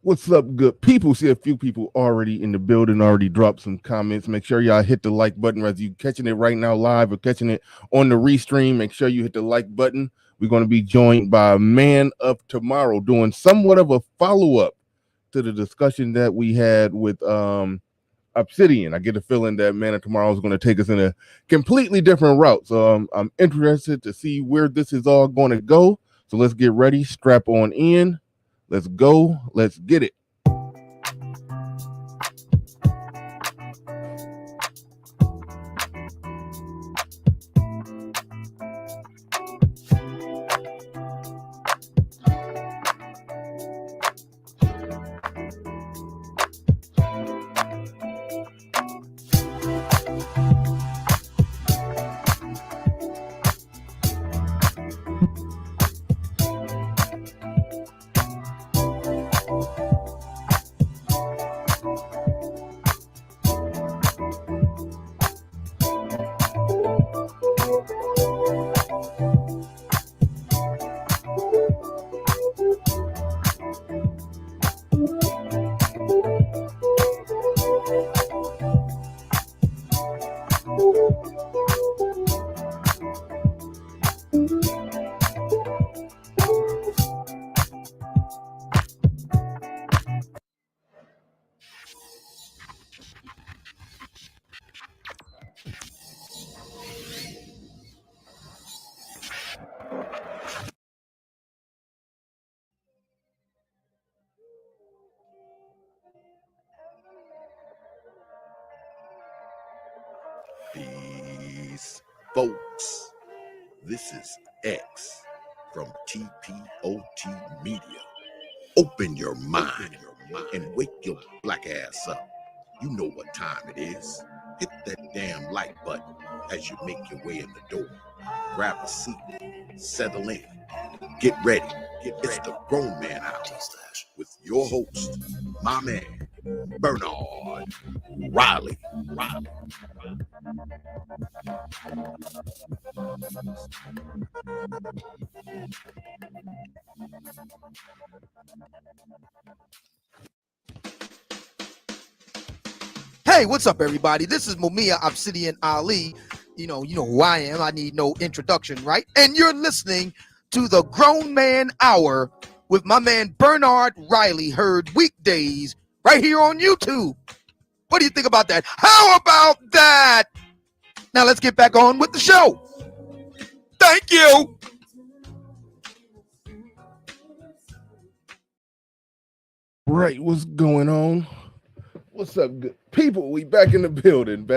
What's up, good people? See a few people already in the building, already dropped some comments. Make sure y'all hit the like button, whether you catching it right now live or catching it on the restream. Make sure you hit the like button. We're going to be joined by a man of tomorrow doing somewhat of a follow-up to the discussion that we had with Obsidian. I get a feeling that man of tomorrow is going to take us in a completely different route. So I'm interested to see where this is all going to go. So let's get ready, strap on in. Let's go. Let's get it. Peace, folks. This is X from pt2 Media. Open your mind and wake your black ass up. You know what time it is. Hit that damn like button as you make your way in the door. Grab a seat, settle in, get ready. It's the Grown Man Hour with your host, my man, Bernard Riley. Hey, what's up, everybody? This is Mumia Obsidian Ali. You know who I am. I need no introduction, right? And you're listening to the Grown Man Hour with my man Bernard Riley, heard weekdays right here on YouTube. What do you think about that? How about that? Now let's get back on with the show. Thank you. Right, what's going on? What's up, good people? We back in the building.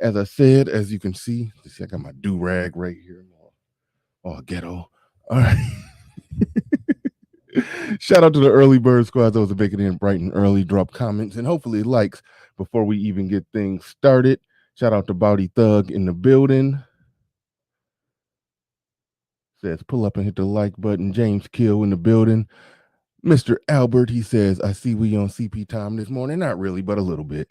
As I said, as you can see, I got my do-rag right here. Oh, ghetto. All right. Shout out to the early bird squad. Those are making in bright and early. Drop comments and hopefully likes before we even get things started. Shout out to Bowdy Thug in the building. Says pull up and hit the like button. James Kill in the building. Mr. Albert, he says, I see we on CP time this morning. Not really, but a little bit.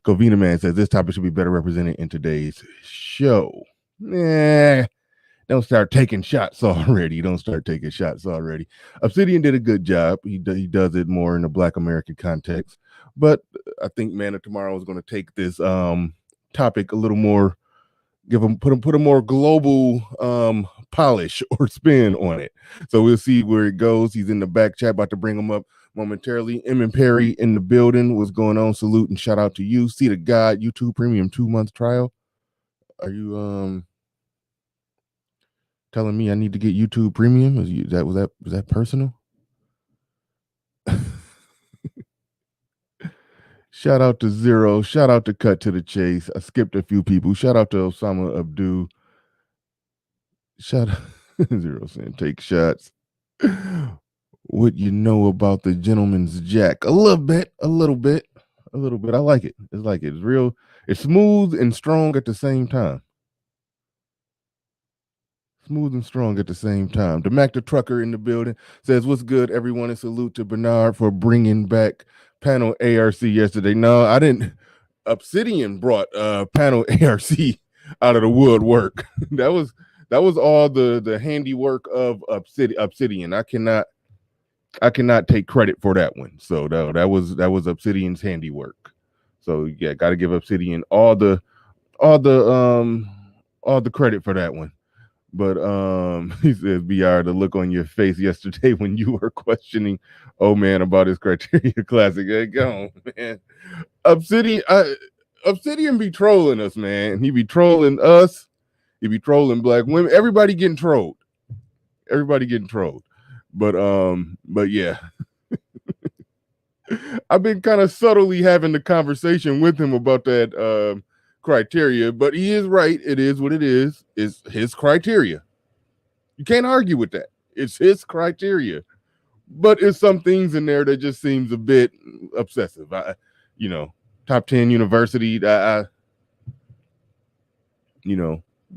Covina Man says this topic should be better represented in today's show. Don't start taking shots already. Obsidian did a good job. He does it more in the Black American context. But I think Man of Tomorrow is going to take this topic a little more, put a more global polish or spin on it. So we'll see where it goes. He's in the back chat, about to bring him up momentarily. M and Perry in the building. What's going on? Salute and shout out to you. See the God YouTube Premium 2-month trial. Are you telling me I need to get YouTube Premium? Was that personal? Shout out to Zero. Shout out to Cut to the Chase. I skipped a few people. Shout out to Osama Abdu. Shout out Zero saying take shots. What you know about the gentleman's jack? A little bit. I like it. It's real. It's smooth and strong at the same time. The Mac the Trucker in the building says, what's good, everyone, and salute to Bernard for bringing back panel ARC yesterday. No, I didn't. Obsidian brought panel ARC out of the woodwork. that was all the handiwork of Obsidian. I cannot take credit for that one. So that was Obsidian's handiwork. So yeah, got to give Obsidian all the credit for that one. But he says, BR, the look on your face yesterday when you were questioning man about his criteria classic. Hey, go on, man. Obsidian be trolling us, man. He be trolling us. He be trolling black women. Everybody getting trolled. But yeah. I've been kind of subtly having the conversation with him about that criteria, but he is right. It is what it is. It's his criteria. You can't argue with that. It's his criteria. But it's some things in there that just seems a bit obsessive. Top 10 university,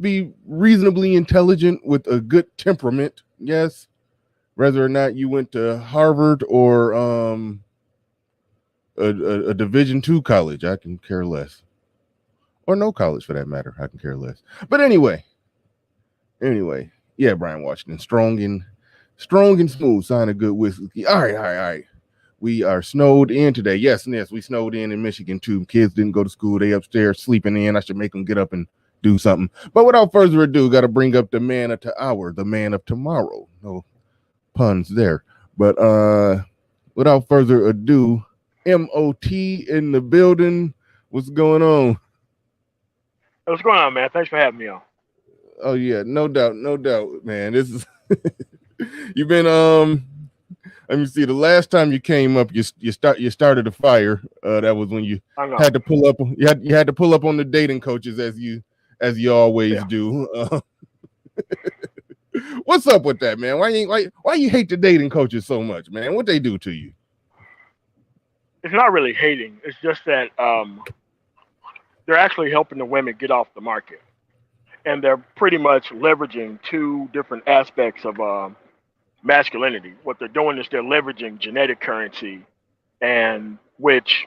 be reasonably intelligent with a good temperament. Yes. Whether or not you went to Harvard or a Division II college, I can care less. Or no college for that matter, I can care less. But anyway, yeah, Brian Washington, strong and smooth, sign a good whiskey. All right. We are snowed in today. Yes, we snowed in Michigan too. Kids didn't go to school. They upstairs sleeping in. I should make them get up and do something. But without further ado, got to bring up the man of the hour, the man of tomorrow. No puns there. But without further ado, MOT in the building. What's going on? What's going on, man? Thanks for having me on. Oh yeah, no doubt, man. This is you've been let me see. The last time you came up, you started a fire. That was when you had to pull up. You had to pull up on the dating coaches as you always do. What's up with that, man? Why you hate the dating coaches so much, man? What they do to you? It's not really hating. It's just that they're actually helping the women get off the market, and they're pretty much leveraging two different aspects of masculinity. What they're doing is they're leveraging genetic currency, and which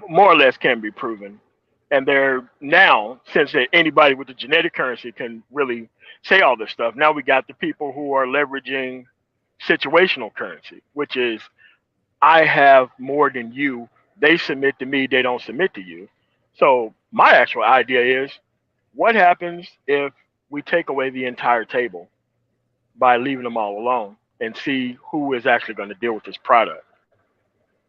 more or less can be proven. And they're now, since anybody with the genetic currency can really say all this stuff, now we got the people who are leveraging situational currency, which is I have more than you. They submit to me. They don't submit to you. So my actual idea is, what happens if we take away the entire table by leaving them all alone and see who is actually going to deal with this product?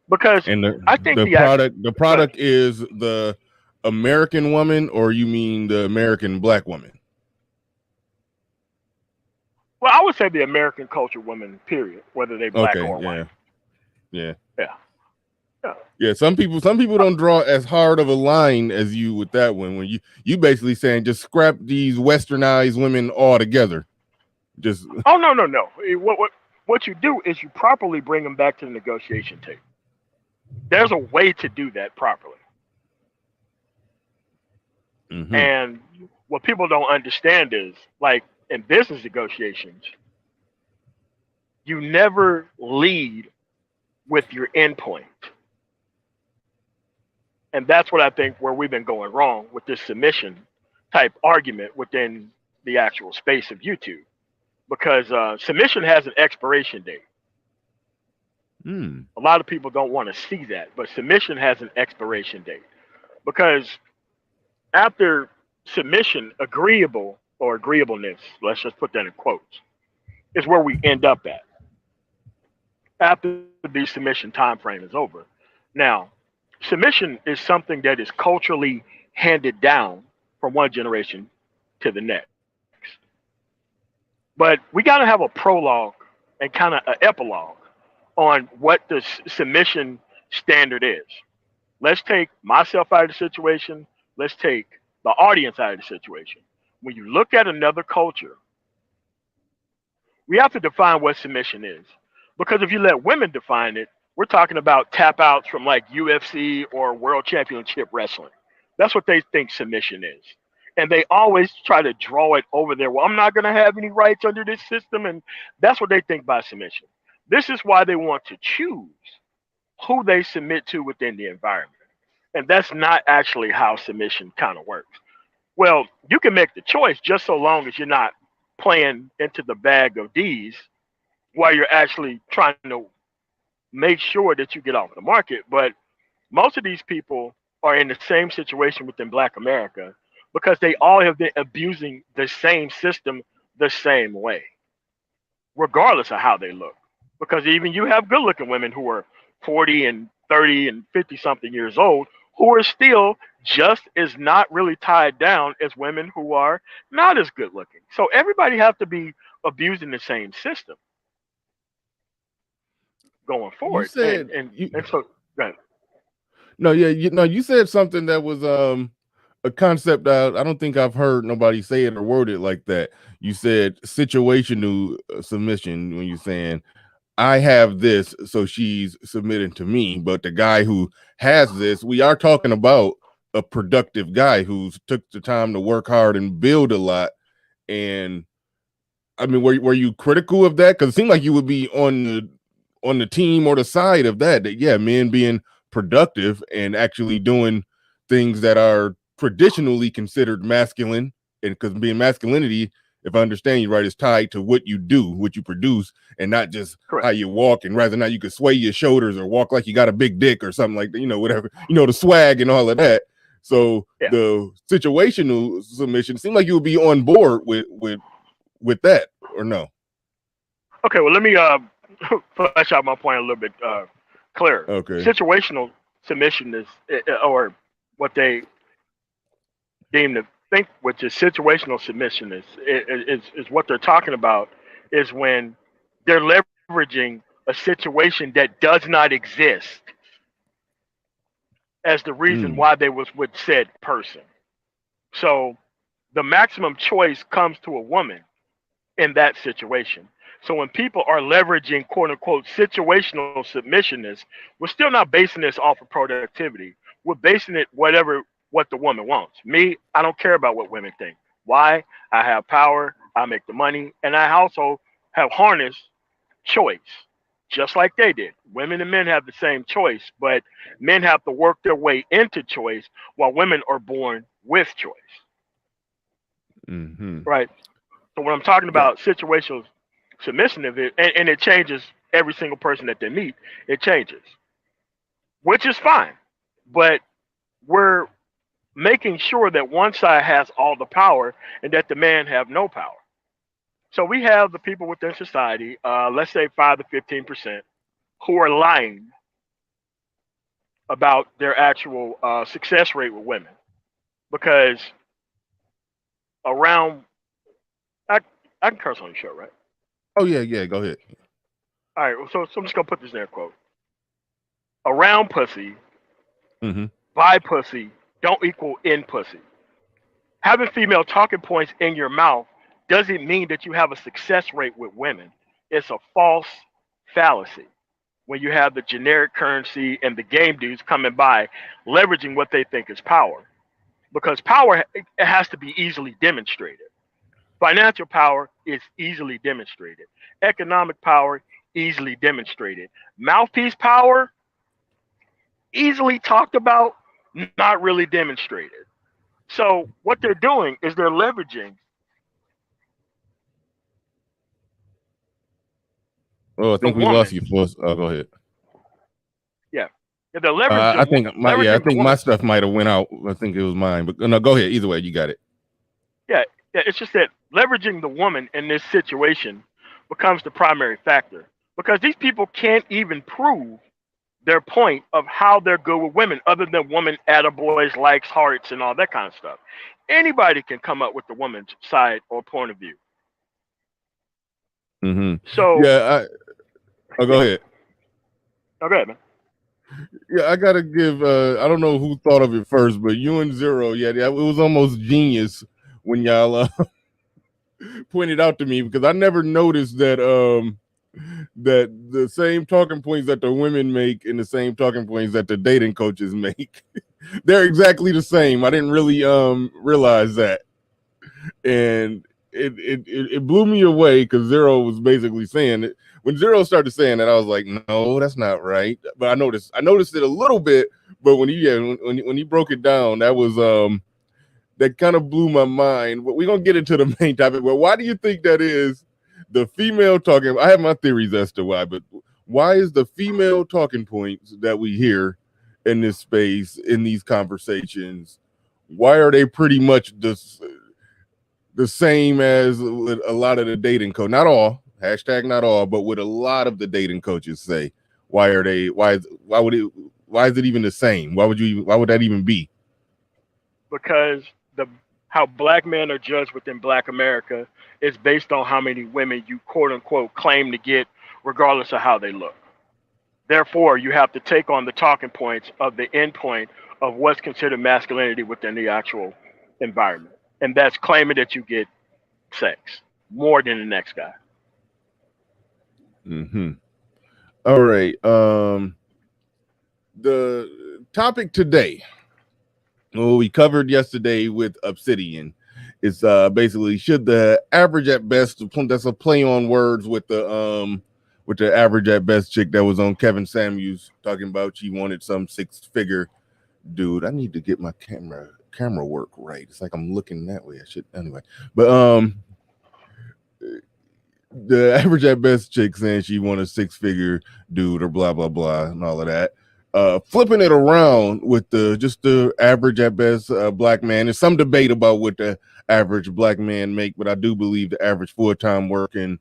Because I think the product is the American woman, or you mean the American black woman? Well, I would say the American culture woman, period, whether they black or white. Yeah, some people don't draw as hard of a line as you with that one. When you basically saying just scrap these westernized women altogether. Just no. What you do is you properly bring them back to the negotiation table. There's a way to do that properly. Mm-hmm. And what people don't understand is, like in business negotiations, you never lead with your endpoint. And that's what I think where we've been going wrong with this submission type argument within the actual space of YouTube. Because submission has an expiration date. A lot of people don't want to see that, but submission has an expiration date. Because after submission, agreeable or agreeableness, let's just put that in quotes, is where we end up at after the submission time frame is over. Now, submission is something that is culturally handed down from one generation to the next. But we got to have a prologue and kind of an epilogue on what the submission standard is. Let's take myself out of the situation. Let's take the audience out of the situation. When you look at another culture, we have to define what submission is. Because if you let women define it, we're talking about tap outs from like UFC or World Championship Wrestling. That's what they think submission is. And they always try to draw it over there. Well, I'm not going to have any rights under this system. And that's what they think by submission. This is why they want to choose who they submit to within the environment. And that's not actually how submission kind of works. Well, you can make the choice just so long as you're not playing into the bag of D's while you're actually trying to make sure that you get off the market. But most of these people are in the same situation within Black America because they all have been abusing the same system the same way, regardless of how they look. Because even you have good looking women who are 40 and 30 and 50 something years old who are still just as not really tied down as women who are not as good looking. So everybody has to be abusing the same system going You forward. said And so, go ahead. no, yeah, you said something that was a concept that I don't think I've heard nobody say it or word it like that. You said situational submission when you're saying I have this, so she's submitting to me. But the guy who has this, we are talking about a productive guy who's took the time to work hard and build a lot. And I mean, were you critical of that? Because it seemed like you would be on the team or the side of that. That yeah, men being productive and actually doing things that are traditionally considered masculine, and because being masculinity, if I understand you right, is tied to what you do, what you produce, and not just Correct. how you walk. And rather not you could sway your shoulders or walk like you got a big dick or something like that, whatever, the swag and all of that. So Yeah. the situational submission seemed like you would be on board with that, or no? Okay, well, let me flesh out my point a little bit clearer. Okay. Situational submission is, or what they deem to think, which is situational submission, is what they're talking about, is when they're leveraging a situation that does not exist as the reason why they was with said person. So the maximum choice comes to a woman in that situation. So when people are leveraging quote unquote situational submissionness, we're still not basing this off of productivity. We're basing it what the woman wants. Me, I don't care about what women think. Why? I have power, I make the money, and I also have harnessed choice, just like they did. Women and men have the same choice, but men have to work their way into choice while women are born with choice. Mm-hmm. Right? So when I'm talking about situational submissive, and it changes every single person that they meet, it changes, which is fine. But we're making sure that one side has all the power and that the man have no power. So we have the people within society, let's say 5 to 15%, who are lying about their actual success rate with women, because around, I, I can curse on your show, right? Oh yeah, go ahead. All right, so I'm just gonna put this in air quote. Around pussy, by pussy, don't equal in pussy. Having female talking points in your mouth doesn't mean that you have a success rate with women. It's a false fallacy when you have the generic currency and the game dudes coming by leveraging what they think is power. Because power, it has to be easily demonstrated. Financial power is easily demonstrated. Economic power, easily demonstrated. Mouthpiece power, easily talked about, not really demonstrated. So what they're doing is they're leveraging. Oh, I The think we lost woman. you first. Oh, go ahead. Yeah. They're leveraging. I think leveraging the my woman. stuff might have went out. I think it was mine, but no, go ahead. Either way, you got it. Yeah. It's just that leveraging the woman in this situation becomes the primary factor, because these people can't even prove their point of how they're good with women, other than women attaboys, likes, hearts, and all that kind of stuff. Anybody can come up with the woman's side or point of view. So Yeah. Go ahead. Oh, go ahead, man. Yeah, I gotta give. I don't know who thought of it first, but you and Zero, yeah, it was almost genius when y'all pointed out to me, because I never noticed that that the same talking points that the women make and the same talking points that the dating coaches make, they're exactly the same. I didn't really realize that, and it blew me away, because Zero was basically saying it. When Zero started saying that, I was like, no, that's not right. But I noticed it a little bit. But when he broke it down, that was that kind of blew my mind. But we're gonna get into the main topic. Well, why do you think that is? The female talking. I have my theories as to why, but why is the female talking points that we hear in this space, in these conversations, why are they pretty much the same as with a lot of the dating coach? Not all, hashtag not all, but with a lot of the dating coaches say, why are they? Why is it even the same? Why would that even be? Because how black men are judged within Black America is based on how many women you quote unquote claim to get, regardless of how they look. Therefore, you have to take on the talking points of the endpoint of what's considered masculinity within the actual environment. And that's claiming that you get sex more than the next guy. Mm-hmm. All right. The topic today, we covered yesterday with Obsidian. It's basically, should the average at best, that's a play on words with the average at best chick that was on Kevin Samuels talking about she wanted some 6-figure dude. I need to get my camera work right. It's like I'm looking that way. I should anyway. But the average at best chick saying she wanted a 6-figure dude or blah blah blah and all of that. Flipping it around with the average at best black man. There's some debate about what the average black man make, but I do believe the average full-time working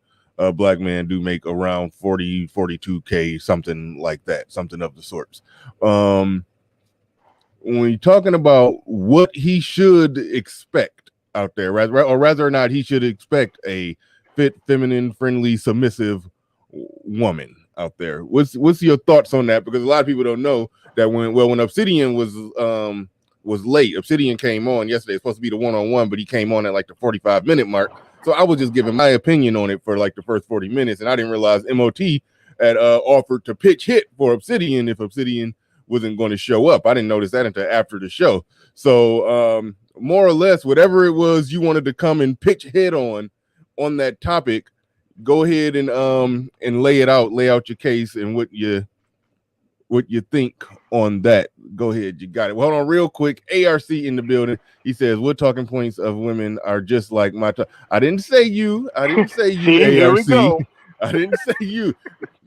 black man do make around 42K, something like that, something of the sorts. When you're talking about what he should expect out there, rather or not he should expect a fit, feminine, friendly, submissive woman out there. What's your thoughts on that? Because a lot of people don't know that when Obsidian was late, Obsidian came on yesterday. It's supposed to be the one-on-one, but he came on at like the 45-minute mark. So I was just giving my opinion on it for like the first 40 minutes, and I didn't realize MOT had offered to pitch hit for Obsidian if Obsidian wasn't going to show up. I didn't notice that until after the show. So more or less, whatever it was you wanted to come and pitch hit on that topic, go ahead and lay out your case and what you think on that. Go ahead, you got it. Well, hold on real quick. ARC in the building. He says, what talking points of women are just like my I didn't say you. See, ARC. here we go. I didn't say you.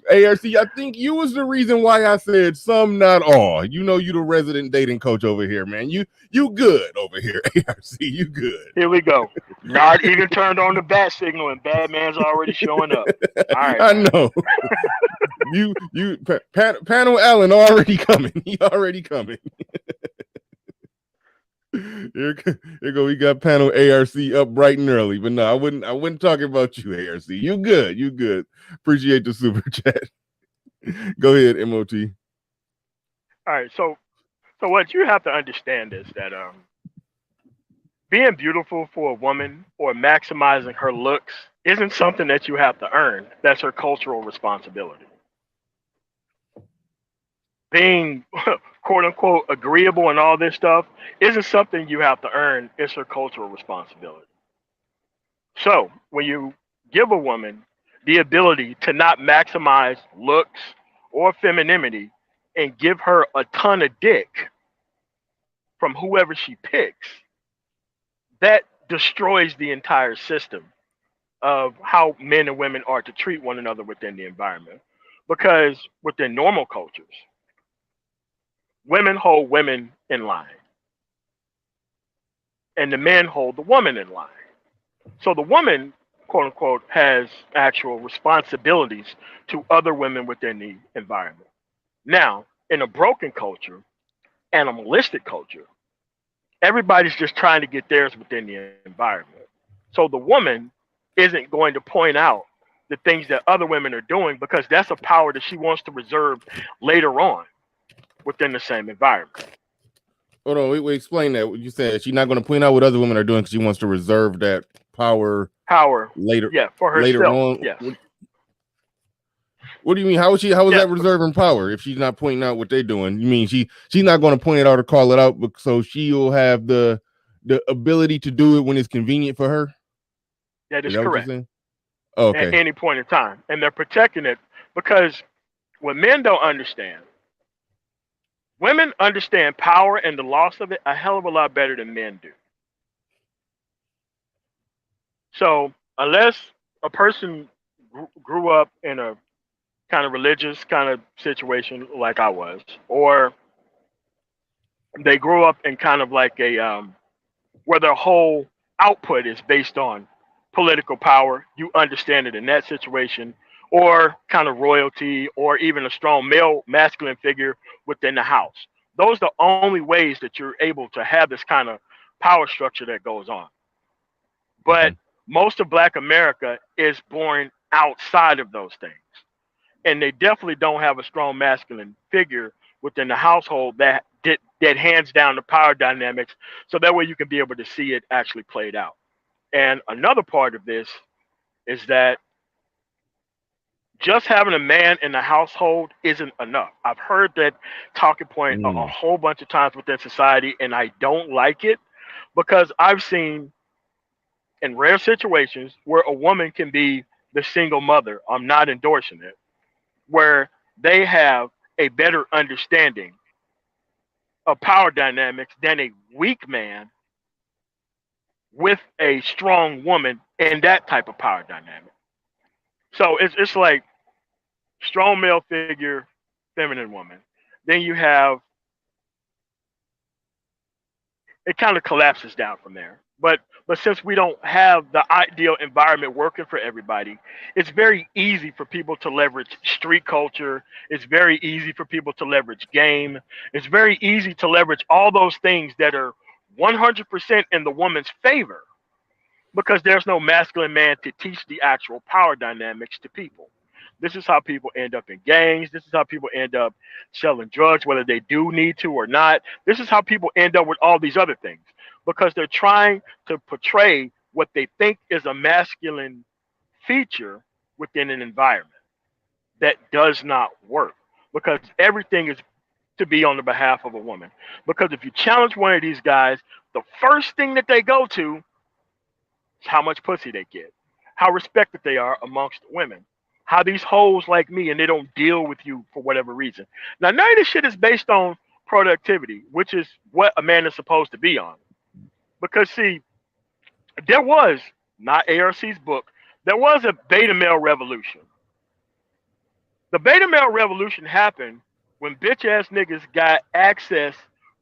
ARC, I think you was the reason why I said some, not all. You know, you the resident dating coach over here, man. You good over here, ARC. You good. Here we go. Not even turned on the bat signal, and Batman's already showing up. All right, I know. Panel Allen already coming. He already coming. Here go. We got panel ARC up bright and early, but no, I wouldn't talk about you, ARC. You good. Appreciate the super chat. Go ahead, MOT. All right. So what you have to understand is that being beautiful for a woman or maximizing her looks isn't something that you have to earn. That's her cultural responsibility. Being quote unquote agreeable and all this stuff isn't something you have to earn. It's her cultural responsibility. So when you give a woman the ability to not maximize looks or femininity and give her a ton of dick from whoever she picks, that destroys the entire system of how men and women are to treat one another within the environment. Because within normal cultures, women hold women in line, and the men hold the woman in line. So the woman, quote unquote, has actual responsibilities to other women within the environment. Now, in a broken culture, animalistic culture, everybody's just trying to get theirs within the environment. So the woman isn't going to point out the things that other women are doing because that's a power that she wants to reserve later on within the same environment. Hold on, we explain that. You said she's not going to point out what other women are doing because she wants to reserve that power later. Yeah, for herself. Later on. Yes. What do you mean? How is that reserving power if she's not pointing out what they're doing? You mean she's not going to point it out or call it out, but so she'll have the ability to do it when it's convenient for her? That is correct. Oh, okay. At any point in time. And they're protecting it because what men don't understand, women understand power and the loss of it a hell of a lot better than men do. So unless a person grew up in a kind of religious kind of situation like I was, or they grew up in kind of like a where their whole output is based on political power, you understand it in that situation, or kind of royalty, or even a strong male masculine figure within the house. Those are the only ways that you're able to have this kind of power structure that goes on. But most of Black America is born outside of those things. And they definitely don't have a strong masculine figure within the household that hands down the power dynamics, so that way you can be able to see it actually played out. And another part of this is that just having a man in the household isn't enough. I've heard that talking point a Mm. whole bunch of times within society, and I don't like it because I've seen in rare situations where a woman can be the single mother. I'm not endorsing it, where they have a better understanding of power dynamics than a weak man with a strong woman in that type of power dynamic. So it's like strong male figure, feminine woman. Then you have it kind of collapses down from there. But since we don't have the ideal environment working for everybody, it's very easy for people to leverage street culture. It's very easy for people to leverage game. It's very easy to leverage all those things that are 100% in the woman's favor because there's no masculine man to teach the actual power dynamics to people. This is how people end up in gangs. This is how people end up selling drugs, whether they do need to or not. This is how people end up with all these other things because they're trying to portray what they think is a masculine feature within an environment that does not work because everything is to be on the behalf of a woman. Because if you challenge one of these guys, the first thing that they go to how much pussy they get, how respected they are amongst women, how these hoes like me and they don't deal with you for whatever reason. Now, none of this shit is based on productivity, which is what a man is supposed to be on. Because, see, there was, not ARC's book, there was a beta male revolution. The beta male revolution happened when bitch ass niggas got access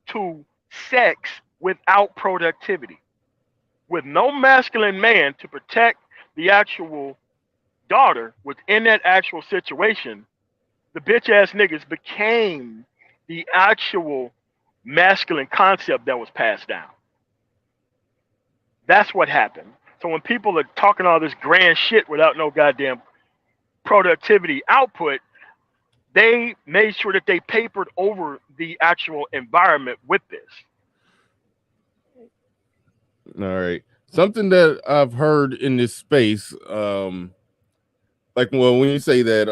to sex without productivity, with no masculine man to protect the actual daughter within that actual situation. The bitch ass niggas became the actual masculine concept that was passed down. That's what happened. So when people are talking all this grand shit without no goddamn productivity output, they made sure that they papered over the actual environment with this. All right. Something that I've heard in this space, like well, when you say that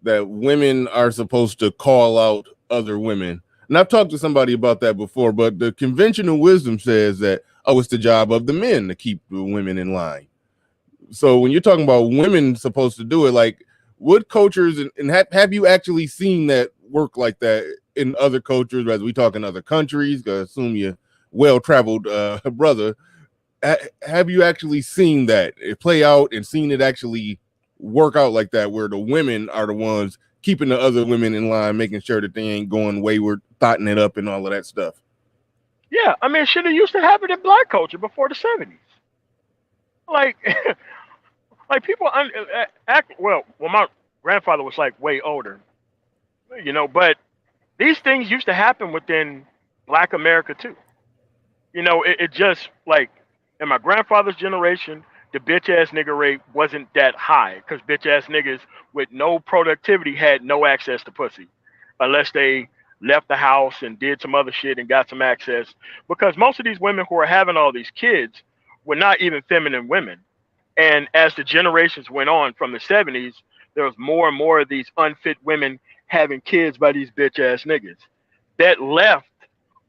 that women are supposed to call out other women, and I've talked to somebody about that before, but the conventional wisdom says that it's the job of the men to keep the women in line. So when you're talking about women supposed to do it, like what cultures and have you actually seen that work like that in other cultures? As we talk in other countries, I assume you're well-traveled brother. Have you actually seen that it play out and seen it actually work out like that, where the women are the ones keeping the other women in line, making sure that they ain't going wayward, thotting it up, and all of that stuff? Yeah, I mean, shit, it used to happen in black culture before the 70s. Like, like people act well. Well, my grandfather was like way older, but these things used to happen within Black America too. It just like in my grandfather's generation, the bitch ass nigga rate wasn't that high because bitch ass niggas with no productivity had no access to pussy unless they left the house and did some other shit and got some access. Because most of these women who are having all these kids were not even feminine women. And as the generations went on from the 70s, there was more and more of these unfit women having kids by these bitch ass niggas. That left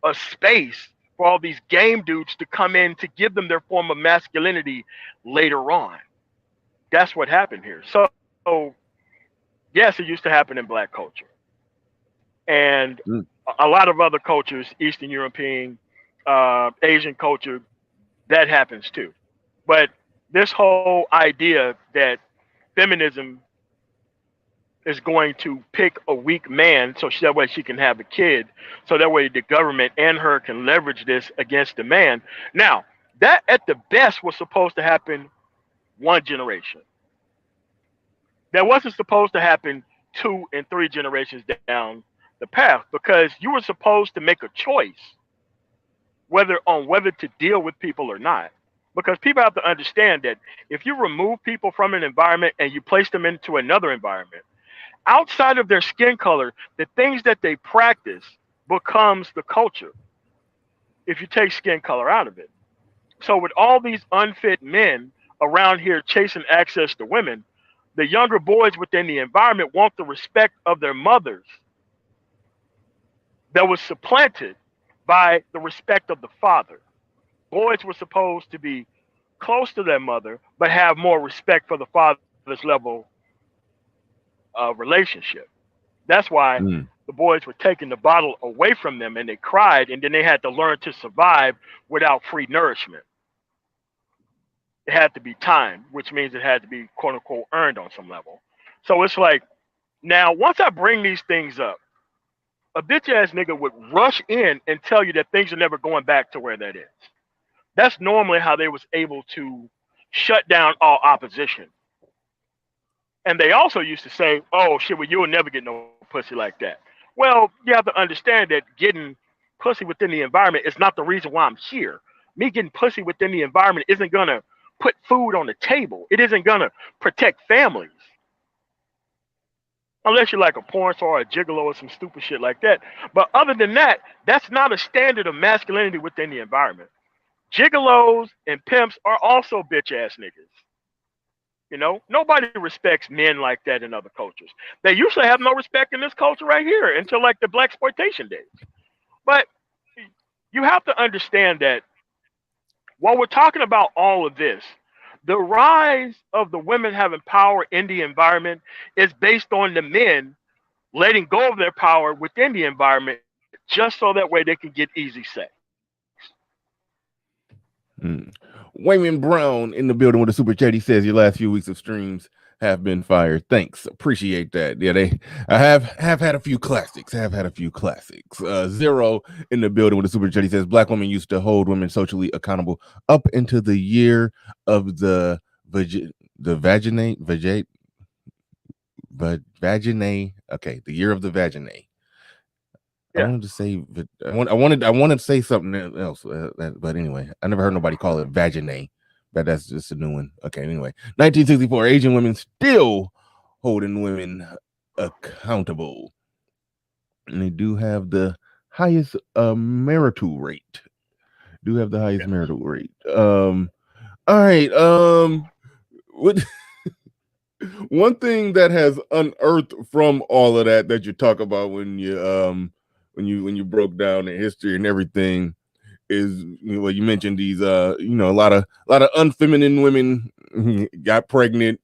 a space for all these game dudes to come in to give them their form of masculinity later on. That's what happened here. So, yes, it used to happen in black culture. And a lot of other cultures, Eastern European, Asian culture, that happens too. But this whole idea that feminism is going to pick a weak man so that way she can have a kid, so that way the government and her can leverage this against the man. Now, that at the best was supposed to happen one generation. That wasn't supposed to happen 2 and 3 generations down the path, because you were supposed to make a choice whether to deal with people or not. Because people have to understand that if you remove people from an environment and you place them into another environment, outside of their skin color, the things that they practice becomes the culture if you take skin color out of it. So with all these unfit men around here chasing access to women, the younger boys within the environment want the respect of their mothers that was supplanted by the respect of the father. Boys were supposed to be close to their mother, but have more respect for the father's level of relationship. That's why Mm. the boys were taking the bottle away from them and they cried, and then they had to learn to survive without free nourishment. It had to be timed, which means it had to be quote unquote earned on some level. So it's like, now once I bring these things up, a bitch ass nigga would rush in and tell you that things are never going back to where that is. That's normally how they was able to shut down all opposition. And they also used to say, "Oh shit, well you'll never get no pussy like that." Well, you have to understand that getting pussy within the environment is not the reason why I'm here. Me getting pussy within the environment isn't gonna put food on the table. It isn't gonna protect families. Unless you're like a porn star or a gigolo or some stupid shit like that. But other than that, that's not a standard of masculinity within the environment. Gigolos and pimps are also bitch ass niggas. You know, nobody respects men like that in other cultures. They usually have no respect in this culture right here until like the black exploitation days. But you have to understand that while we're talking about all of this, the rise of the women having power in the environment is based on the men letting go of their power within the environment just so that way they can get easy sex. Mm. Wayman Brown in the building with a super chat. He says your last few weeks of streams have been fire. Thanks, appreciate that. Yeah, I have had a few classics. Zero in the building with a super chat. He says black women used to hold women socially accountable up into the year of the vaginae. Okay, the year of the vaginae. I Yeah. wanted to say, I wanted to say something else, but anyway, I never heard nobody call it vaginae, but that's just a new one. Okay, anyway, 1964, Asian women still holding women accountable, and they do have the highest marital rate. Yes. All right. What? One thing that has unearthed from all of that you talk about when you broke down the history and everything is, well, you mentioned these a lot of unfeminine women got pregnant,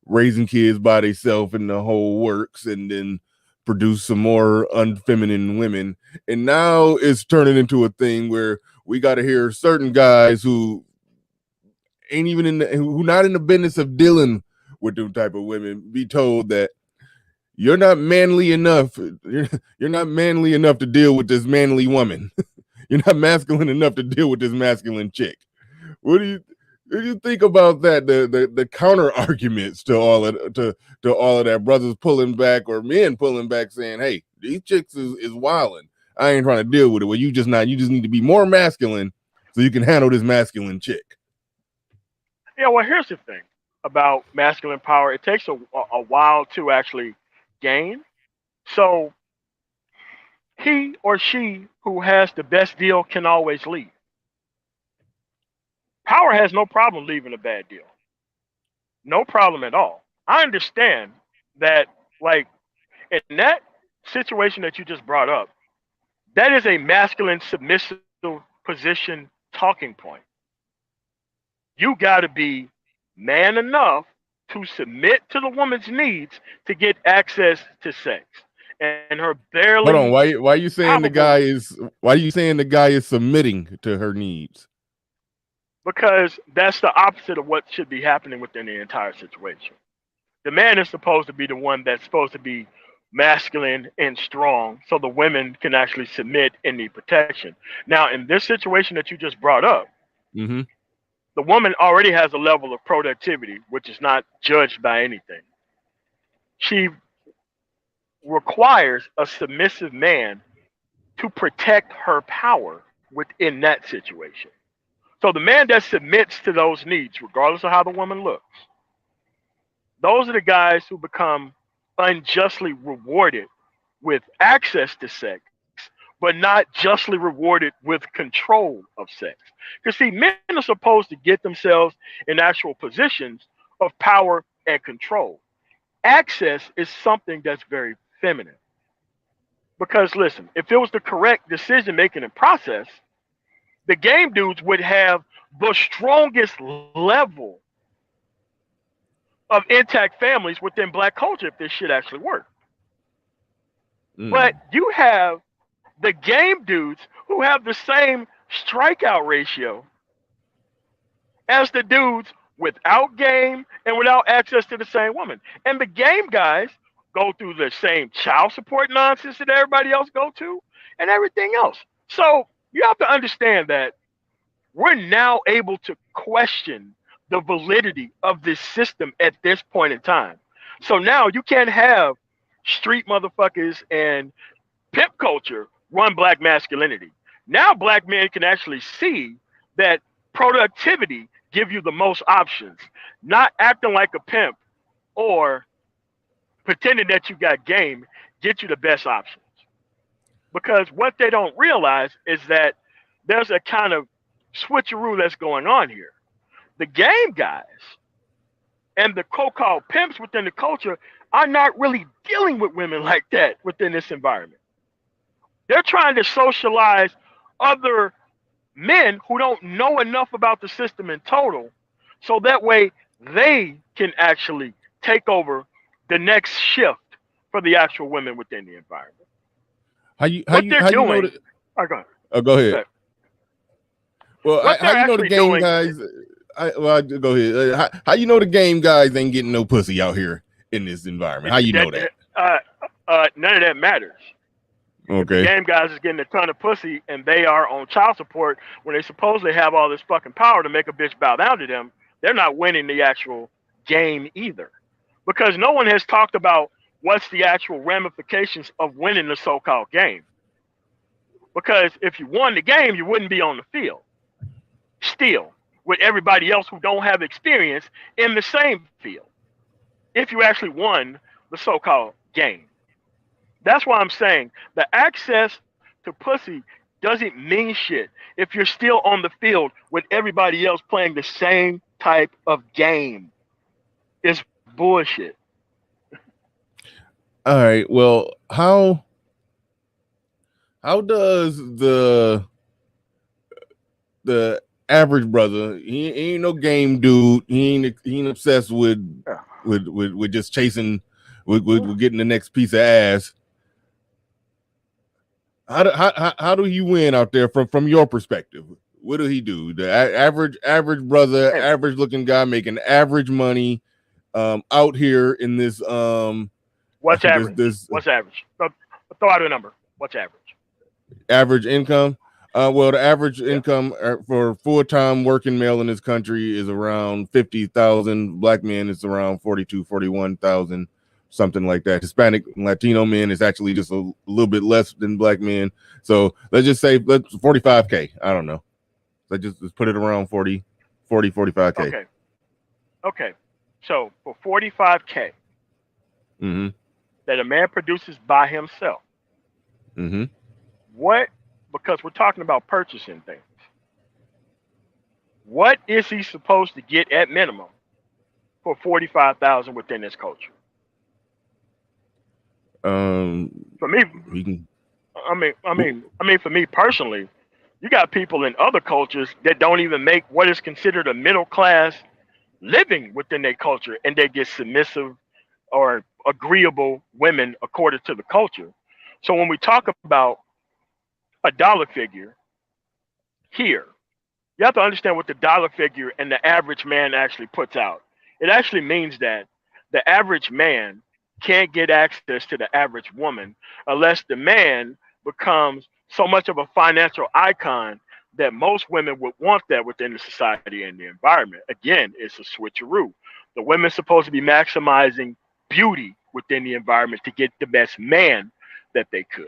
raising kids by themselves and the whole works, and then produce some more unfeminine women, and now it's turning into a thing where we got to hear certain guys who ain't even who not in the business of dealing with them type of women be told that you're not manly enough. You're not manly enough to deal with this manly woman. You're not masculine enough to deal with this masculine chick. What do you think about that? The counter arguments to all of that, brothers pulling back or men pulling back, saying, "Hey, these chicks is wilding. I ain't trying to deal with it. Well, you just need to be more masculine so you can handle this masculine chick." Yeah, well, here's the thing about masculine power. It takes a while to actually gain. So he or she who has the best deal can always leave. Power has no problem leaving a bad deal. No problem at all. I understand that, like, in that situation that you just brought up, that is a masculine submissive position talking point. You got to be man enough to submit to the woman's needs to get access to sex. And her barely Hold on, why are you saying palpable. the guy is submitting to her needs? because that's the opposite of what should be happening within the entire situation. The man is supposed to be the one that's supposed to be masculine and strong so the women can actually submit and need protection. Now, in this situation that you just brought up, Mm-hmm. the woman already has a level of productivity which is not judged by anything. She requires a submissive man to protect her power within that situation. So the man that submits to those needs, regardless of how the woman looks, those are the guys who become unjustly rewarded with access to sex, but not justly rewarded with control of sex. Because see, men are supposed to get themselves in actual positions of power and control. Access is something that's very feminine. Because listen, if it was the correct decision making and process, the game dudes would have the strongest level of intact families within black culture if this shit actually worked. But you have the game dudes who have the same strikeout ratio as the dudes without game and without access to the same woman. And the game guys go through the same child support nonsense that everybody else go to and everything else. So you have to understand that we're now able to question the validity of this system at this point in time. So now you can't have street motherfuckers and pimp culture run black masculinity. Now black men can actually see that productivity give you the most options, not acting like a pimp or pretending that you got game get you the best options. Because what they don't realize is that there's a kind of switcheroo that's going on here. The game guys and the so-called pimps within the culture are not really dealing with women like that within this environment. They're trying to socialize other men who don't know enough about the system in total, so that way they can actually take over the next shift for the actual women within the environment. How you know the, oh, go ahead. Oh, go ahead. Okay. Well, how you know the game guys? Go ahead. How you know the game guys ain't getting no pussy out here in this environment? How you know that? None of that matters. Okay. The game guys is getting a ton of pussy and they are on child support when they supposedly have all this fucking power to make a bitch bow down to them. They're not winning the actual game either, because no one has talked about what's the actual ramifications of winning the so-called game. Because if you won the game, you wouldn't be on the field still with everybody else who don't have experience in the same field if you actually won the so-called game. That's why I'm saying the access to pussy doesn't mean shit if you're still on the field with everybody else playing the same type of game. It's bullshit. All right. Well, how does the average brother, he ain't no game dude, he ain't obsessed with just chasing with getting the next piece of ass. How do you win out there from your perspective? What do he do? The average brother, average looking guy making average money out here in this What's average? What's average? Throw out a number. What's average? Average income? Well, the average income for full-time working male in this country is around 50,000. Black men is around 41,000, something like that. Hispanic and Latino men is actually just a little bit less than black men. So let's just say 45K. I don't know. Let's just put it around 45K. Okay. So for 45K that a man produces by himself, what, because we're talking about purchasing things, what is he supposed to get at minimum for 45,000 within this culture? For me, for me personally, you got people in other cultures that don't even make what is considered a middle class living within their culture, and they get submissive or agreeable women according to the culture. So when we talk about a dollar figure here, You have to understand what the dollar figure and the average man actually puts out. It actually means that the average man can't get access to the average woman unless the man becomes so much of a financial icon that most women would want that within the society and the environment. Again, it's a switcheroo. The women's supposed to be maximizing beauty within the environment to get the best man that they could.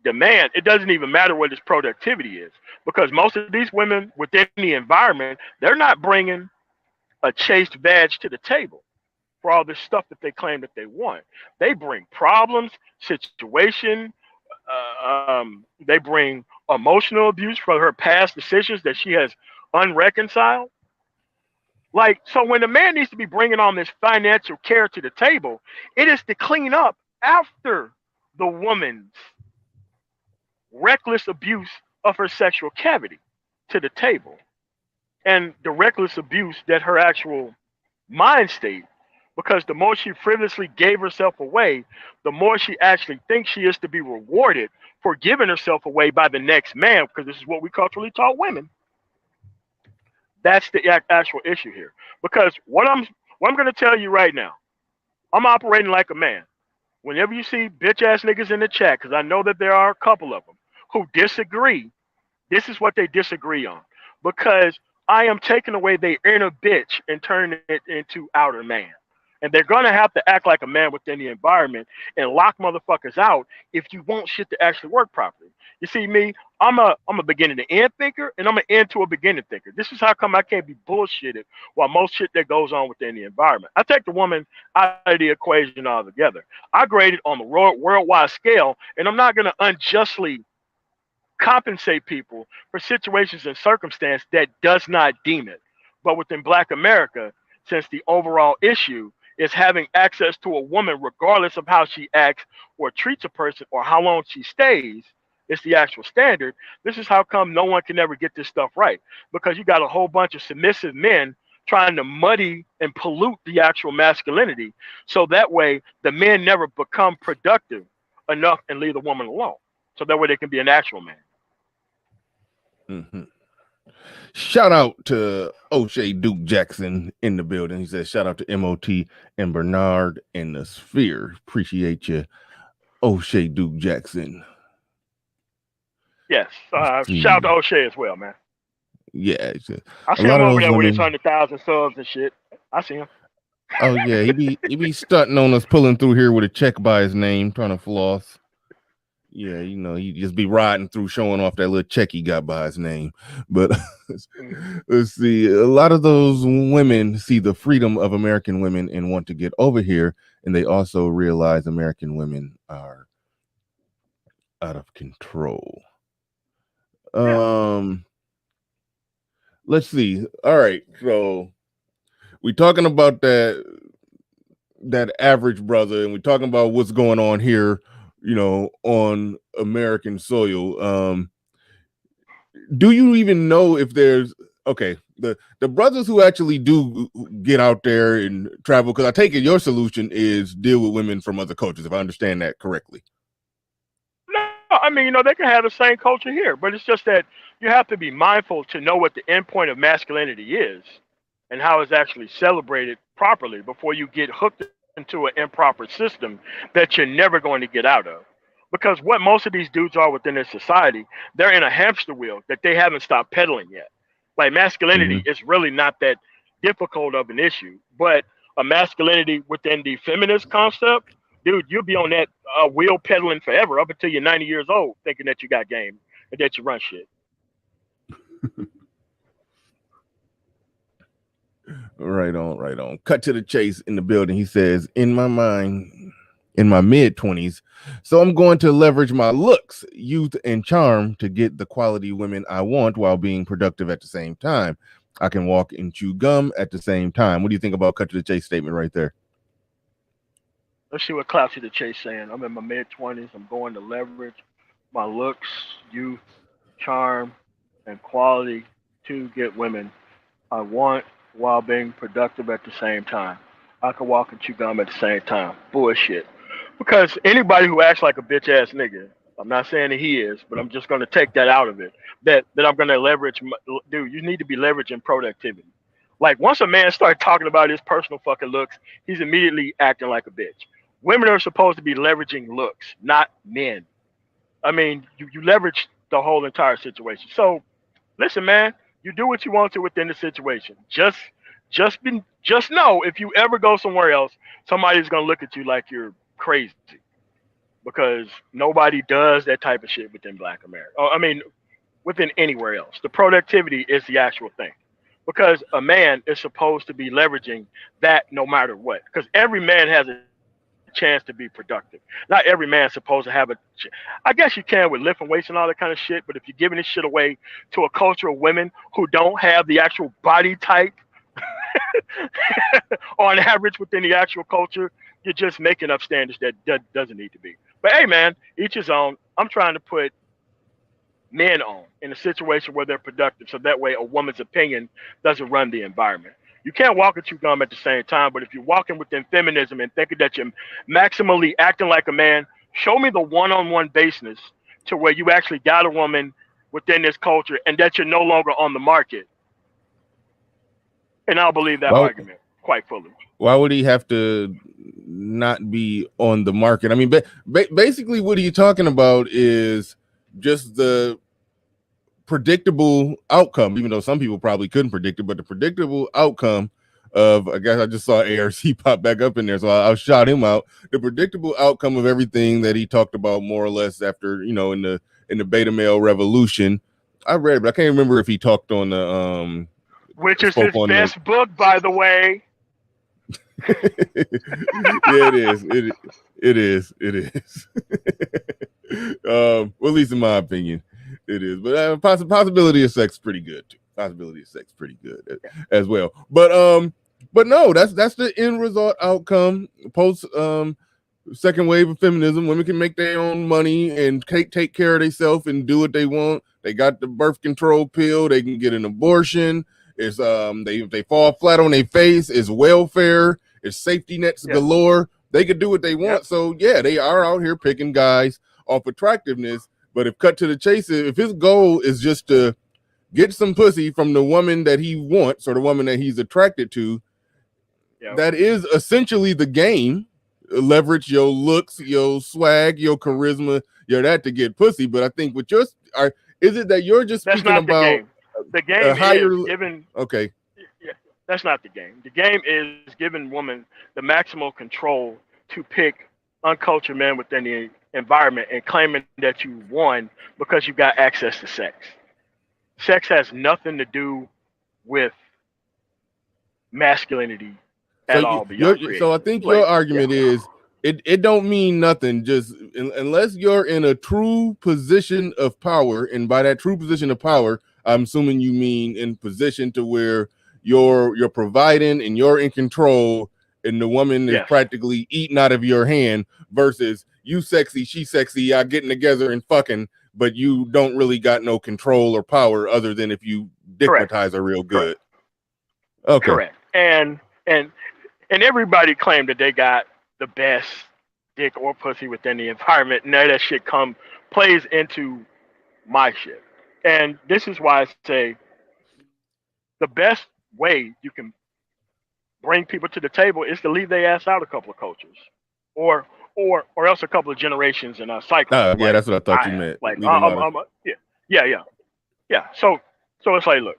The man, it doesn't even matter what his productivity is, because most of these women within the environment, they're not bringing a chaste badge to the table for all this stuff that they claim that they want. They bring problems, situation, they bring emotional abuse from her past decisions that she has unreconciled. Like, so when the man needs to be bringing on this financial care to the table, it is to clean up after the woman's reckless abuse of her sexual cavity to the table, and the reckless abuse that her actual mind state, because the more she frivolously gave herself away, the more she actually thinks she is to be rewarded for giving herself away by the next man, because this is what we culturally taught women. That's the actual issue here. Because what I'm going to tell you right now, I'm operating like a man. Whenever you see bitch ass niggas in the chat, because I know that there are a couple of them who disagree, this is what they disagree on. Because I am taking away their inner bitch and turning it into outer man. And they're gonna have to act like a man within the environment and lock motherfuckers out if you want shit to actually work properly. You see me, I'm a beginning to end thinker, and I'm an end to a beginning thinker. This is how come I can't be bullshitted while most shit that goes on within the environment. I take the woman out of the equation altogether. I grade it on the worldwide scale, and I'm not gonna unjustly compensate people for situations and circumstance that does not deem it. But within Black America, since the overall issue is having access to a woman regardless of how she acts or treats a person or how long she stays, it's the actual standard. This is how come no one can ever get this stuff right, because you got a whole bunch of submissive men trying to muddy and pollute the actual masculinity, so that way the men never become productive enough and leave the woman alone, so that way they can be an actual man. Mm-hmm. Shout out to O'Shea Duke Jackson in the building. He says, shout out to MOT and Bernard in the Sphere. Appreciate you, O'Shea Duke Jackson. Yes. Shout out to O'Shea as well, man. Yeah. I see him over there with his 100,000 subs and shit. I see him. Oh, yeah. He be stunting on us, pulling through here with a check by his name, trying to floss. Yeah, you know, he just be riding through showing off that little check he got by his name. But let's see, a lot of those women see the freedom of American women and want to get over here, and they also realize American women are out of control. Let's see. All right, so we're talking about that average brother, and we're talking about what's going on here, you know, on American soil. Do you even know if there's the brothers who actually do get out there and travel? Because I take it your solution is deal with women from other cultures, if I understand that correctly. No, I mean, you know, they can have the same culture here, but it's just that you have to be mindful to know what the end point of masculinity is and how it's actually celebrated properly before you get hooked into an improper system that you're never going to get out of. Because what most of these dudes are within this society, they're in a hamster wheel that they haven't stopped pedaling yet. Like, masculinity is really not that difficult of an issue, but a masculinity within the feminist concept, dude, you'll be on that wheel pedaling forever up until you're 90 years old, thinking that you got game and that you run shit. Right on. Cut to the chase in the building. He says, in my mind, in my mid-20s, so I'm going to leverage my looks, youth, and charm to get the quality women I want while being productive at the same time. I can walk and chew gum at the same time. What do you think about cut to the chase statement right there? Let's see what Clout to the Chase saying. I'm in my mid-20s. I'm going to leverage my looks, youth, charm, and quality to get women I want while being productive at the same time. I can walk and chew gum at the same time. Bullshit. Because anybody who acts like a bitch ass nigga I'm not saying that he is, but I'm just going to take that out of it. That I'm going to leverage. Dude, you need to be leveraging productivity. Like once a man starts talking about his personal fucking looks, he's immediately acting like a bitch. Women are supposed to be leveraging looks, not men. I mean, you leverage the whole entire situation. So listen, man, you do what you want to within the situation. Just know if you ever go somewhere else, somebody's gonna look at you like you're crazy because nobody does that type of shit within Black America. I mean, within anywhere else. The productivity is the actual thing. Because a man is supposed to be leveraging that no matter what. Because every man has a chance to be productive. Not every man's supposed to have a. I guess you can with lifting weights and all that kind of shit. But if you're giving this shit away to a culture of women who don't have the actual body type on average within the actual culture, you're just making up standards that doesn't need to be. But hey, man, each his own. I'm trying to put men on in a situation where they're productive, so that way a woman's opinion doesn't run the environment. You can't walk and chew gum at the same time, but if you're walking within feminism and thinking that you're maximally acting like a man, show me the one-on-one basis to where you actually got a woman within this culture and that you're no longer on the market. And I'll believe that argument quite fully. Why would he have to not be on the market? I mean, basically what are you talking about is just the predictable outcome, even though some people probably couldn't predict it, but the predictable outcome of, I guess I just saw ARC pop back up in there, so I'll shout him out. The predictable outcome of everything that he talked about more or less after, in the beta male revolution. I read it, but I can't remember if he talked on the which is his best book, by the way. Yeah, it is. Well, at least in my opinion, it is. But possibility of sex pretty good too. Possibility of sex pretty good as well. But no, that's the end result outcome. Post second wave of feminism, women can make their own money and take care of themselves and do what they want. They got the birth control pill. They can get an abortion. It's they fall flat on their face. It's welfare. It's safety nets galore. They could do what they want. So yeah, they are out here picking guys off attractiveness. But if cut to the chase, if his goal is just to get some pussy from the woman that he wants or the woman that he's attracted to, that is essentially the game. Leverage your looks, your swag, your charisma, that to get pussy. But I think with is it that you're just speaking about the game is given. Okay. Yeah, that's not the game. The game is giving women the maximal control to pick uncultured men within the environment and claiming that you won because you got access to sex. Sex has nothing to do with masculinity at all. So I think your argument is it don't mean nothing. Just unless you're in a true position of power, and by that true position of power, I'm assuming you mean in position to where you're providing and you're in control, and the woman is practically eating out of your hand versus you sexy, she sexy, y'all getting together and fucking, but you don't really got no control or power other than if you dickmatize her real good. Okay. Correct. And everybody claimed that they got the best dick or pussy within the environment. And that shit plays into my shit. And this is why I say the best way you can bring people to the table is to leave their ass out a couple of cultures, or else a couple of generations in a cycle. Yeah, that's what I thought you meant. Like, yeah. So it's like, look,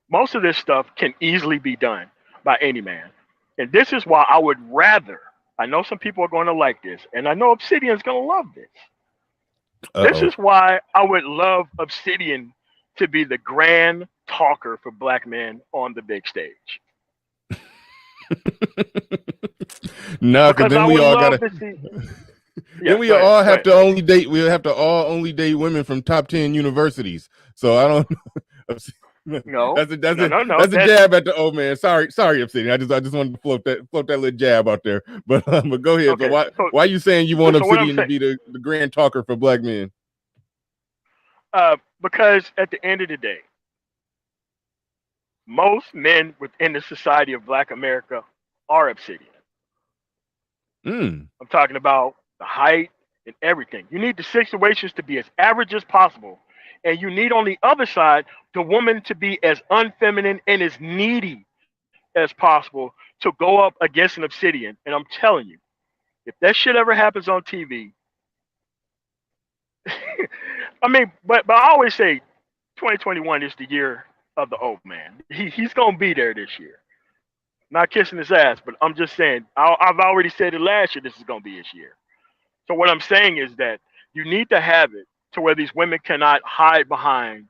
most of this stuff can easily be done by any man, and this is why I would rather. I know some people are going to like this, and I know Obsidian's going to love this. This is why I would love Obsidian to be the grand talker for black men on the big stage. No, because then we all gotta. Then we all have to only date. We'll have to all only date women from top 10 universities. So I don't. No, that's a jab at the old man. Sorry, Obsidian. I just wanted to float that little jab out there. But go ahead. Okay, so why are you saying you want Obsidian to be the grand talker for black men? Because at the end of the day, most men within the society of Black America are Obsidian. I'm talking about the height, in everything. You need the situations to be as average as possible. And you need on the other side the woman to be as unfeminine and as needy as possible to go up against an Obsidian. And I'm telling you, if that shit ever happens on TV, I mean, but I always say 2021 is the year of the old man. He's gonna be there this year. Not kissing his ass, but I'm just saying. I've already said it last year. This is gonna be his year. So what I'm saying is that you need to have it to where these women cannot hide behind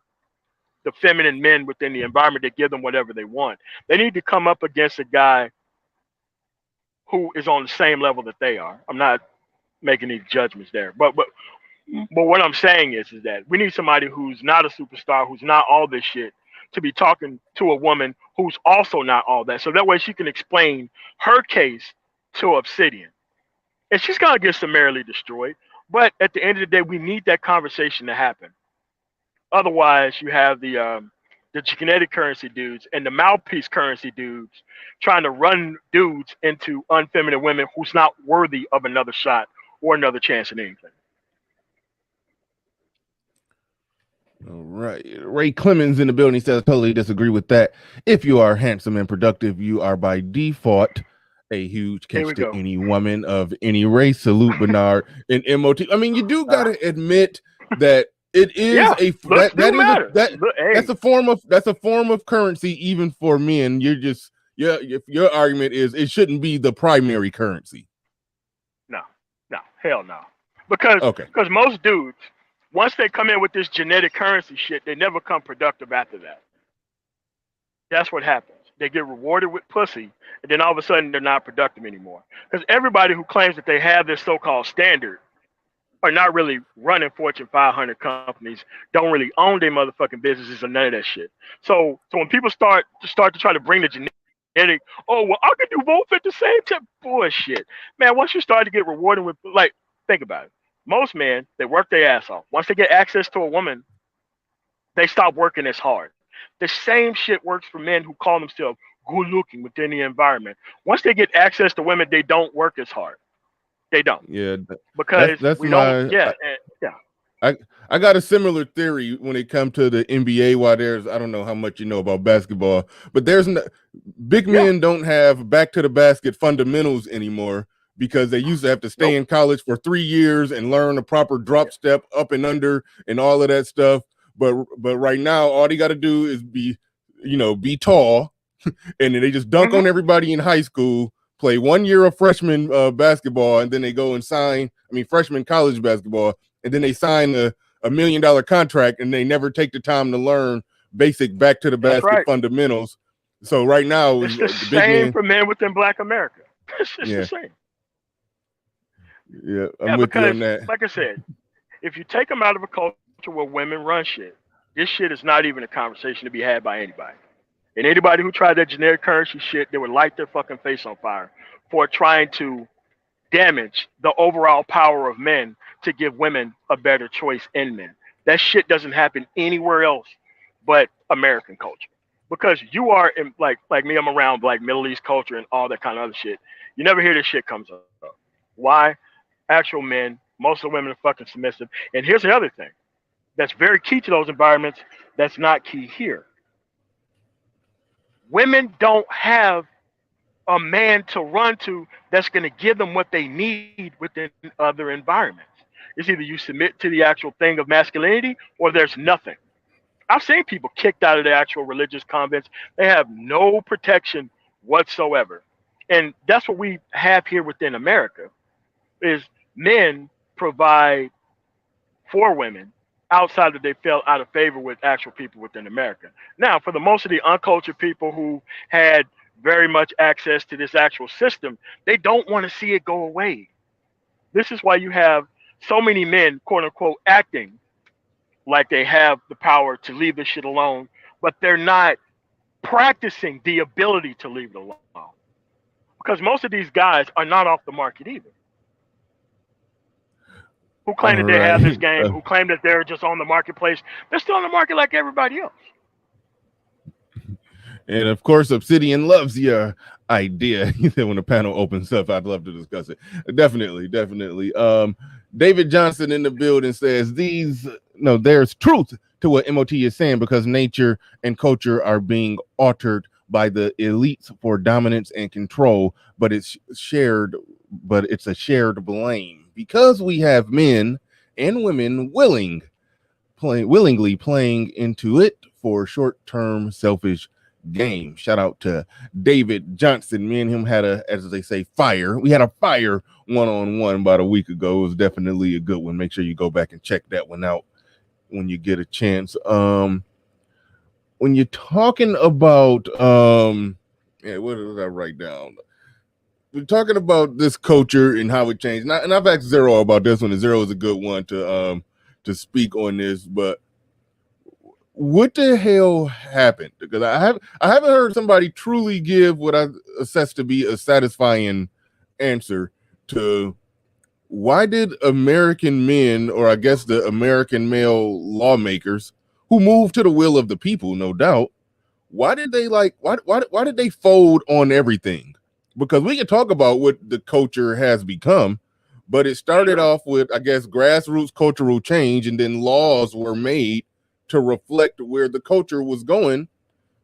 the feminine men within the environment that give them whatever they want. They need to come up against a guy who is on the same level that they are. I'm not making any judgments there, but what I'm saying is that we need somebody who's not a superstar, who's not all this shit, to be talking to a woman who's also not all that. So that way she can explain her case to Obsidian. And she's gonna get summarily destroyed. But at the end of the day, we need that conversation to happen. Otherwise, you have the genetic currency dudes and the mouthpiece currency dudes trying to run dudes into unfeminine women who's not worthy of another shot or another chance at anything. All right. Ray Clemens in the building says, totally disagree with that. If you are handsome and productive, you are by default a huge catch to any woman of any race. Salute Bernard and MOT. I mean, you do got to admit that it is that's a form of currency even for men. You're just your argument is it shouldn't be the primary currency. No, hell no. Because most dudes, once they come in with this genetic currency shit, they never come productive after that. That's what happens. They get rewarded with pussy, and then all of a sudden they're not productive anymore. Because everybody who claims that they have this so-called standard are not really running Fortune 500 companies, don't really own their motherfucking businesses or none of that shit. So when people start to try to bring the genetic, oh, well, I can do both at the same time. Bullshit. Man, once you start to get rewarded with, like, think about it. Most men, they work their ass off. Once they get access to a woman, they stop working as hard. The same shit works for men who call themselves good looking within the environment. Once they get access to women, they don't work as hard. They don't. Yeah. Because that's we my, don't. Yeah. I got a similar theory when it comes to the NBA. Why I don't know how much you know about basketball, but big men don't have back to the basket fundamentals anymore because they used to have to stay in college for 3 years and learn a proper drop step up and under and all of that stuff. But right now, all they got to do is be tall, and then they just dunk on everybody in high school, play 1 year of freshman basketball, and then they go and freshman college basketball, and then they sign a $1 million contract, and they never take the time to learn basic back to the basket fundamentals. So right now, it's the same for men within Black America. It's the same. Yeah, I'm with you on that. Like I said, if you take them out of a culture where women run shit, this shit is not even a conversation to be had by anybody. And anybody who tried that generic currency shit, they would light their fucking face on fire for trying to damage the overall power of men to give women a better choice in men. That shit doesn't happen anywhere else but American culture. Because you are in, like me, I'm around like Middle East culture and all that kind of other shit. You never hear this shit comes up. Why? Actual men, most of the women are fucking submissive. And here's the other thing that's very key to those environments that's not key here. Women don't have a man to run to that's going to give them what they need within other environments. It's either you submit to the actual thing of masculinity or there's nothing. I've seen people kicked out of their actual religious convents. They have no protection whatsoever. And that's what we have here within America is men provide for women outside that they fell out of favor with actual people within America. Now, for the most of the uncultured people who had very much access to this actual system, they don't want to see it go away. This is why you have so many men, quote unquote, acting like they have the power to leave this shit alone, but they're not practicing the ability to leave it alone. Because most of these guys are not off the market either. Who claim that they have this game, who claim that they're just on the marketplace. They're still on the market like everybody else. And of course, Obsidian loves your idea. He said when the panel opens up, I'd love to discuss it. Definitely. David Johnson in the building says there's truth to what MOT is saying because nature and culture are being altered by the elites for dominance and control, but it's a shared blame because we have men and women willingly playing into it for short-term selfish game. Shout out to David Johnson. Me and him had as they say, we had a fire one-on-one about a week ago. It was definitely a good one. Make sure you go back and check that one out when you get a chance. When you're talking about what did I write down? We're talking about this culture and how it changed. And I've asked Zero about this one, and Zero is a good one to speak on this, but what the hell happened? Because I haven't heard somebody truly give what I assess to be a satisfying answer to why did American men, or I guess the American male lawmakers who moved to the will of the people, no doubt, why did they why did they fold on everything? Because we can talk about what the culture has become, but it started off with, I guess, grassroots cultural change, and then laws were made to reflect where the culture was going.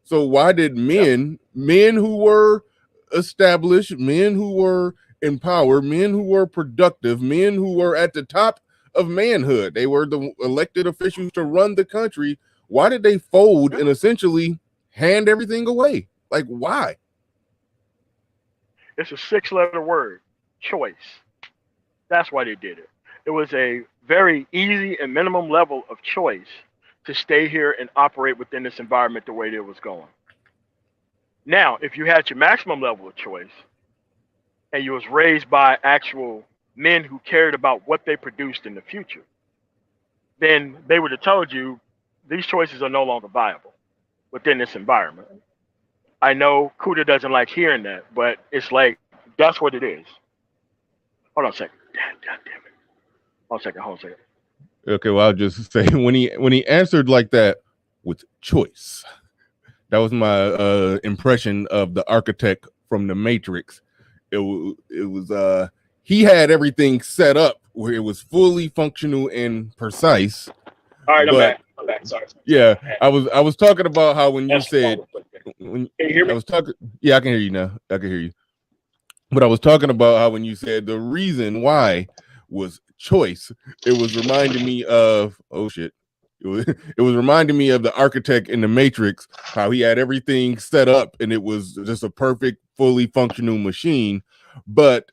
So why did men who were established, men who were empowered, men who were productive, men who were at the top of manhood, they were the elected officials to run the country, why did they fold and essentially hand everything away? Like, why? It's a 6-letter word, choice. That's why they did it. It was a very easy and minimum level of choice to stay here and operate within this environment the way it was going. Now, if you had your maximum level of choice and you was raised by actual men who cared about what they produced in the future, then they would have told you these choices are no longer viable within this environment. I know Kuda doesn't like hearing that, but it's like, that's what it is. Hold on a second. Damn it. Hold on a second. Okay, well, I'll just say when he answered like that with choice, that was my impression of the architect from the Matrix. It was he had everything set up where it was fully functional and precise. All right, I'm back. Sorry. Yeah, I was talking about how when you said, can you hear me? I was talking. Yeah, I can hear you now. I can hear you. But I was talking about how when you said the reason why was choice, it was reminding me of it was reminding me of the architect in the Matrix, how he had everything set up and it was just a perfect, fully functional machine, but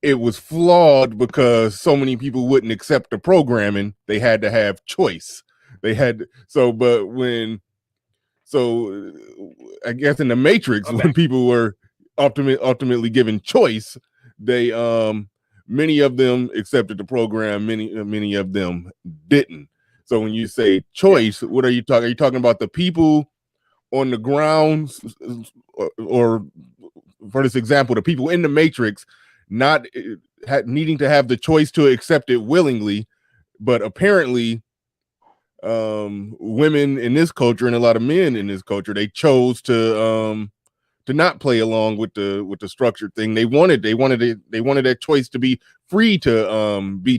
it was flawed because so many people wouldn't accept the programming. They had to have choice. I guess in the Matrix, when people were ultimately given choice, they many of them accepted the program, many of them didn't. So when you say choice, what are you talking? Are you talking about the people on the ground, or for this example, the people in the Matrix not needing to have the choice to accept it willingly, but apparently women in this culture and a lot of men in this culture, they chose to not play along with the structured thing. They wanted that choice to be free to be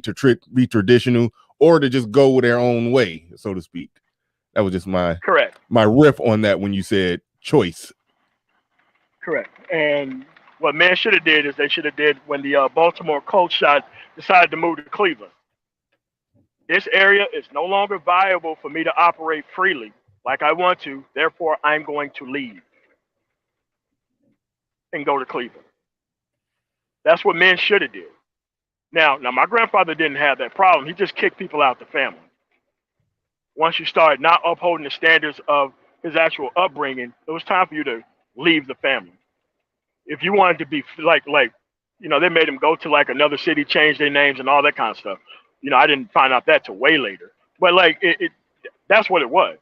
traditional, or to just go their own way, so to speak. That was just my riff on that when you said choice. Correct. And what men should have did is they should have did when the Baltimore Colts decided to move to Cleveland. This area is no longer viable for me to operate freely like I want to. Therefore, I'm going to leave and go to Cleveland. That's what men should have did. Now, my grandfather didn't have that problem. He just kicked people out the family. Once you start not upholding the standards of his actual upbringing, it was time for you to leave the family. If you wanted to be like, they made him go to like another city, change their names and all that kind of stuff. I didn't find out that till way later. But that's what it was.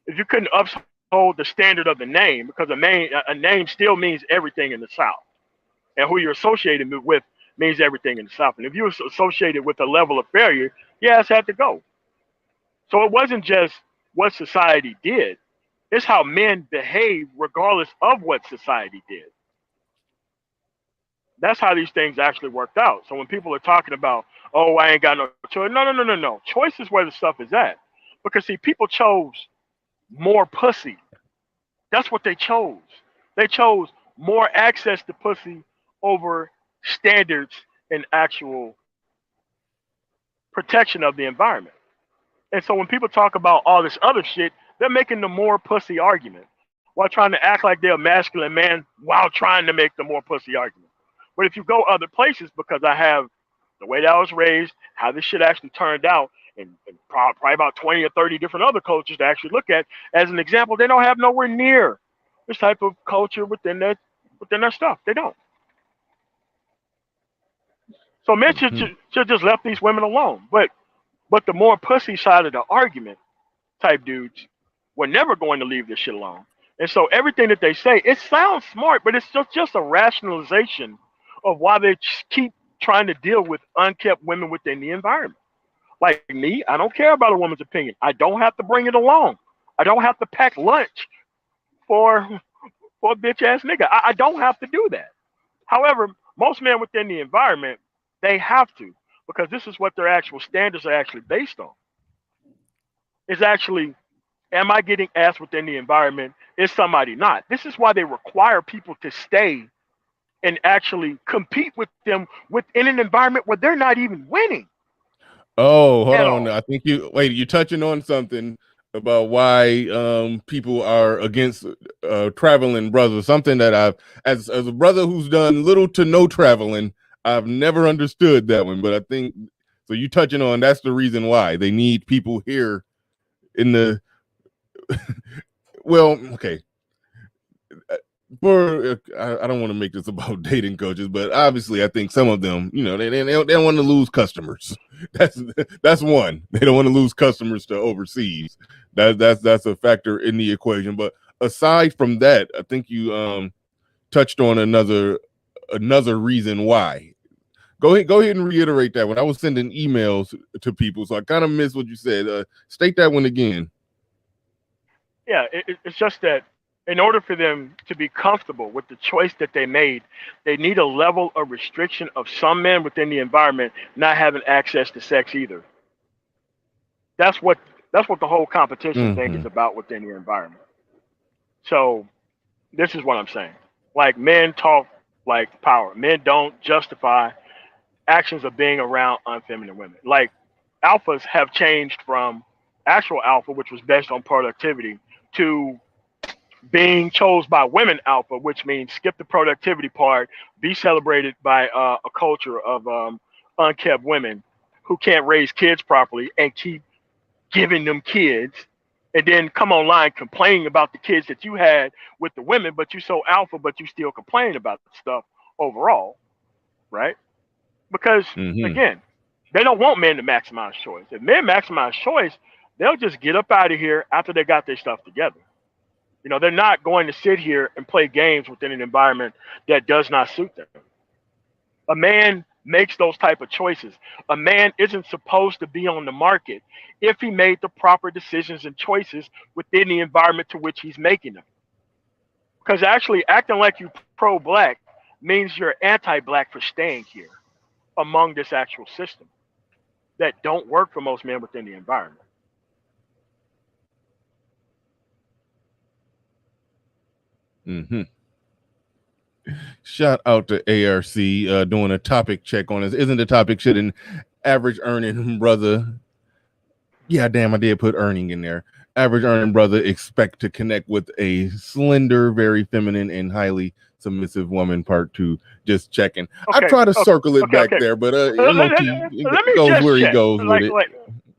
If you couldn't uphold the standard of the name, because a name still means everything in the South. And who you're associated with means everything in the South. And if you were associated with a level of failure, your ass had to go. So it wasn't just what society did. It's how men behave regardless of what society did. That's how these things actually worked out. So when people are talking about, oh, I ain't got no choice, no. Choice is where the stuff is at. Because see, people chose more pussy. That's what they chose. They chose more access to pussy over standards and actual protection of the environment. And so when people talk about all this other shit, they're making the more pussy argument while trying to act like they're a masculine man while trying to make the more pussy argument. But if you go other places, because I have the way that I was raised, how this shit actually turned out, and probably about 20 or 30 different other cultures to actually look at as an example, they don't have nowhere near this type of culture within their stuff. They don't. So men should just left these women alone. But the more pussy side of the argument type dudes were never going to leave this shit alone. And so everything that they say, it sounds smart, but it's just a rationalization of why they keep trying to deal with unkept women within the environment. Like me, I don't care about a woman's opinion. I don't have to bring it along. I don't have to pack lunch for a bitch ass nigga. I don't have to do that. However, most men within the environment, they have to, because this is what their actual standards are actually based on. Is actually, am I getting ass within the environment? Is somebody not? This is why they require people to stay and actually compete with them within an environment where they're not even winning. Oh, hold on. All. I think you're touching on something about why people are against traveling brothers. Something that I've, as a brother who's done little to no traveling, I've never understood that one. But I think so. You touching on that's the reason why they need people here in the. Well, okay. I don't want to make this about dating coaches, but obviously I think some of them, they don't want to lose customers. That's one. They don't want to lose customers to overseas. That's a factor in the equation. But aside from that, I think you touched on another reason why. Go ahead and reiterate that one. I was sending emails to people, so I kind of missed what you said. State that one again. Yeah, it's just that in order for them to be comfortable with the choice that they made, they need a level of restriction of some men within the environment not having access to sex either. That's what the whole competition thing is about within the environment. So this is what I'm saying. Like, men talk like power. Men don't justify actions of being around unfeminine women. Like, alphas have changed from actual alpha, which was based on productivity, to being chose by women alpha, which means skip the productivity part, be celebrated by a culture of unkept women who can't raise kids properly and keep giving them kids, and then come online complaining about the kids that you had with the women, but you so alpha, but you still complain about the stuff overall, right? Because again, they don't want men to maximize choice. If men maximize choice, they'll just get up out of here after they got their stuff together. They're not going to sit here and play games within an environment that does not suit them. A man makes those type of choices. A man isn't supposed to be on the market if he made the proper decisions and choices within the environment to which he's making them. Because actually acting like you pro-black means you're anti-black for staying here among this actual system that don't work for most men within the environment. Shout out to ARC doing a topic check on us. Isn't the topic should an average earning brother? Yeah, damn, I did put earning in there. Average earning brother expect to connect with a slender, very feminine, and highly submissive woman. Part 2. Just checking. Okay, I try to circle it back there, but MOT let me goes just where check. he goes with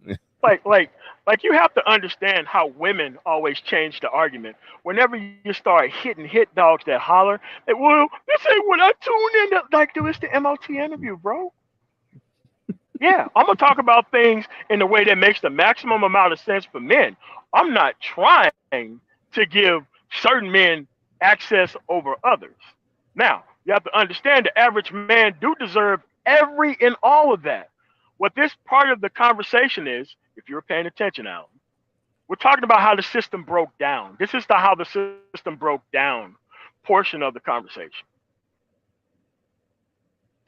it. Like you have to understand how women always change the argument. Whenever you start hitting hit dogs that holler, well, this ain't what I tuned in. Like, dude, it's the MOT interview, bro. Yeah, I'm gonna talk about things in the way that makes the maximum amount of sense for men. I'm not trying to give certain men access over others. Now, you have to understand the average man do deserve every and all of that. What this part of the conversation is, if you're paying attention, Alan, we're talking about how the system broke down. This is the how the system broke down portion of the conversation.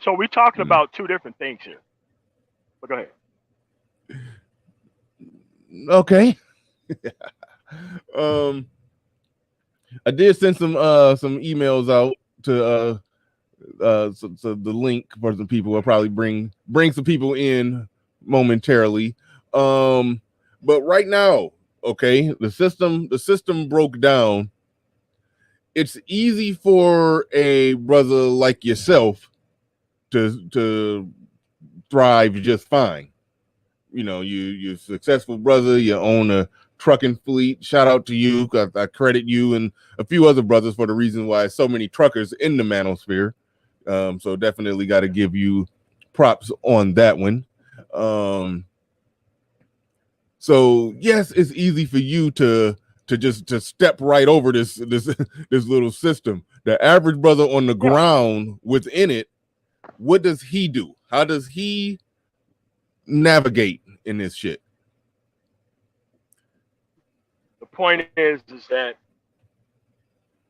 So we're talking about two different things here. But go ahead. Okay. I did send some emails out to so the link for some people. Will probably bring some people in momentarily. But right now, okay, the system broke down. It's easy for a brother like yourself to thrive just fine. You know, you're a successful brother. You own a trucking fleet. Shout out to you. I credit you and a few other brothers for the reason why so many truckers in the manosphere. So definitely got to give you props on that one. So yes, it's easy for you to step right over this little system. The average brother on the ground within it, what does he do? How does he navigate in this shit? The point is that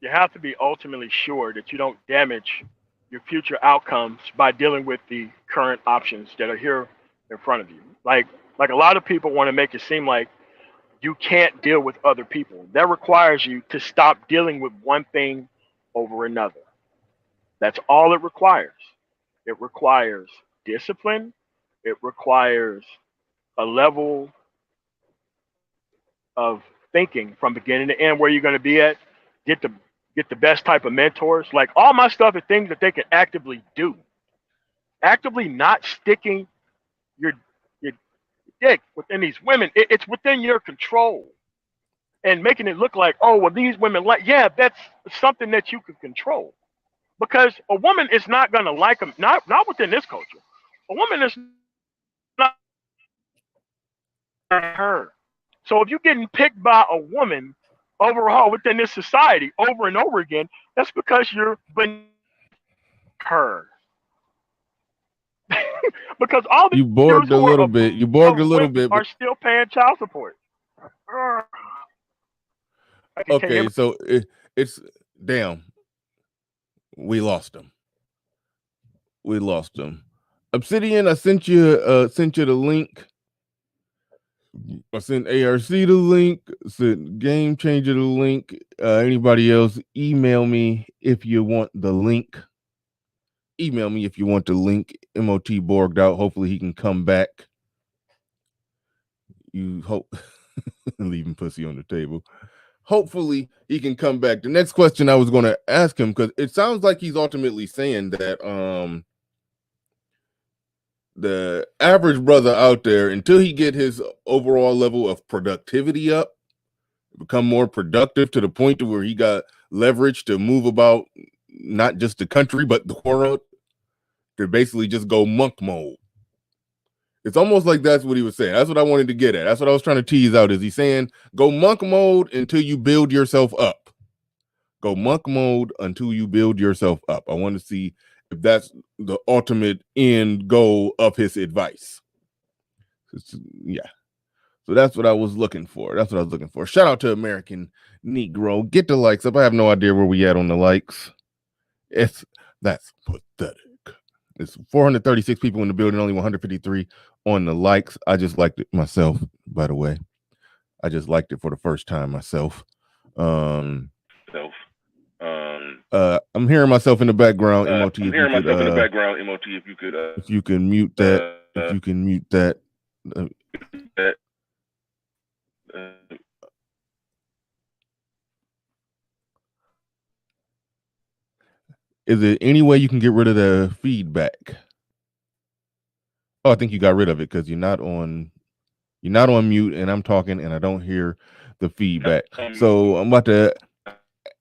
you have to be ultimately sure that you don't damage your future outcomes by dealing with the current options that are here in front of you. Like a lot of people want to make it seem like you can't deal with other people. That requires you to stop dealing with one thing over another. That's all it requires. It requires discipline. It requires a level of thinking from beginning to end where you're going to be at. Get the best type of mentors. Like all my stuff is things that they can actively do. Actively not sticking your dick within these women. It's within your control. And making it look like, oh, well, these women like, yeah, that's something that you can control. Because a woman is not going to like them, not within this culture. A woman is not her. So if you're getting picked by a woman overall within this society over and over again, that's because you're beneath her. Because all the You borged a little bit. You borged a little bit. Are still paying child support. Okay, so it's damn. We lost them. Obsidian, I sent you the link. I sent ARC the link, sent Game Changer the link. Anybody else, email me if you want the link. Email me if you want the link. MOT borged out. Hopefully he can come back. You hope leaving pussy on the table. Hopefully he can come back. The next question I was going to ask him, because it sounds like he's ultimately saying that the average brother out there, until he get his overall level of productivity up, become more productive to the point to where he got leverage to move about not just the country but the world, to basically just go monk mode. It's almost like that's what he was saying. That's what I wanted to get at. That's what I was trying to tease out. Is he saying go monk mode until you build yourself up? Go monk mode until you build yourself up. I want to see if that's the ultimate end goal of his advice. Yeah. So that's what I was looking for. Shout out to American Negro. Get the likes up. I have no idea where we at on the likes. That's pathetic. It's 436 people in the building, only 153 on the likes. I just liked it myself, by the way. I just liked it for the first time myself. I'm hearing myself in the background. MOT, if you could if you can mute that. Is there any way you can get rid of the feedback? Oh, I think you got rid of it because you're not on mute and I'm talking and I don't hear the feedback. So I'm about to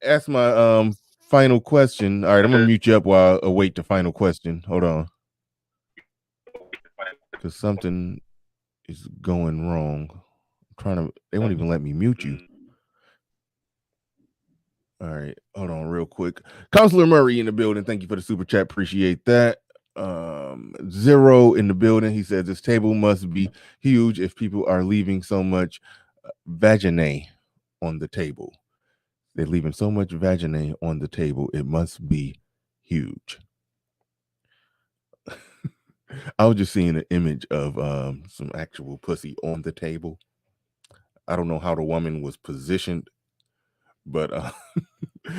ask my final question. All right, I'm gonna mute you up while I await the final question. Hold on. Because something is going wrong. They won't even let me mute you. All right, hold on real quick. Counselor Murray in the building. Thank you for the super chat. Appreciate that. Zero in the building. He says this table must be huge if people are leaving so much vaginae on the table. They're leaving so much vaginae on the table. It must be huge. I was just seeing an image of some actual pussy on the table. I don't know how the woman was positioned, but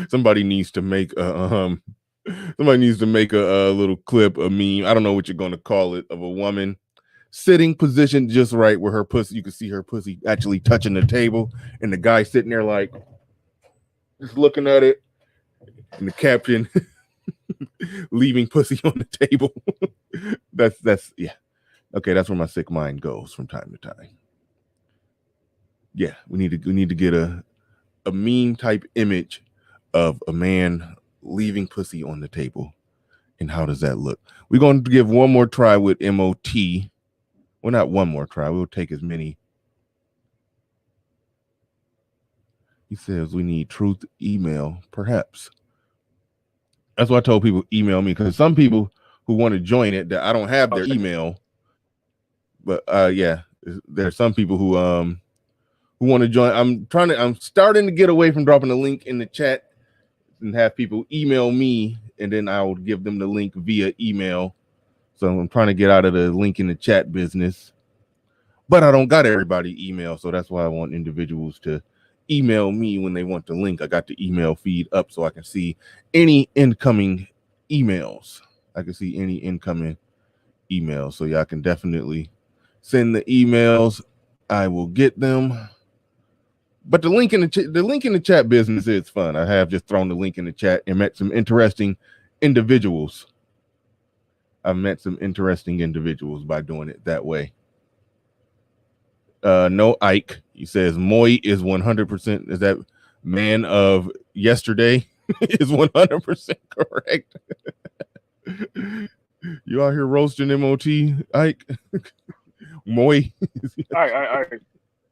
somebody needs to make a little clip, a meme. I don't know what you're going to call it, of a woman sitting positioned just right where her pussy, you can see her pussy actually touching the table, and the guy sitting there like just looking at it, and the caption leaving pussy on the table. that's yeah. Okay, that's where my sick mind goes from time to time. Yeah, we need to get a meme type image of a man leaving pussy on the table, and how does that look? We're going to give one more try with MOT. Well, not one more try. We'll take as many. He says we need truth email, perhaps. That's why I told people email me, because some people who want to join it, that I don't have their email. But yeah, there's some people who want to join. I'm starting to get away from dropping a link in the chat and have people email me, and then I will give them the link via email. So I'm trying to get out of the link in the chat business, but I don't got everybody email. So that's why I want individuals to email me when they want the link. I got the email feed up so I can see any incoming emails. So y'all can definitely send the emails. I will get them. But the link in the chat business is fun. I have just thrown the link in the chat and met some interesting individuals. I've met some interesting individuals by doing it that way. No Ike. He says Moy is 100%. Is that man of yesterday? Is 100% correct. You out here roasting MOT, Ike? Moy. All right.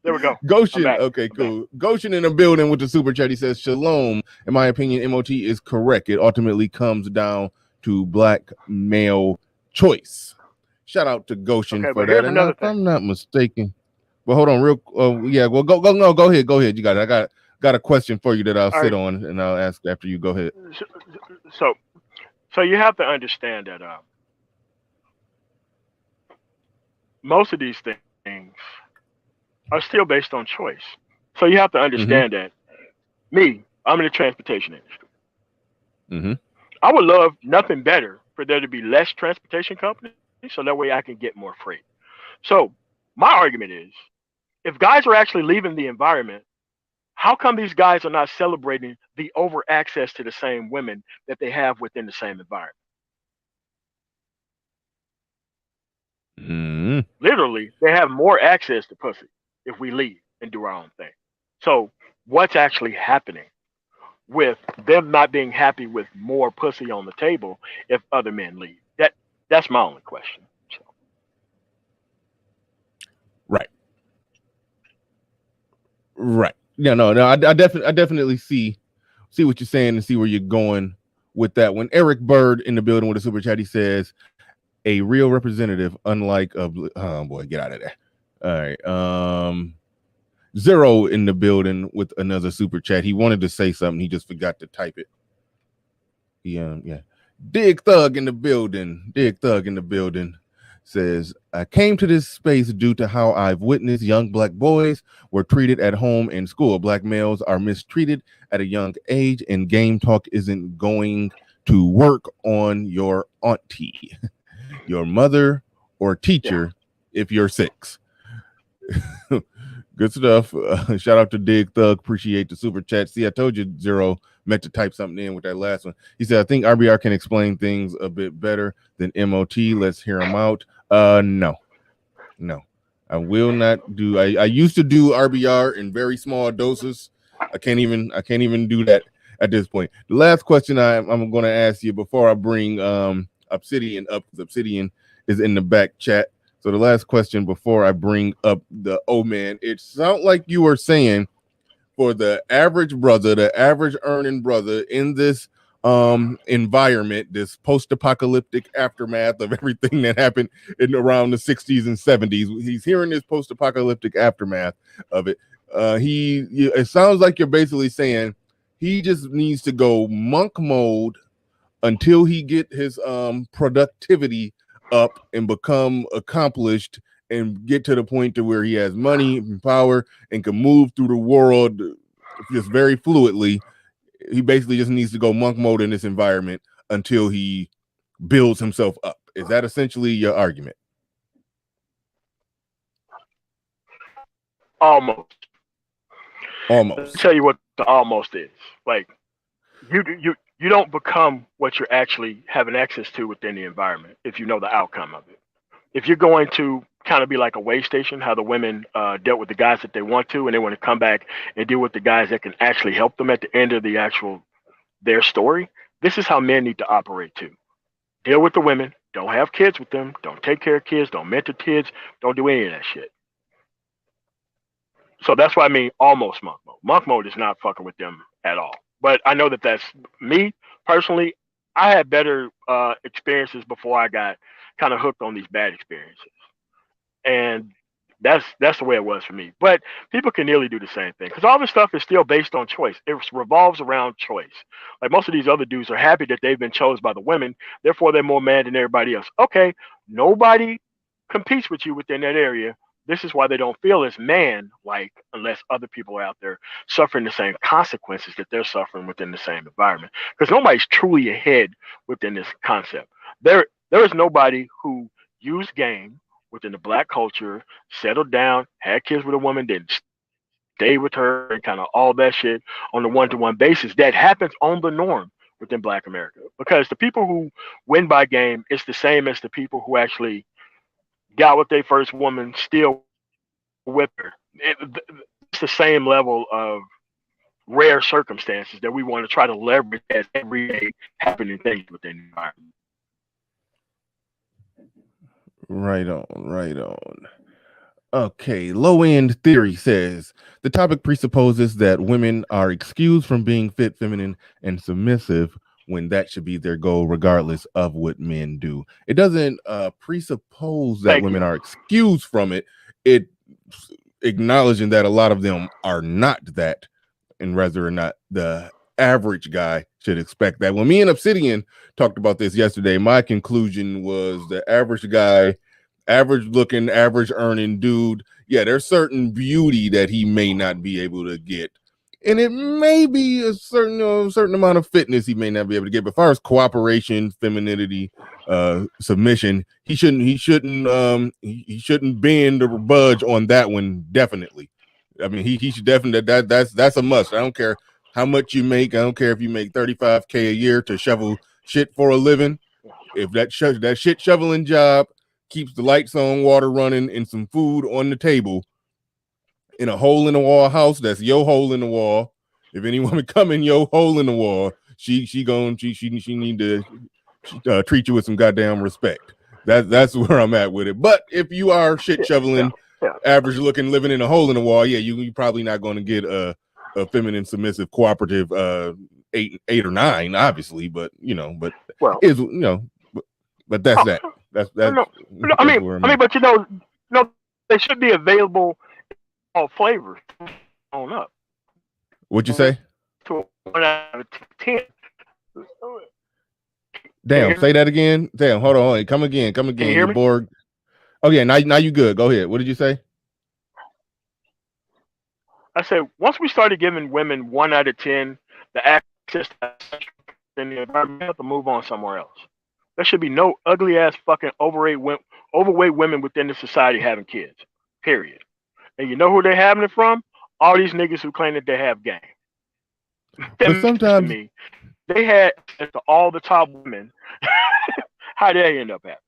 There we go. Goshen. Okay, cool. Goshen in the building with the super chat. He says, Shalom. In my opinion, MOT is correct. It ultimately comes down to black male choice. Shout out to Goshen for that. And if I'm not mistaken, well, hold on, yeah. Well, go ahead. You got it. I got a question for you that I'll sit on, and I'll ask after you. Go ahead. So you have to understand that most of these things are still based on choice. So you have to understand that I'm in the transportation industry. Mm-hmm. I would love nothing better for there to be less transportation companies, so that way I can get more freight. So my argument is, if guys are actually leaving the environment, how come these guys are not celebrating the over access to the same women that they have within the same environment? Mm-hmm. Literally, they have more access to pussy if we leave and do our own thing. So what's actually happening with them not being happy with more pussy on the table if other men leave? That's my only question. So. Right. Yeah, no. I definitely see what you're saying and see where you're going with that. When Eric Bird in the building with a super chat, he says, a real representative, unlike oh boy, get out of there. All right. Zero in the building with another super chat. He wanted to say something, he just forgot to type it. Yeah. Dig Thug in the building says, I came to this space due to how I've witnessed young black boys were treated at home and school. Black males are mistreated at a young age, and game talk isn't going to work on your auntie, your mother, or teacher if you're 6. Good stuff. Shout out to Dig Thug. Appreciate the super chat. See, I told you Zero meant to type something in with that last one. He said, I think RBR can explain things a bit better than MOT. Let's hear him out. No. I will not do. I used to do RBR in very small doses. I can't even do that at this point. The last question I'm going to ask you before I bring Obsidian up, because Obsidian is in the back chat. So the last question before I bring up the man, it sounds like you were saying for the average brother, the average earning brother in this environment, this post-apocalyptic aftermath of everything that happened in around the 60s and 70s. He's hearing this post-apocalyptic aftermath of it. It sounds like you're basically saying he just needs to go monk mode until he get his productivity up and become accomplished and get to the point to where he has money and power and can move through the world just very fluidly. He basically just needs to go monk mode in this environment until he builds himself up. Is that essentially your argument? Almost. Almost. Let me tell you what the almost is. Like you don't become what you're actually having access to within the environment if you know the outcome of it. If you're going to kind of be like a way station, how the women dealt with the guys that they want to, and they want to come back and deal with the guys that can actually help them at the end of the actual their story. This is how men need to operate too. Deal with the women. Don't have kids with them. Don't take care of kids. Don't mentor kids. Don't do any of that shit. So that's what I mean almost monk mode. Monk mode is not fucking with them at all. But I know that that's me personally. I had better experiences before I got kind of hooked on these bad experiences, and that's the way it was for me. But people can nearly do the same thing because all this stuff is still based on choice. It revolves around choice. Like most of these other dudes are happy that they've been chosen by the women, therefore they're more mad than everybody else. Okay, nobody competes with you within that area. This is why they don't feel as man like unless other people are out there suffering the same consequences that they're suffering within the same environment. Because nobody's truly ahead within this concept. There is nobody who used game within the black culture, settled down, had kids with a woman, then stay with her, and kind of all that shit on a one-to-one basis. That happens on the norm within Black America. Because the people who win by game is the same as the people who actually got with their first woman, still with her. It's the same level of rare circumstances that we want to try to leverage as everyday happening things within the environment. Right on. Okay, low end theory says the topic presupposes that women are excused from being fit, feminine, and submissive when that should be their goal, regardless of what men do. It doesn't presuppose that women are excused from it. It acknowledging that a lot of them are not that, and whether or not the average guy should expect that. When me and Obsidian talked about this yesterday, my conclusion was the average guy, average looking, average earning dude, yeah, there's certain beauty that he may not be able to get, and it may be a certain amount of fitness he may not be able to get. But as far as cooperation, femininity, submission, he shouldn't bend or budge on that one. Definitely. I mean, he should definitely, that's a must. I don't care how much you make. I don't care if you make $35K a year to shovel shit for a living. If that shit shoveling job keeps the lights on, water running, and some food on the table in a hole in the wall house, that's your hole in the wall. If any woman come in your hole in the wall, she need to treat you with some goddamn respect. That's where I'm at with it. But if you are shit shoveling, average looking, living in a hole in the wall, yeah, you're probably not going to get a feminine, submissive, cooperative 8 or 9, obviously. But but that's that. That's no, I mean, but they should be available in all flavors on up. What'd you say? To 1 out of 10. Damn, say that again. Damn, hold on. Come again. Can you hear me? Borg. Oh yeah, now you good. Go ahead. What did you say? I said once we started giving women 1 out of 10 the access in the environment, we have to move on somewhere else. There should be no ugly ass fucking overweight women within the society having kids. Period. And you know who they're having it from? All these niggas who claim that they have game. But sometimes to me, they had to all the top women. How they end up happening?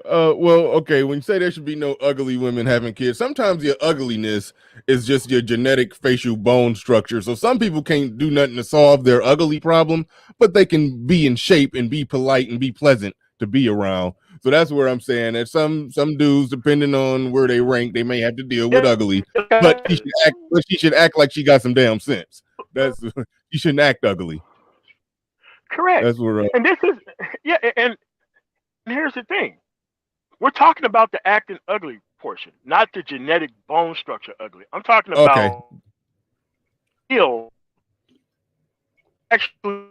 Well, okay, when you say there should be no ugly women having kids, sometimes your ugliness is just your genetic facial bone structure. So some people can't do nothing to solve their ugly problem, but they can be in shape and be polite and be pleasant to be around. So that's where I'm saying that some dudes, depending on where they rank, they may have to deal with ugly, but she should act like she got some damn sense. She shouldn't act ugly. Correct. That's where and this is and here's the thing. We're talking about the acting ugly portion, not the genetic bone structure ugly. I'm talking about skill actually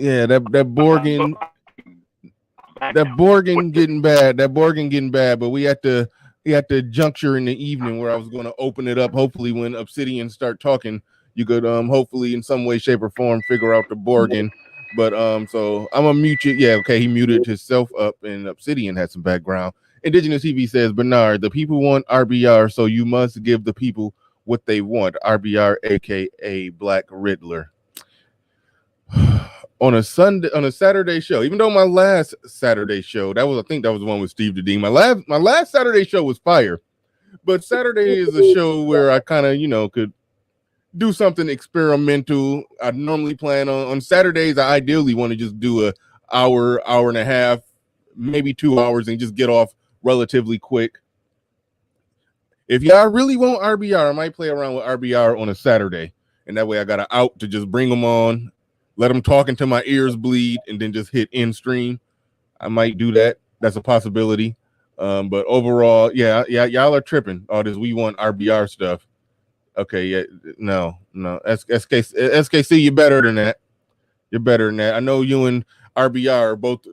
Yeah, that Borgin. That Borgin getting bad. That Borgin getting bad. But we at the juncture in the evening where I was going to open it up. Hopefully, when Obsidian start talking, you could hopefully in some way, shape, or form figure out the Borgin. But so I'm gonna mute you. Yeah, okay. He muted himself up, and Obsidian had some background. Indigenous TV says, Bernard, the people want RBR, so you must give the people what they want. RBR, aka Black Riddler. On a Saturday show, even though my last Saturday show, I think that was the one with Steve Dean. My last Saturday show was fire, but Saturday is a show where I kind of, could do something experimental. I normally plan on Saturdays. I ideally want to just do a hour and a half, maybe 2 hours, and just get off relatively quick. If y'all really want RBR, I might play around with RBR on a Saturday, and that way I got an out to just bring them on, let them talk until my ears bleed, and then just hit end stream. I might do that. That's a possibility. But overall, yeah, y'all are tripping. All this we want RBR stuff. Okay, yeah, no. SKC, you're better than that. You're better than that. I know you and RBR are both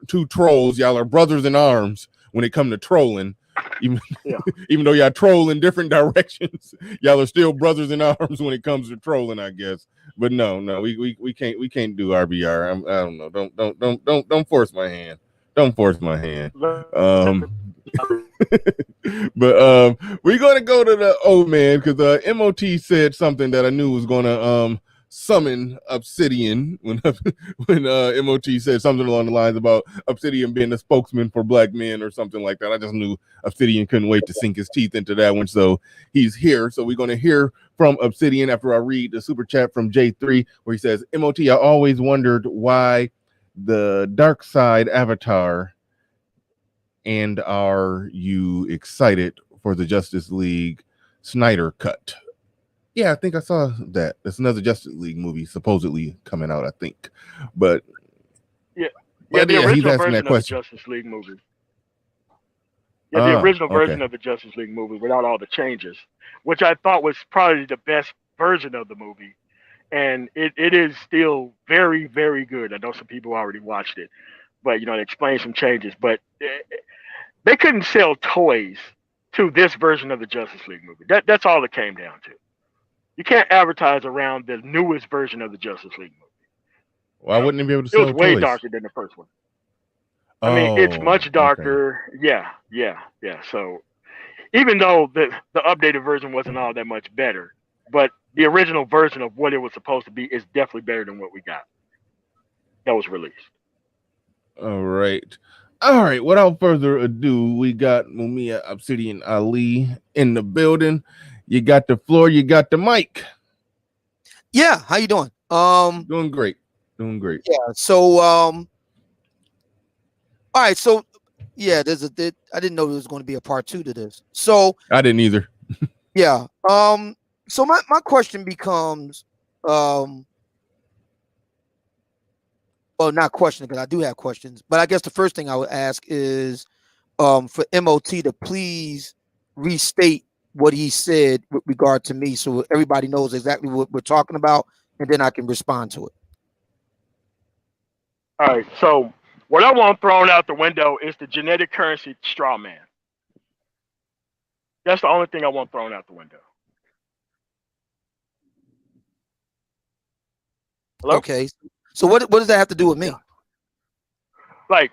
two trolls. Y'all are brothers in arms when it comes to trolling. Even though y'all troll in different directions, y'all are still brothers in arms when it comes to trolling, I guess. But no, we can't do RBR. I don't know. Don't force my hand. Don't force my hand. But we're gonna go to the old man because MOT said something that I knew was gonna summon Obsidian when MOT said something along the lines about Obsidian being the spokesman for black men or something like that. I just knew Obsidian couldn't wait to sink his teeth into that one, so he's here. So we're going to hear from Obsidian after I read the super chat from J3 where he says, MOT, I always wondered why the dark side avatar, and are you excited for the Justice League Snyder cut? Yeah, I think I saw that. There's another Justice League movie supposedly coming out, I think. But the original version of the Justice League movie. Yeah, the original version of the Justice League movie without all the changes, which I thought was probably the best version of the movie. And it is still very, very good. I know some people already watched it, but, it explains some changes. But they couldn't sell toys to this version of the Justice League movie. That's all it came down to. You can't advertise around the newest version of the Justice League movie. Why wouldn't it be able to sell toys? It was way darker than the first one. I mean, it's much darker. Okay. Yeah. So even though the updated version wasn't all that much better, but the original version of what it was supposed to be is definitely better than what we got that was released. All right. Without further ado, we got Mumia Obsidian Ali in the building. You got the floor. You got the mic. Yeah. How you doing? Doing great. Yeah. So, all right. So, yeah, I didn't know there was going to be a part 2 to this. So I didn't either. Yeah. So my question becomes, well, not question because I do have questions, but I guess the first thing I would ask is, for MOT to please restate what he said with regard to me, so everybody knows exactly what we're talking about, and then I can respond to it. All right. So what I want thrown out the window is the genetic currency straw man. That's the only thing I want thrown out the window. Hello? Okay. So what does that have to do with me? Like,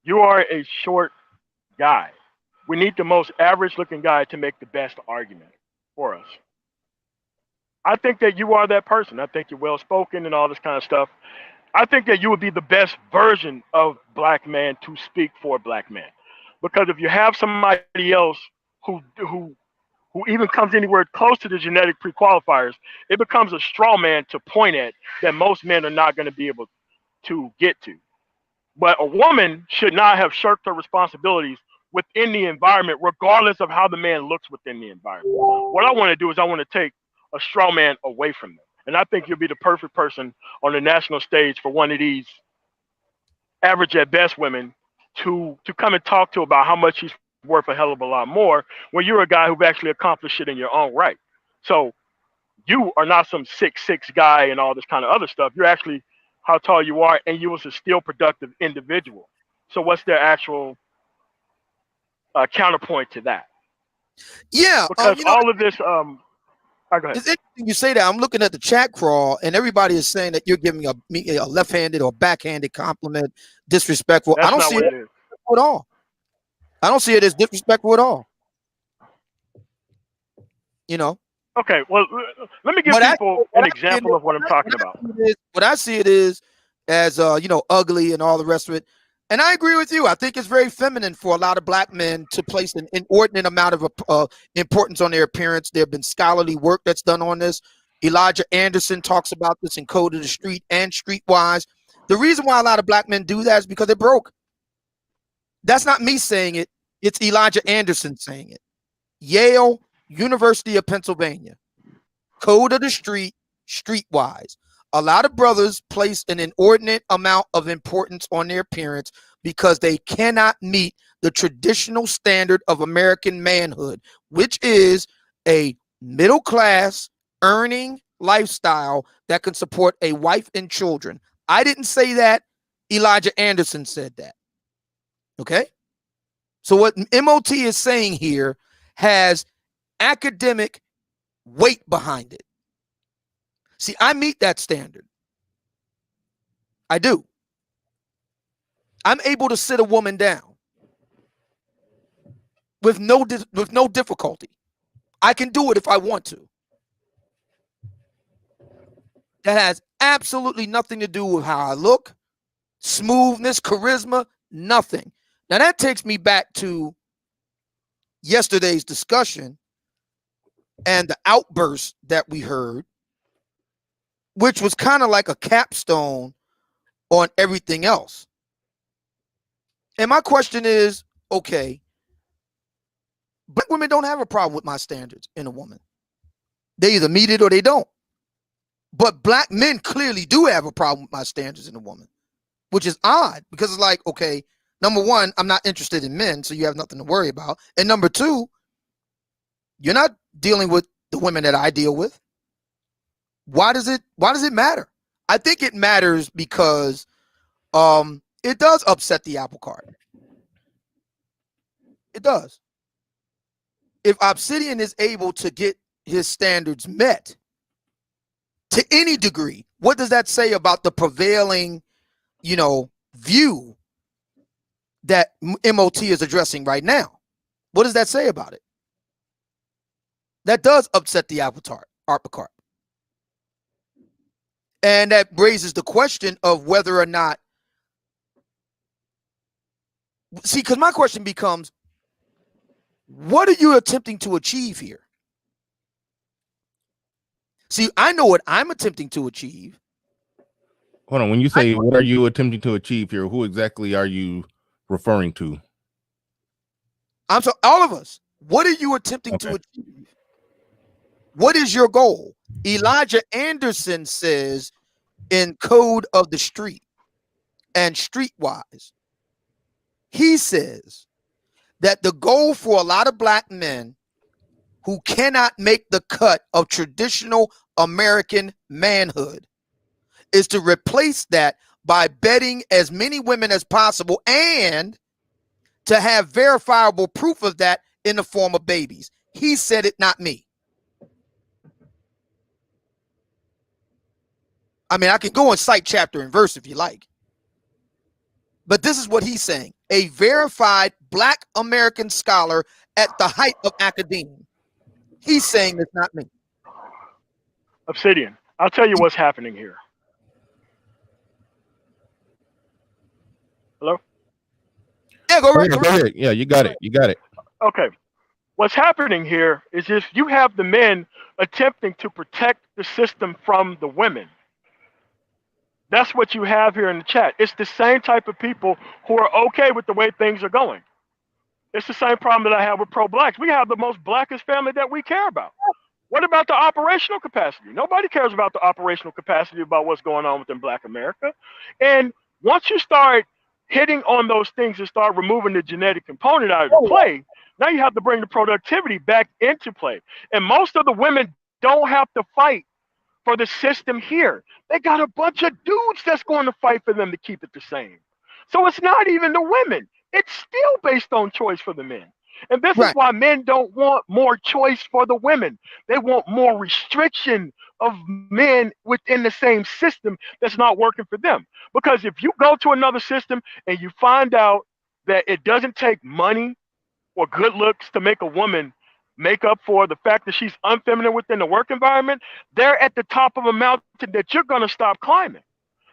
you are a short guy. We need the most average looking guy to make the best argument for us. I think that you are that person. I think you're well spoken and all this kind of stuff. I think that you would be the best version of black man to speak for black men. Because if you have somebody else who even comes anywhere close to the genetic pre-qualifiers, it becomes a straw man to point at that most men are not going to be able to get to. But a woman should not have shirked her responsibilities within the environment, regardless of how the man looks within the environment. What I want to do is I want to take a straw man away from them. And I think you'll be the perfect person on the national stage for one of these average at best women to come and talk to about how much he's worth a hell of a lot more when you're a guy who've actually accomplished shit in your own right. So you are not some 6'6" guy and all this kind of other stuff. You're actually how tall you are, and you was a still productive individual. So what's their actual counterpoint to that? Yeah, Because you know, all of this, go ahead. it's interesting you say that. I'm looking at the chat crawl, and everybody is saying that you're giving me a left-handed or backhanded compliment, disrespectful. I That's don't not see what it it is. at all. I don't see it as disrespectful at all. You know, Okay, well, let me give what I people an example of what I'm talking about. what I see it is as you know, ugly and all the rest of it. And I agree with you. I think it's very feminine for a lot of black men to place an inordinate amount of importance on their appearance. There have been scholarly work that's done on this. Elijah Anderson talks about this in Code of the Street and Streetwise. The reason why a lot of black men do that is because they're broke. That's not me saying it. It's Elijah Anderson saying it. Yale, University of Pennsylvania. Code of the Street, Streetwise. A lot of brothers place an inordinate amount of importance on their appearance because they cannot meet the traditional standard of American manhood, which is a middle class earning lifestyle that can support a wife and children. I didn't say that. Elijah Anderson said that. Okay? So what MOT is saying here has academic weight behind it. See, I meet that standard. I do. I'm able to sit a woman down with no difficulty. I can do it if I want to. That has absolutely nothing to do with how I look, smoothness, charisma, nothing. Now that takes me back to yesterday's discussion and the outburst that we heard, which was kind of like a capstone on everything else. And my question is, okay, black women don't have a problem with my standards in a woman. They either meet it or they don't. But black men clearly do have a problem with my standards in a woman, which is odd because it's like, okay, number one, I'm not interested in men, so you have nothing to worry about. And number two, you're not dealing with the women that I deal with. Why does it matter? I think it matters because it does upset the apple cart. It does. If Obsidian is able to get his standards met to any degree, what does that say about the prevailing, view that MOT is addressing right now? What does that say about it? That does upset the apple cart. And that raises the question of whether or not, see, because my question becomes, what are you attempting to achieve here? See, I know what I'm attempting to achieve. Hold on. When you say what are you attempting to achieve here, who exactly are you referring to? All of us. What are you attempting to achieve? What is your goal? Elijah Anderson says in Code of the Street and Streetwise, he says that the goal for a lot of black men who cannot make the cut of traditional American manhood is to replace that by bedding as many women as possible and to have verifiable proof of that in the form of babies. He said it, not me. I mean, I can go and cite chapter and verse if you like. But this is what he's saying. A verified black American scholar at the height of academia. He's saying it's not me. Obsidian, I'll tell you what's happening here. Hello? Yeah, go right. Go ahead. Yeah, you got it. You got it. Okay. What's happening here is just you have the men attempting to protect the system from the women. That's what you have here in the chat. It's the same type of people who are okay with the way things are going. It's the same problem that I have with pro-blacks. We have the most blackest family that we care about. What about the operational capacity? Nobody cares about the operational capacity about what's going on within Black America. And once you start hitting on those things and start removing the genetic component out of the play, now you have to bring the productivity back into play. And most of the women don't have to fight for the system here. They got a bunch of dudes that's going to fight for them to keep it the same. So it's not even the women. It's still based on choice for the men. And this is Right. why men don't want more choice for the women. They want more restriction of men within the same system that's not working for them. Because if you go to another system and you find out that it doesn't take money or good looks to make a woman make up for the fact that she's unfeminine within the work environment, they're at the top of a mountain that you're going to stop climbing.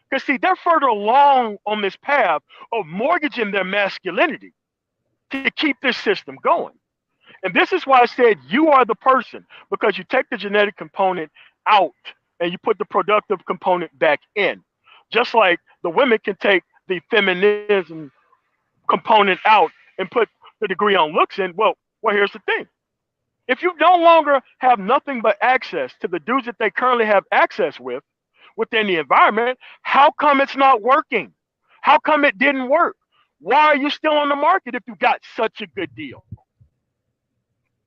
Because, see, they're further along on this path of mortgaging their masculinity to keep this system going. And this is why I said you are the person, because you take the genetic component out and you put the productive component back in. Just like the women can take the feminism component out and put the degree on looks in. Well, here's the thing. If you no longer have nothing but access to the dudes that they currently have access with within the environment, how come it's not working? How come it didn't work? Why are you still on the market if you got such a good deal?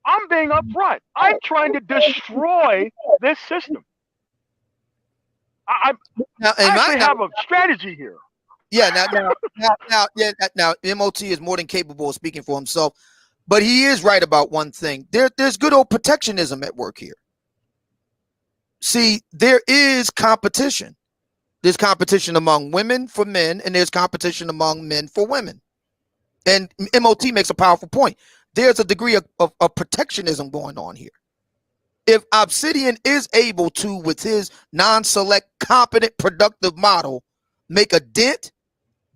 I'm being upfront. I'm trying to destroy this system. I Now, actually have a strategy here. yeah, now, MOT is more than capable of speaking for himself, but he is right about one thing. There's good old protectionism at work here. See, there is competition. There's competition among women for men, and there's competition among men for women. And MOT makes a powerful point. There's a degree of protectionism going on here. If Obsidian is able to, with his non-select, competent, productive model, make a dent,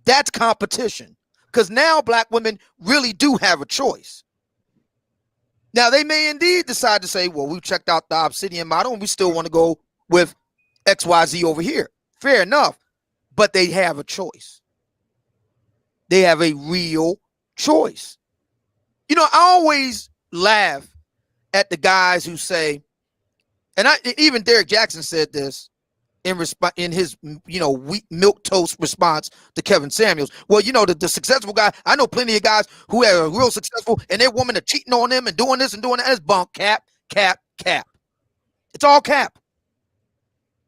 that's competition. Because now black women really do have a choice. Now, they may indeed decide to say, well, we checked out the Obsidian model and we still want to go with XYZ over here. Fair enough. But they have a choice. They have a real choice. You know, I always laugh at the guys who say, and even Derek Jackson said this in his wheat milk toast response to Kevin Samuels. Well, the successful guy, I know plenty of guys who are real successful and their women are cheating on them and doing this and doing that. It's bunk. Cap. It's all cap.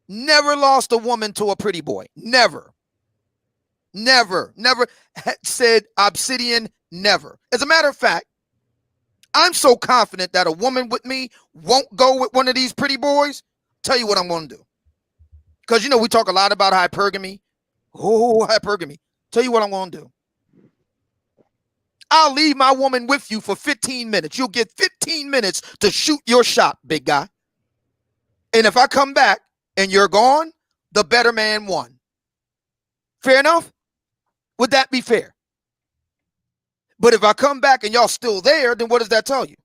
Never lost a woman to a pretty boy. Never said Obsidian. Never. As a matter of fact, I'm so confident that a woman with me won't go with one of these pretty boys. Tell you what I'm going to do. Because, we talk a lot about hypergamy. Oh, hypergamy. Tell you what I'm going to do. I'll leave my woman with you for 15 minutes. You'll get 15 minutes to shoot your shot, big guy. And if I come back and you're gone, the better man won. Fair enough? Would that be fair? But if I come back and y'all still there, then what does that tell you?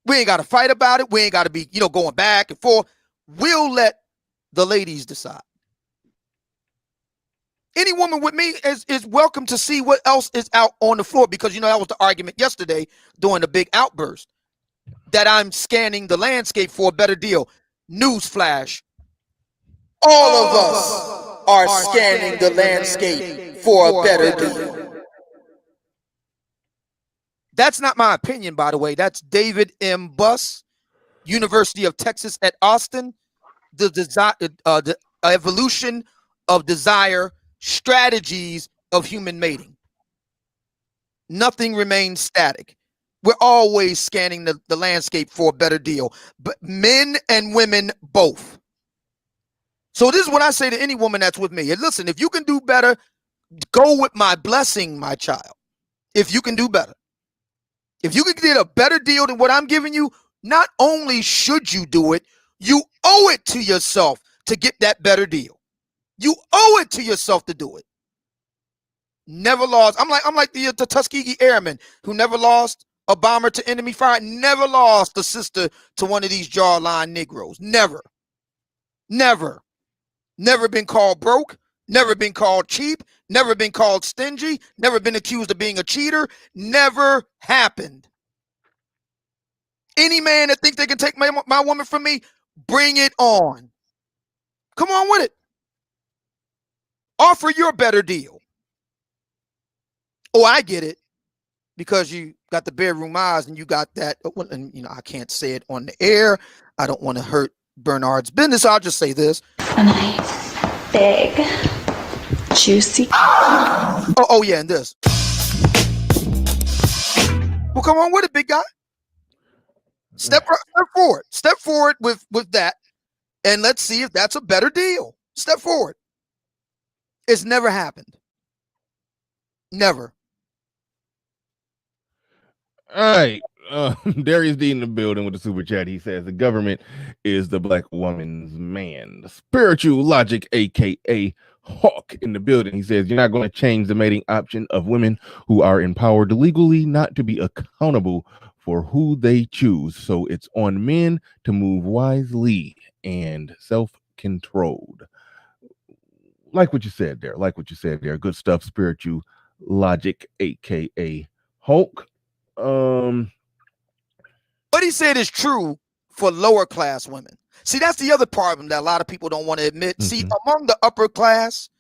We ain't got to fight about it. We ain't got to be, going back and forth. We'll let the ladies decide. Any woman with me is welcome to see what else is out on the floor, because, that was the argument yesterday during the big outburst, that I'm scanning the landscape for a better deal. Newsflash. All of us are scanning the landscape for a better deal. That's not my opinion, by the way. That's David M. Buss, University of Texas at Austin. The evolution of desire, strategies of human mating. Nothing remains static. We're always scanning the landscape for a better deal, but men and women both. So this is what I say to any woman that's with me. And listen, if you can do better, go with my blessing, my child. If you can do better. If you can get a better deal than what I'm giving you, not only should you do it, you owe it to yourself to get that better deal. You owe it to yourself to do it. Never lost. I'm like the Tuskegee Airmen who never lost a bomber to enemy fire, never lost a sister to one of these jawline Negroes. Never. Never been called broke, never been called cheap, never been called stingy, never been accused of being a cheater. Never happened. Any man that thinks they can take my woman from me, bring it on. Come on with it. Offer your better deal. Oh, I get it. because you got the bedroom eyes and you got that. And I can't say it on the air. I don't want to hurt Bernard's business. I'll just say this: a nice, big, juicy. Oh yeah, and this. Well, come on with it, big guy. Step forward with that, and let's see if that's a better deal. Step forward. It's never happened. Never. All right. Darius D in the building with the super chat. He says the government is the black woman's man. The spiritual logic, aka Hawk, in the building. He says you're not going to change the mating option of women who are empowered legally not to be accountable for who they choose. So it's on men to move wisely and self-controlled. Like what you said there. Good stuff. Spiritual logic, aka Hulk. What he said is true for lower class women. See, that's the other problem that a lot of people don't want to admit. See, among the upper class,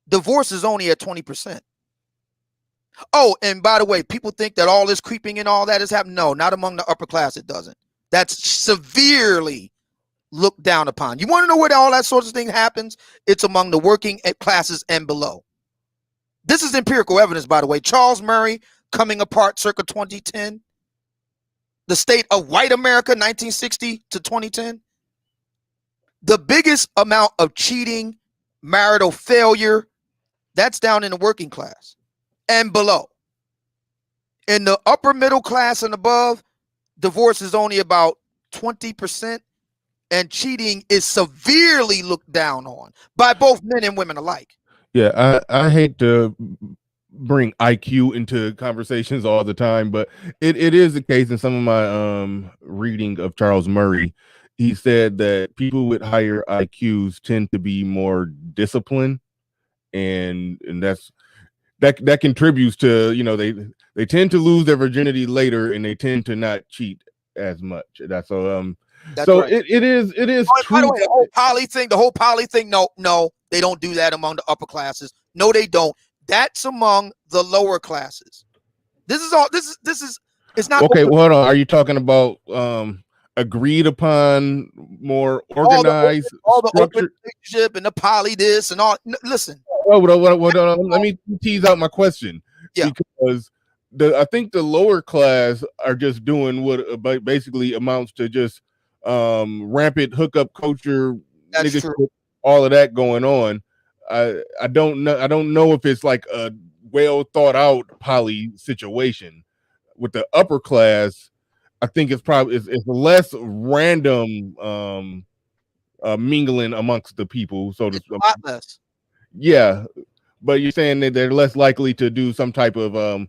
divorce is only at 20%. Oh, and by the way, people think that all this creeping and all that is happening. No, not among the upper class. It doesn't. That's severely looked down upon. You want to know where all that sort of thing happens? It's among the working classes and below. This is empirical evidence, by the way. Charles Murray, Coming Apart, circa 2010. The State of White America, 1960 to 2010. The biggest amount of cheating, marital failure, that's down in the working class and below. In the upper middle class and above, divorce is only about 20%, and cheating is severely looked down on by both men and women alike. Yeah, I hate to bring IQ into conversations all the time, but it is the case in some of my reading of Charles Murray. He said that people with higher IQs tend to be more disciplined, and that contributes to, they tend to lose their virginity later, and they tend to not cheat as much. That's so right. it is true. By the way, the whole poly thing, no, they don't do that among the upper classes. No, they don't. That's among the lower classes. This is it's not okay. Well, hold on. Are you talking about agreed upon, more organized, all the open relationship and the poly this and all? Listen. Well, let me tease out my question. Yeah. Because I think the lower class are just doing what basically amounts to just rampant hookup culture. That's true. All of that going on. I don't know if it's like a well thought out poly situation. With the upper class, I think it's probably it's less random mingling amongst the people. So it's a lot less. Yeah, but you're saying that they're less likely to do some type of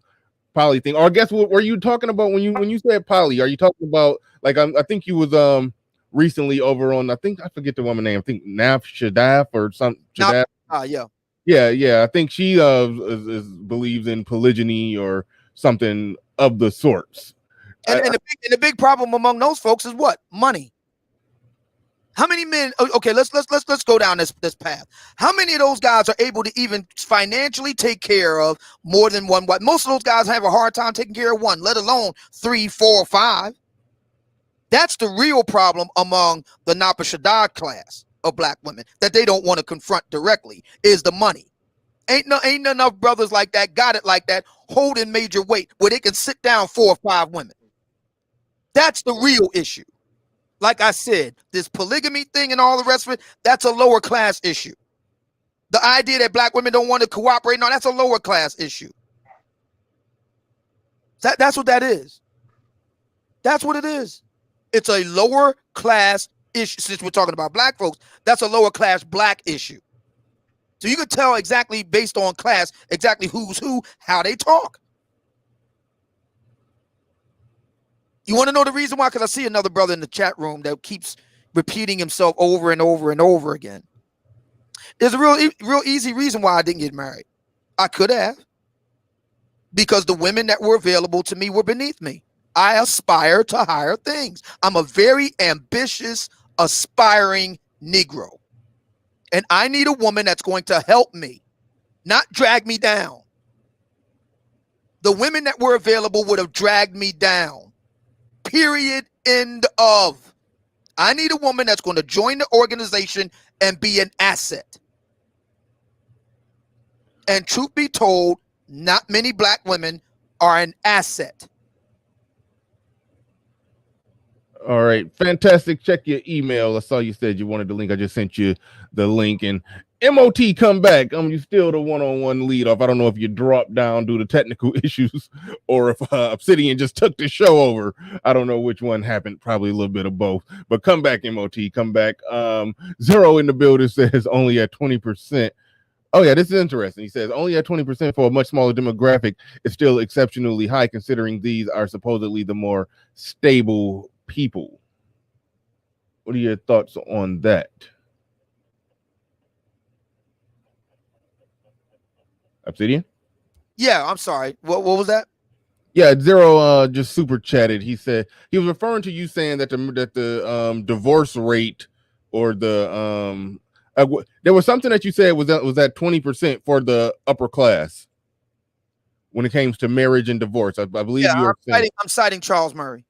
poly thing. Or I guess what were you talking about when you said poly? Are you talking about like I think you was recently over on, I forget the woman name. I think Naf Shadaf or something. Yeah. I think she believes in polygyny or something of the sorts. And the big problem among those folks is what? Money. How many men? Okay, let's go down this path. How many of those guys are able to even financially take care of more than one wife? Most of those guys have a hard time taking care of one, let alone 3, 4, 5. That's the real problem among the Napa Shaddad class of black women that they don't want to confront directly is the money. Ain't enough brothers like that got it like that holding major weight where they can sit down 4 or 5 women. That's the real issue. Like I said, this polygamy thing and all the rest of it, that's a lower class issue. The idea that black women don't want to cooperate, no, that's a lower class issue. That's what that is. That's what it is. It's a lower class issue. Since we're talking about black folks, that's a lower class black issue. So you can tell exactly based on class, exactly who's who, how they talk. You want to know the reason why? Because I see another brother in the chat room that keeps repeating himself over and over and over again. There's a real easy reason why I didn't get married. I could have. Because the women that were available to me were beneath me. I aspire to higher things. I'm a very ambitious, aspiring Negro. And I need a woman that's going to help me, not drag me down. The women that were available would have dragged me down. Period. End of. I need a woman that's going to join the organization and be an asset. And truth be told, not many black women are an asset. All right, fantastic. Check your email. I saw you said you wanted the link. I just sent you the link. And MOT, come back. You still the one-on-one lead off. I don't know if you dropped down due to technical issues or if Obsidian just took the show over. I don't know which one happened. Probably a little bit of both. But come back, MOT. Come back. Zero in the building says only at 20%. Oh, yeah, this is interesting. He says only at 20% for a much smaller demographic is still exceptionally high, considering these are supposedly the more stable people. What are your thoughts on that? Obsidian? Yeah, I'm sorry. What was that? Yeah, Zero just super chatted. He said he was referring to you saying that the divorce rate or the there was something that you said was at 20% for the upper class when it came to marriage and divorce. I believe you were saying. I'm citing Charles Murray.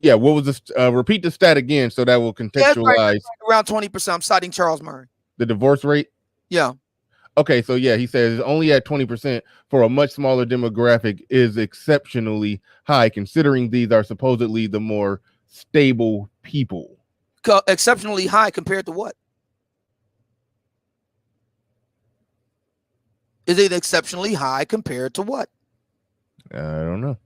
Yeah, what was this? Repeat the stat again so that will contextualize. Right, around 20%. I'm citing Charles Murray. The divorce rate? Yeah. Okay, so yeah, he says only at 20% for a much smaller demographic is exceptionally high, considering these are supposedly the more stable people. Exceptionally high compared to what? Is it exceptionally high compared to what? I don't know.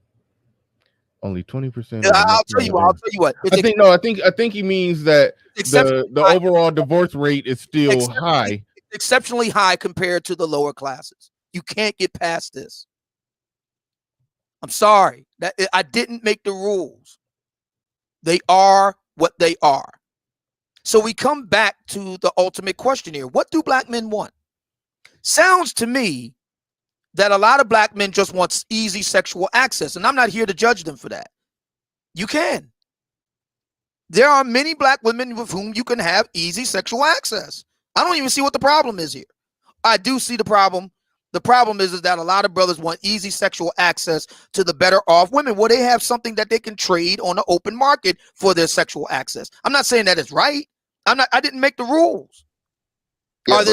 Only 20%. Yeah, I'll tell you what. I think he means that the overall divorce rate is still high. Exceptionally high compared to the lower classes. You can't get past this. I'm sorry that I didn't make the rules. They are what they are. So we come back to the ultimate question here. What do black men want? Sounds to me that a lot of black men just want easy sexual access, and I'm not here to judge them for that. You can. There are many black women with whom you can have easy sexual access. I don't even see what the problem is here. I do see the problem. The problem is that a lot of brothers want easy sexual access to the better off women. Well, they have something that they can trade on the open market for their sexual access. I'm not saying that it's right. I didn't make the rules. Yeah,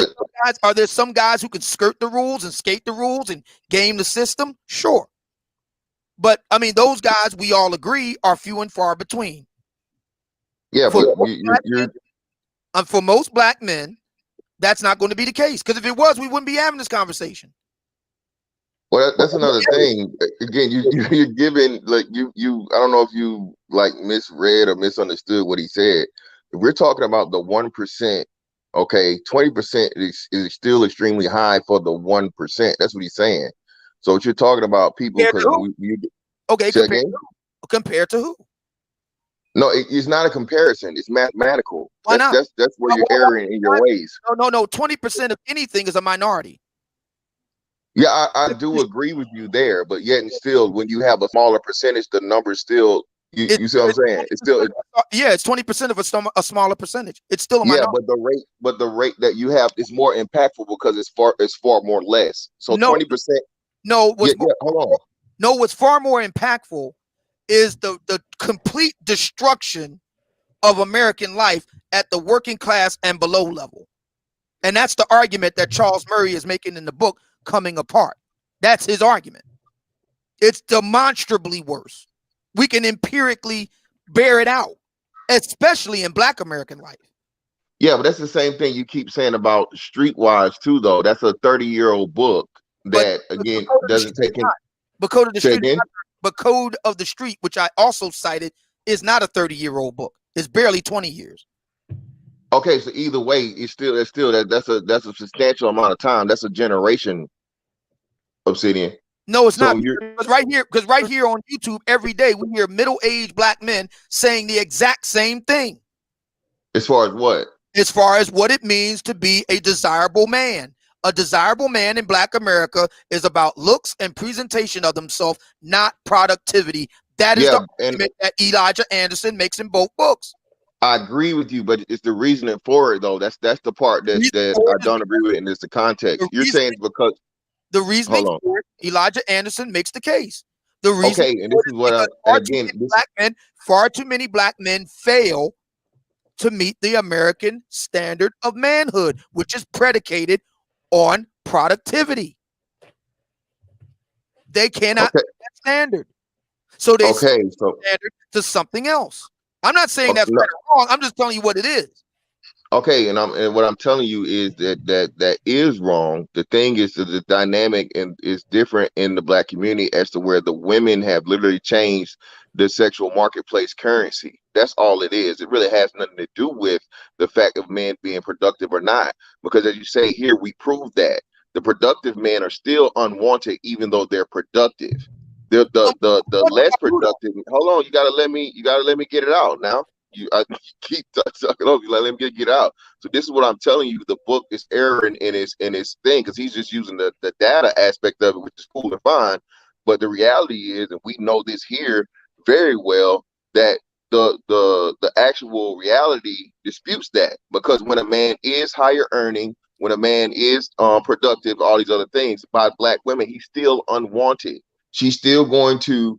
are there some guys who can skirt the rules and skate the rules and game the system? Sure. But I mean, those guys, we all agree, are few and far between. Yeah, for most black men, that's not going to be the case. Because if it was, we wouldn't be having this conversation. Well, that's another thing. Again, you're giving like you. I don't know if you like misread or misunderstood what he said. If we're talking about the 1%. Okay, 20% is still extremely high for the 1%. That's what he's saying. So what you're talking about, people, because compared to who? No, it's not a comparison. It's mathematical. Why not? That's where you're erring in your ways. No. 20% of anything is a minority. Yeah, I do agree with you there, but yet and still, when you have a smaller percentage, the number still. You see what I'm saying? It's still it's 20% of a smaller percentage. It's still a minority. but the rate that you have is more impactful because it's far more less. So 20%. No, hold on. No, what's far more impactful is the complete destruction of American life at the working class and below level. And that's the argument that Charles Murray is making in the book, Coming Apart. That's his argument. It's demonstrably worse. We can empirically bear it out, especially in Black American life. Yeah, but that's the same thing you keep saying about Streetwise too, though. That's a 30-year-old book that, again, doesn't take in. But Code of the Street, which I also cited, is not a 30-year-old book. It's barely 20 years. Okay, so either way, that's a substantial amount of time. That's a generation, Obsidian. No, it's not. Because right here on YouTube, every day we hear middle-aged black men saying the exact same thing. As far as what? As far as what it means to be a desirable man. A desirable man in Black America is about looks and presentation of themselves, not productivity. That is the argument that Elijah Anderson makes in both books. I agree with you, but it's the reasoning for it, though. That's the part that I don't agree with, and it's the context. You're saying because The reasoning Hold on. for it, Elijah Anderson makes the case. The reason Okay, and this is what far too many black men fail to meet the American standard of manhood, which is predicated on productivity. They cannot meet that standard. So they standard to something else. I'm not saying that's right or wrong. I'm just telling you what it is. Okay, and what I'm telling you is that is wrong. The thing is that the dynamic and is different in the black community as to where the women have literally changed the sexual marketplace currency. That's all it is. It really has nothing to do with the fact of men being productive or not. Because as you say here, we prove that the productive men are still unwanted, even though they're productive. The less productive. Hold on, you gotta let me get it out now. I keep sucking over. Let him get out. So this is what I'm telling you. The book is erring in his thing because he's just using the data aspect of it, which is cool and fine. But the reality is, and we know this here very well, that the actual reality disputes that, because when a man is higher earning, when a man is productive, all these other things by black women, he's still unwanted. She's still going to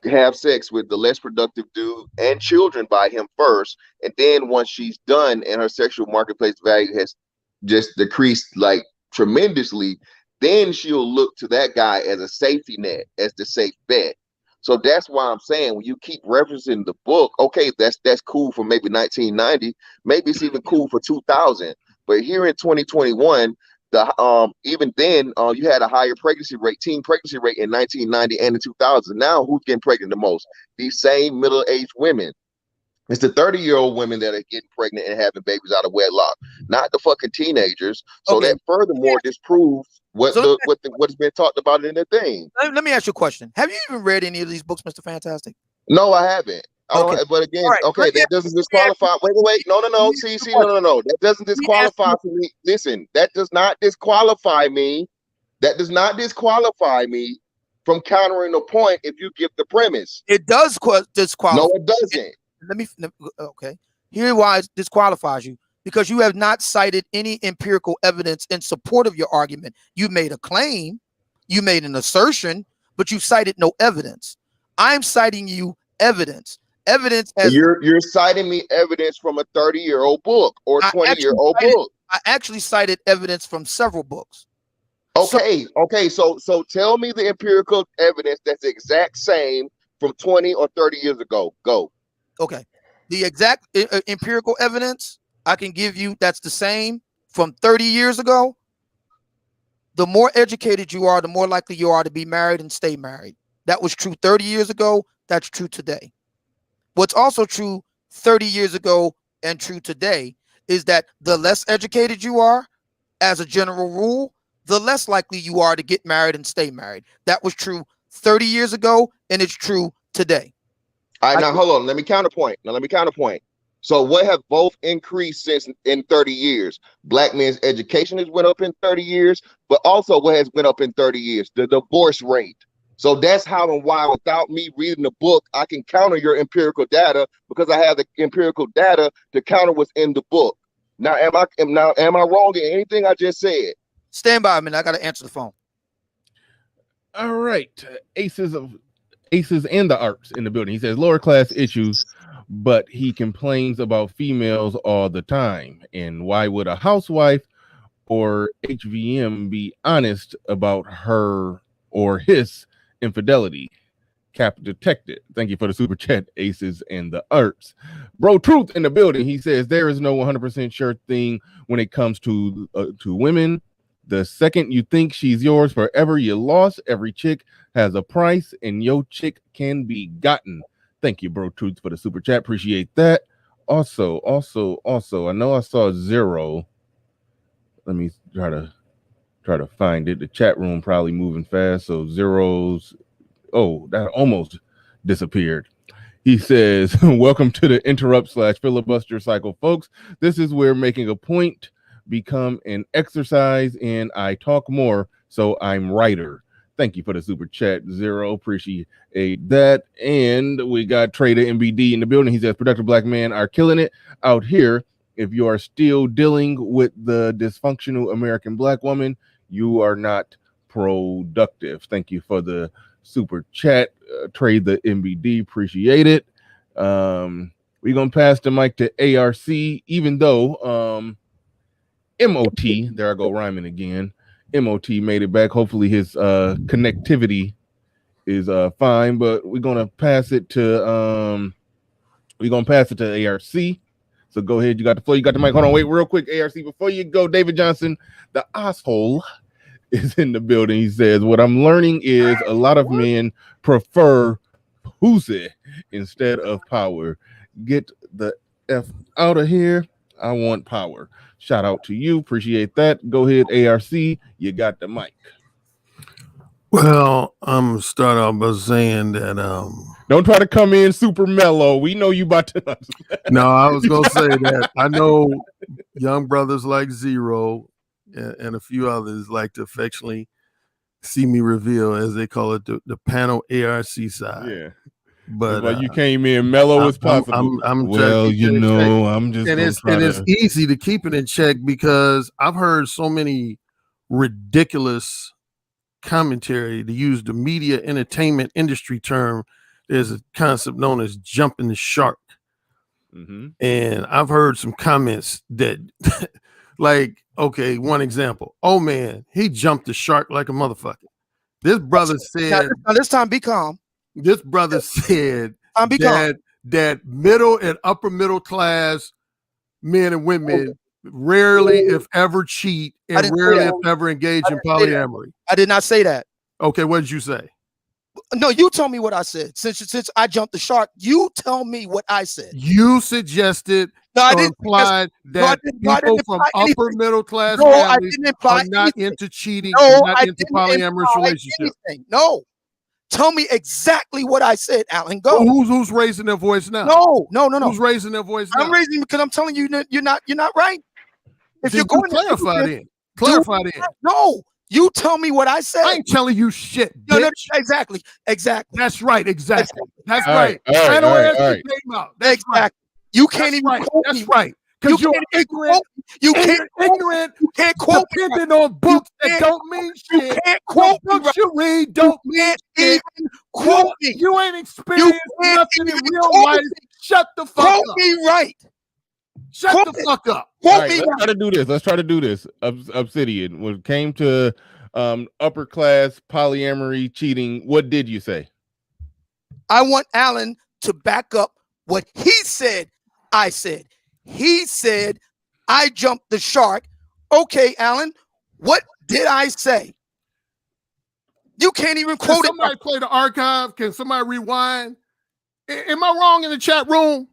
have sex with the less productive dude and children by him first, and then once she's done and her sexual marketplace value has just decreased like tremendously, then she'll look to that guy as a safety net, as the safe bet. So that's why I'm saying, when you keep referencing the book, okay, that's cool for maybe 1990, maybe it's even cool for 2000, but here in 2021, even then, you had a higher teen pregnancy rate in 1990 and in 2000. Now, who's getting pregnant the most? These same middle-aged women. It's the 30-year-old women that are getting pregnant and having babies out of wedlock, not the fucking teenagers. So that furthermore disproves what's been talked about in the thing. Let me ask you a question. Have you even read any of these books, Mr. Fantastic? No, I haven't. But again, that doesn't disqualify. Wait. No. See, no. That doesn't disqualify for me. Listen, that does not disqualify me. That does not disqualify me from countering the point if you give the premise. It does disqualify. No, it doesn't. Okay. Here's why it disqualifies you. Because you have not cited any empirical evidence in support of your argument. You made a claim, you made an assertion, but you cited no evidence. I'm citing you evidence. As you're citing me evidence from a 30-year-old book or 20-year-old book. I actually cited evidence from several books. Okay. So tell me the empirical evidence that's the exact same from 20 or 30 years ago. Go. Okay. The exact empirical evidence I can give you that's the same from 30 years ago. The more educated you are, the more likely you are to be married and stay married. That was true 30 years ago. That's true today. What's also true 30 years ago and true today is that the less educated you are, as a general rule, the less likely you are to get married and stay married. That was true 30 years ago, and it's true today. All right, now hold on. Let me counterpoint. So what have both increased since in 30 years? Black men's education has went up in 30 years, but also what has went up in 30 years? The divorce rate. So that's how and why, without me reading the book, I can counter your empirical data, because I have the empirical data to counter what's in the book. Now, am I wrong in anything I just said? Stand by a minute. I got to answer the phone. All right. Aces and the arts in the building. He says lower class issues, but he complains about females all the time. And why would a housewife or HVM be honest about her or his infidelity? Cap detected. Thank you for the super chat, Aces and the arts. Bro Truth in the building. He says there is no 100% sure thing when it comes to women. The second you think she's yours forever, you lost. Every chick has a price, and your chick can be gotten. Thank you, Bro Truth, for the super chat. Appreciate that. Also, I know I saw zero. Let me try to find it. The chat room probably moving fast, so zeros. Oh, that almost disappeared. He says, welcome to the interrupt/filibuster cycle, folks. This is where making a point become an exercise, and I talk more, so I'm writer. Thank you for the super chat, Zero. Appreciate that. And we got Trader MBD in the building. He says, productive black men are killing it out here. If you are still dealing with the dysfunctional American black woman, you are not productive. Thank you for the super chat. Trade the MBD, appreciate it. We're gonna pass the mic to ARC, even though MOT, there I go rhyming again. MOT made it back. Hopefully his connectivity is fine, but we're gonna pass it to ARC. So go ahead, you got the floor, you got the mic. Hold on, wait real quick, ARC, before you go. David Johnson, the asshole, is in the building. He says, what I'm learning is a lot of men prefer pussy instead of power. Get the F out of here. I want power. Shout out to you. Appreciate that. Go ahead, ARC. You got the mic. Well, I'm gonna start off by saying that don't try to come in super mellow. We know you about to. No, I was gonna say that I know young brothers like Zero and a few others like to affectionately see me reveal, as they call it, the panel ARC side. Yeah. But you came in mellow as possible. I'm well, you know, I'm just it's easy to keep it in check because I've heard so many ridiculous commentary, to use the media entertainment industry term. There's a concept known as jumping the shark. Mm-hmm. And I've heard some comments that like, okay, one example. Oh man, he jumped the shark like a motherfucker. This brother said, now this time be calm. This brother said that middle and upper middle class men and women rarely, if ever, cheat and rarely, if ever, engage in polyamory. I did not say that. Okay, what did you say? No, you tell me what I said. Since I jumped the shark, you tell me what I said. You suggested implied that people from upper middle class families are not into cheating, not into polyamorous relationships. No. Tell me exactly what I said, Alan. Go. Well, who's raising their voice now? No. Who's raising their voice now? I'm raising because I'm telling you you're not right. If you're going to clarify then. No, you tell me what I said. I ain't telling you shit. No, exactly. That's right. Exactly. That's right. Exactly. You can't even quote me. That's right. Because you're ignorant. You can't quote depending on books that don't mean shit. You can't quote books you read don't mean shit. Quote me. You ain't experienced nothing in real life. Shut the fuck up. Quote me right. Shut the fuck up. Right, let's try to do this. Obsidian, when it came to upper class polyamory cheating, what did you say? I want Alan to back up what he said. I said. He said, I jumped the shark. Okay, Alan, what did I say? You can't even quote it. Somebody play the archive. Can somebody rewind? Am I wrong in the chat room?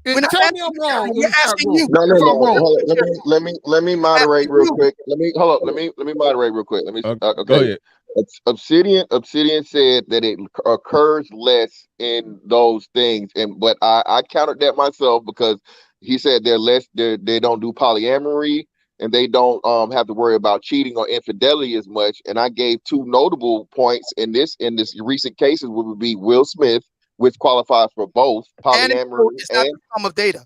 Tell me I'm wrong. We're asking you. No. Let me moderate real quick. Let me moderate real quick. Okay. Go ahead. Obsidian said that it occurs less in those things, but I countered that myself because he said they don't do polyamory and they don't have to worry about cheating or infidelity as much. And I gave two notable points in this recent cases would be Will Smith, which qualifies for both polyamory and form of data.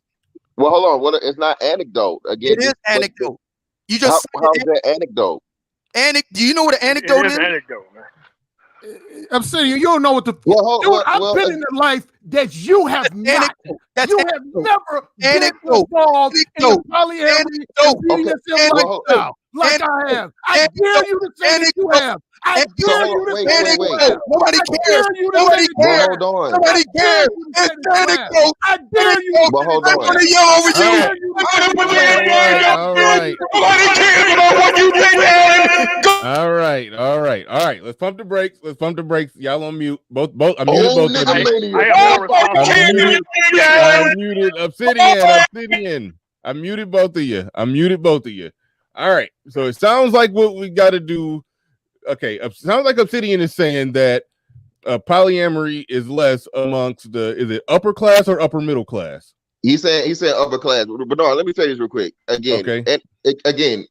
Well, hold on. It's not anecdote. Again, it is anecdote. You just how's that anecdote? Do you know what an anecdote is? Anecdote, man. I'm saying you don't know what the. I've been in the life that you have not. You have never been involved in the polyamory lifestyle like I have. I dare you to say that you have. I dare you to say that. Nobody cares. Nobody cares. Hold on. Nobody cares. It's anecdote. I dare you. But hold I'm gonna yell over you. All right. Nobody cares about what you think, Alan. All right. Let's pump the brakes. Y'all on mute. Both. I'm muted both of you. I muted Obsidian. I muted both of you. All right. So it sounds like what we got to do. Okay. Sounds like Obsidian is saying that polyamory is less amongst is it upper class or upper middle class? He said upper class. But no, let me tell you this real quick. Again,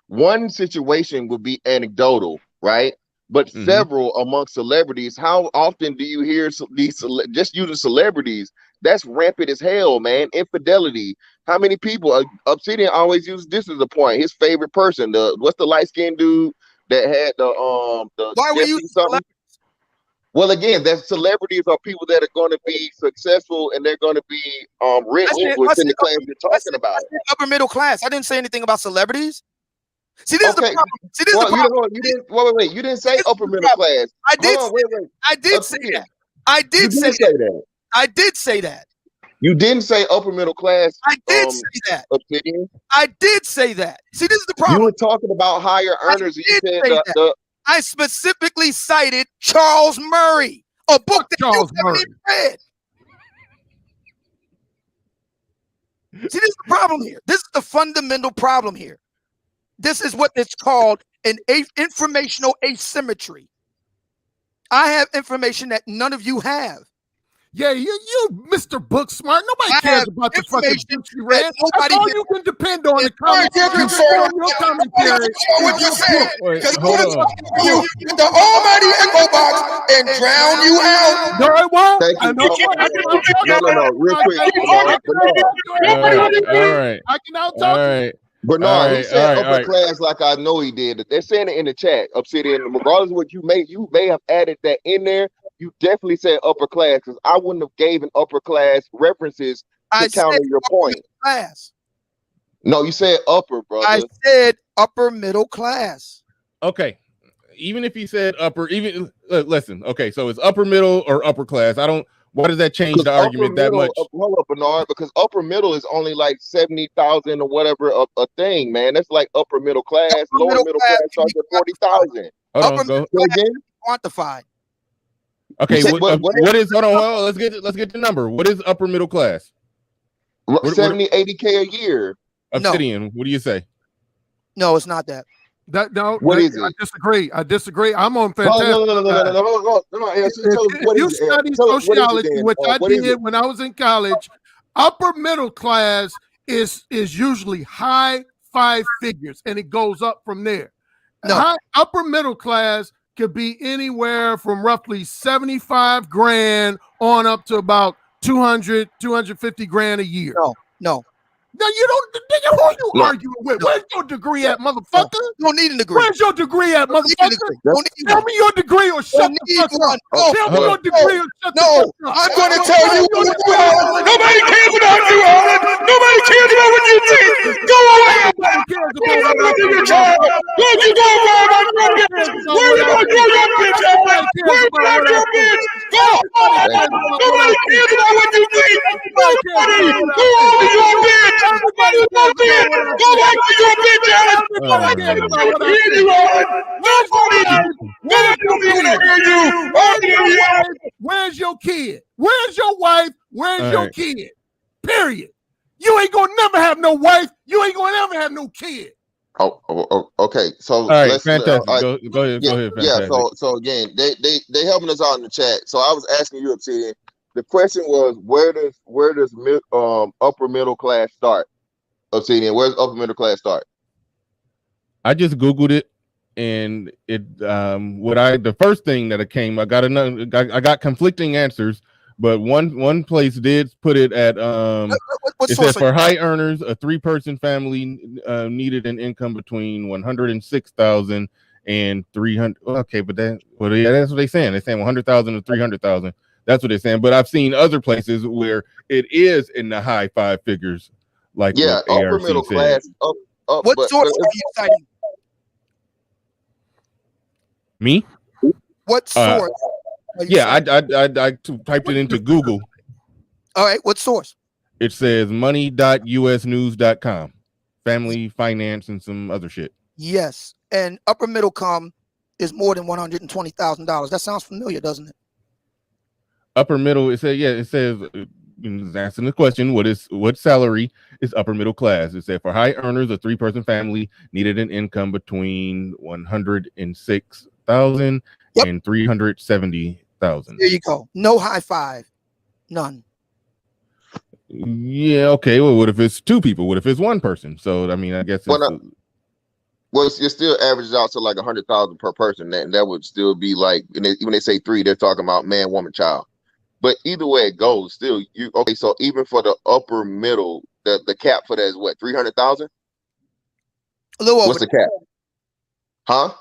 one situation would be anecdotal, right? But several amongst celebrities, how often do you hear these just using celebrities? That's rampant as hell, man. Infidelity. How many people? Obsidian always uses this as a point. His favorite person, what's the light skinned dude that had the Why were you something. Well, again, that celebrities are people that are going to be successful and they're going to be rich within the class you're talking about. I said upper middle class. I didn't say anything about celebrities. See, this is the problem. See, this is the problem. Wait. You didn't say upper middle class. I did. I did say that. I did say that. I did say that. You didn't say upper middle class. I did say that. Obsidian. I did say that. See, this is the problem. You were talking about higher earners. And you said I specifically cited Charles Murray, a book that Charles Murray read. See, this is the problem here. This is the fundamental problem here. This is what it's called an informational asymmetry. I have information that none of you have. Yeah, you Mr. Book Smart. Nobody cares about the fucking books you read. That's all you can depend on the commentary. What you said. Because you get the almighty echo box and drown you out. No, it won't. No, real quick. All right. I can out-talk you. Bernard, he said upper class like I know he did. They're saying it in the chat, Obsidian. Regardless of what you may have added that in there. You definitely said upper class because I wouldn't have gave an upper class references to counter your point. Class. No, you said upper, brother. I said upper middle class. Okay. Even if you said upper, listen. Okay, so it's upper middle or upper class. Why does that change the argument that much? Hold up, Bernard, because upper middle is only like 70,000 or whatever a thing, man. That's like upper middle class. Lower middle class starts at 40,000. Upper middle class quantified. Okay, what is? Hold on, let's get the number. What is upper middle class? 70, 80K a year. Obsidian, what do you say? No, it's not that. What is it? I disagree. I'm on fantastic. No. If you study sociology, which I did when I was in college, upper middle class is usually high 5 figures, and it goes up from there. No. Upper middle class could be anywhere from roughly 75 grand on up to about 200, 250 grand a year. No. Now you don't, nigga, who you arguing with? Where's your degree at, motherfucker? You don't need a degree. Where's your degree at, motherfucker? Tell me your degree or shut the fuck up. Tell me your degree or shut the fuck up. I'm going to tell you. Nobody cares about you, Alan. Nobody cares about what you think. Go away. Nobody cares about what you think. Don't you go around my bitch. Where you going to do your bitch, Alan? Where you going to your bitch? Go. Nobody cares about what you think. Nobody. Go on with your bitch. Everybody go there. Go back to your bitch, Alan. Nobody hear you, Alan. Nobody will be able to hear you. Where's your kid? Where's your wife? Where's your kid? Period. You ain't gonna never have no wife. You ain't gonna ever have no kid. Oh, okay. So all right, fantastic. Go ahead. Yeah. So again, they helping us out in the chat. So I was asking you, Obsidian. The question was, where does upper middle class start? Obsidian, where's upper middle class start? I just Googled it, and it the first thing that it came, I got conflicting answers, but one place did put it at it said for high earners, a 3-person family needed an income between 106,000 and 300. Okay, but that's what they're saying. They're saying 100,000 to 300,000. That's what they're saying. But I've seen other places where it is in the high 5 figures. Like upper middle class. What source are you citing? Me? What source? I typed it into Google. All right, what source? It says money.usnews.com. Family finance and some other shit. Yes, and upper middle income is more than $120,000. That sounds familiar, doesn't it? Upper middle, it says asking the question, what salary is upper middle class? It said for high earners, a 3-person family needed an income between 106,000 and 370,000. There you go. No high five. None. Yeah, okay. Well, what if it's 2 people? What if it's 1 person? So I mean, I guess it still averages out to like 100,000 per person. That would still be like, when they say 3, they're talking about man, woman, child. But either way it goes, still okay. So even for the upper middle, the cap for that is what, 300,000? A little over. What's the cap? Huh?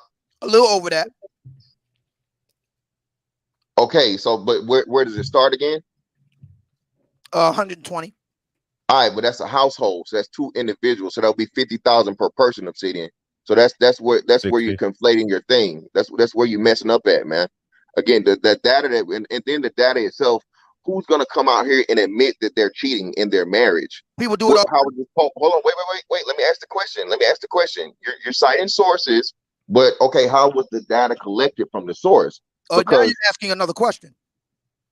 A little over that. Okay, so but where does it start again? 120. All right, but that's a household, so that's 2 individuals, so that'll be 50,000 per person, Obsidian. So that's where you're conflating your thing. That's where you're messing up at, man. Again, the data and then the data itself. Who's gonna come out here and admit that they're cheating in their marriage? People do it. Hold on, wait. Let me ask the question. You're citing sources, but okay, how was the data collected from the source? Now you're asking another question.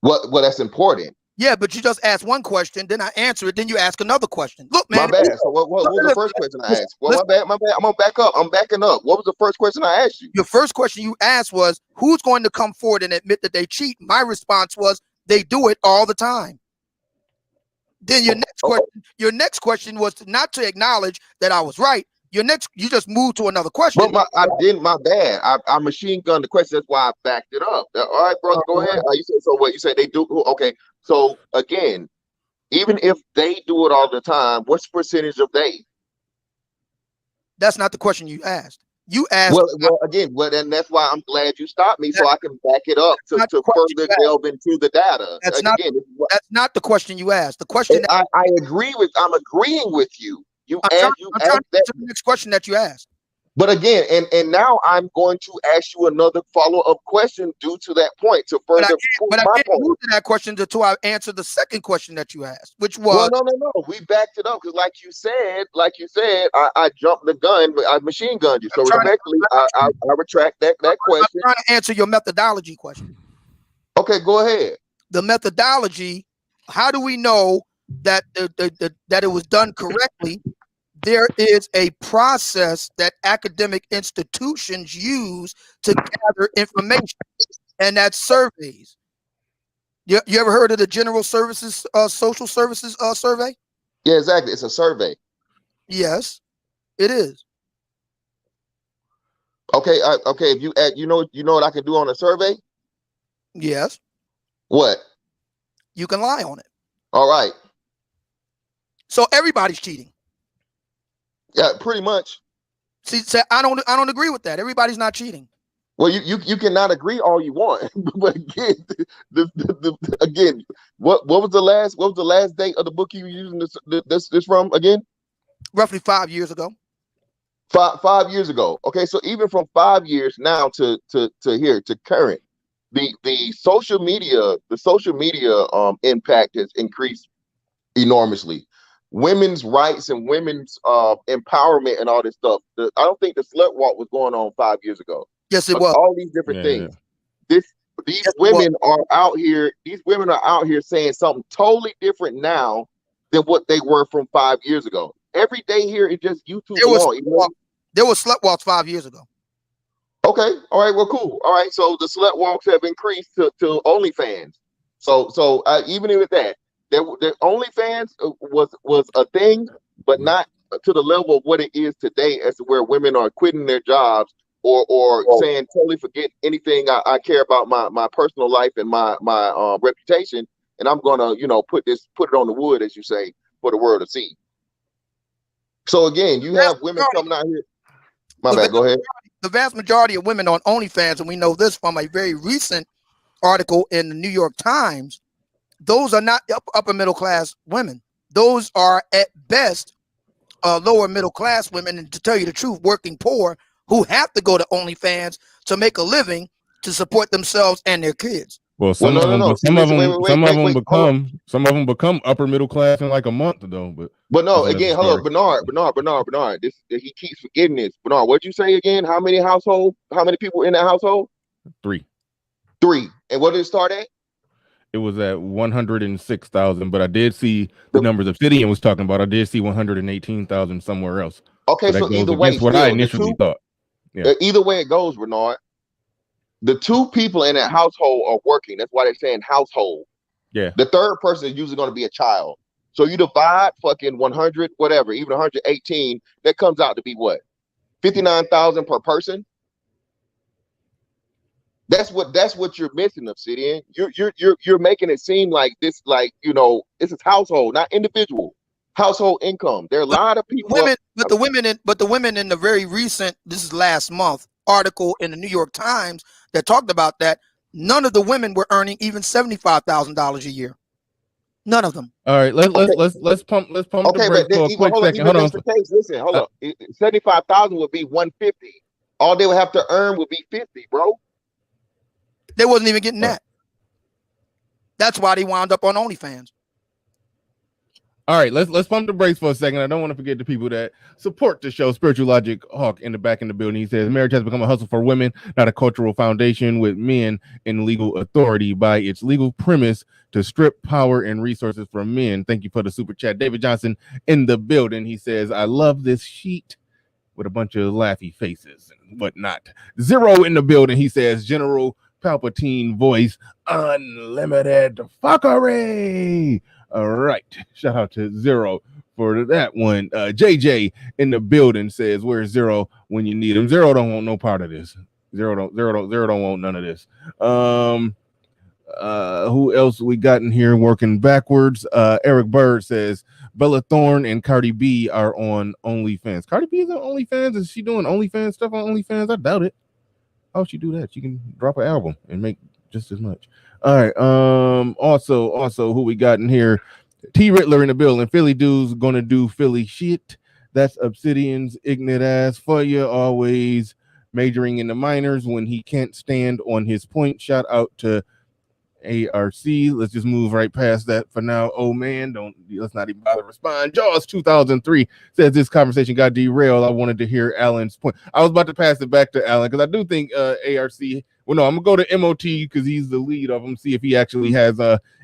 Well, that's important. Yeah, but you just asked one question, then I answer it, then you ask another question. Look, man. My bad. So what was the first question I asked? Well, my bad. I'm gonna back up. I'm backing up. What was the first question I asked you? Your first question you asked was, who's going to come forward and admit that they cheat? My response was, they do it all the time. Then your next question was not to acknowledge that I was right. You just moved to another question. But my bad. I machine gunned the question. That's why I backed it up. All right, brother, go ahead. You said so. What you say they do? Okay. So again, even if they do it all the time, what's the percentage of they? That's not the question you asked. You asked. Well, again, and that's why I'm glad you stopped me, so I can back it up to further delve into the data. That's not the question you asked. The question I'm agreeing with you. I'm trying to answer the next question that you asked. But again, and now I'm going to ask you another follow-up question due to that point to further prove my point. I can't move to that question until I answer the second question that you asked, which was no. We backed it up because, like you said, I jumped the gun, but I machine gunned you. So respectfully, I retract that question. I'm trying to answer your methodology question. Okay, go ahead. The methodology. How do we know that that it was done correctly? There is a process that academic institutions use to gather information, and that's surveys. You ever heard of the General Services, Social Services survey? Yeah, exactly. It's a survey. Yes, it is. Okay, okay. If you know what I can do on a survey? Yes. What? You can lie on it. All right. So everybody's cheating. Yeah, pretty much. See, I don't agree with that. Everybody's not cheating. Well, you cannot agree all you want, but again, what was the last date of the book you were using this from again? Roughly 5 years ago. 5 years ago. Okay, so even from 5 years now to here to current, the social media impact has increased enormously. Women's rights and women's empowerment and all this stuff. I don't think the slut walk was going on 5 years ago. Yes, it was. All these different things. These women are out here. These women are out here saying something totally different now than what they were from 5 years ago. Every day here is just YouTube. There was slut walks 5 years ago. Okay, all right, well, cool. All right, so the slut walks have increased to OnlyFans. So even with that. The OnlyFans was a thing, but not to the level of what it is today, as to where women are quitting their jobs or saying totally forget anything I care about my personal life and my reputation, and I'm gonna put it on the wood, as you say, for the world to see. So again, you have women coming out here. My bad. Go ahead. The vast majority of women on OnlyFans, and we know this from a very recent article in the New York Times. Those are not upper middle class women. Those are at best lower middle class women, and to tell you the truth, working poor, who have to go to OnlyFans to make a living to support themselves and their kids. Well, some of them become upper middle class in like a month though. But no, again, hello, Bernard. He keeps forgetting this. Bernard, what'd you say again? How many people in that household? 3. And what did it start at? It was at 106,000, but I did see the numbers Obsidian was talking about. I did see 118,000 somewhere else. Okay, so either way, what I initially thought. Yeah. Either way it goes, Bernard. The 2 people in that household are working. That's why they're saying household. Yeah. The third person is usually going to be a child. So you divide fucking 100, whatever, even 118, that comes out to be what? 59,000 per person. That's what you're missing, Obsidian. You're making it seem like this, this is household, not individual. Household income. There are a lot of people. The women in the very recent, this is last month, article in the New York Times that talked about that. None of the women were earning even $75,000 a year. None of them. All right, let's pump the brakes for a quick second. Hold on. Listen, hold on. 75,000 would be 150. All they would have to earn would be 50, bro. They wasn't even getting that. That's why they wound up on OnlyFans. All right, let's pump the brakes for a second. I don't want to forget the people that support the show. Spiritual Logic Hawk in the back in the building. He says marriage has become a hustle for women, not a cultural foundation with men in legal authority by its legal premise to strip power and resources from men. Thank you for the super chat. David Johnson in the building. He says, I love this sheet with a bunch of laughy faces and whatnot. Zero in the building. He says, General Palpatine voice, unlimited fuckery. All right, shout out to Zero for that one. JJ in the building says, "Where's Zero when you need him?" Zero don't want no part of this. Zero don't want none of this. Who else we got in here working backwards? Eric Bird says Bella Thorne and Cardi B are on OnlyFans. Cardi B is on OnlyFans. Is she doing OnlyFans stuff on OnlyFans? I doubt it. How would she do that? She can drop an album and make just as much. All right. Also, who we got in here? T Riddler in the building. Philly dudes gonna do Philly shit. That's Obsidian's ignorant ass for you. Always majoring in the minors when he can't stand on his point. Shout out to ARC. Let's just move right past that for now. Oh man, let's not even bother to respond. Jaws 2003 says this conversation got derailed. I wanted to hear Alan's point. I was about to pass it back to Alan because I do think ARC. Well, no, I'm gonna go to MOT because he's the lead of them. See if he actually has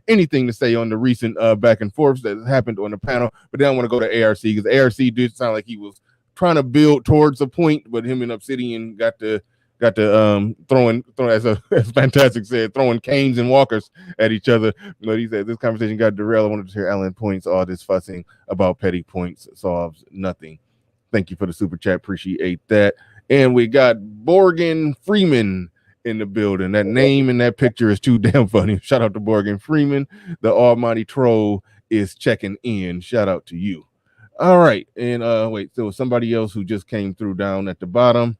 anything to say on the recent back and forths that happened on the panel. But then I want to go to ARC because ARC did sound like he was trying to build towards a point, but him and Obsidian got to throwing as Fantastic said, throwing canes and walkers at each other. But he said this conversation got derailed. I wanted to hear Alan points. All this fussing about petty points solves nothing. Thank you for the super chat. Appreciate that. And we got Morgan Freeman in the building. That name in that picture is too damn funny. Shout out to Morgan Freeman. The almighty troll is checking in. Shout out to you. All right. And wait, there was somebody else who just came through down at the bottom.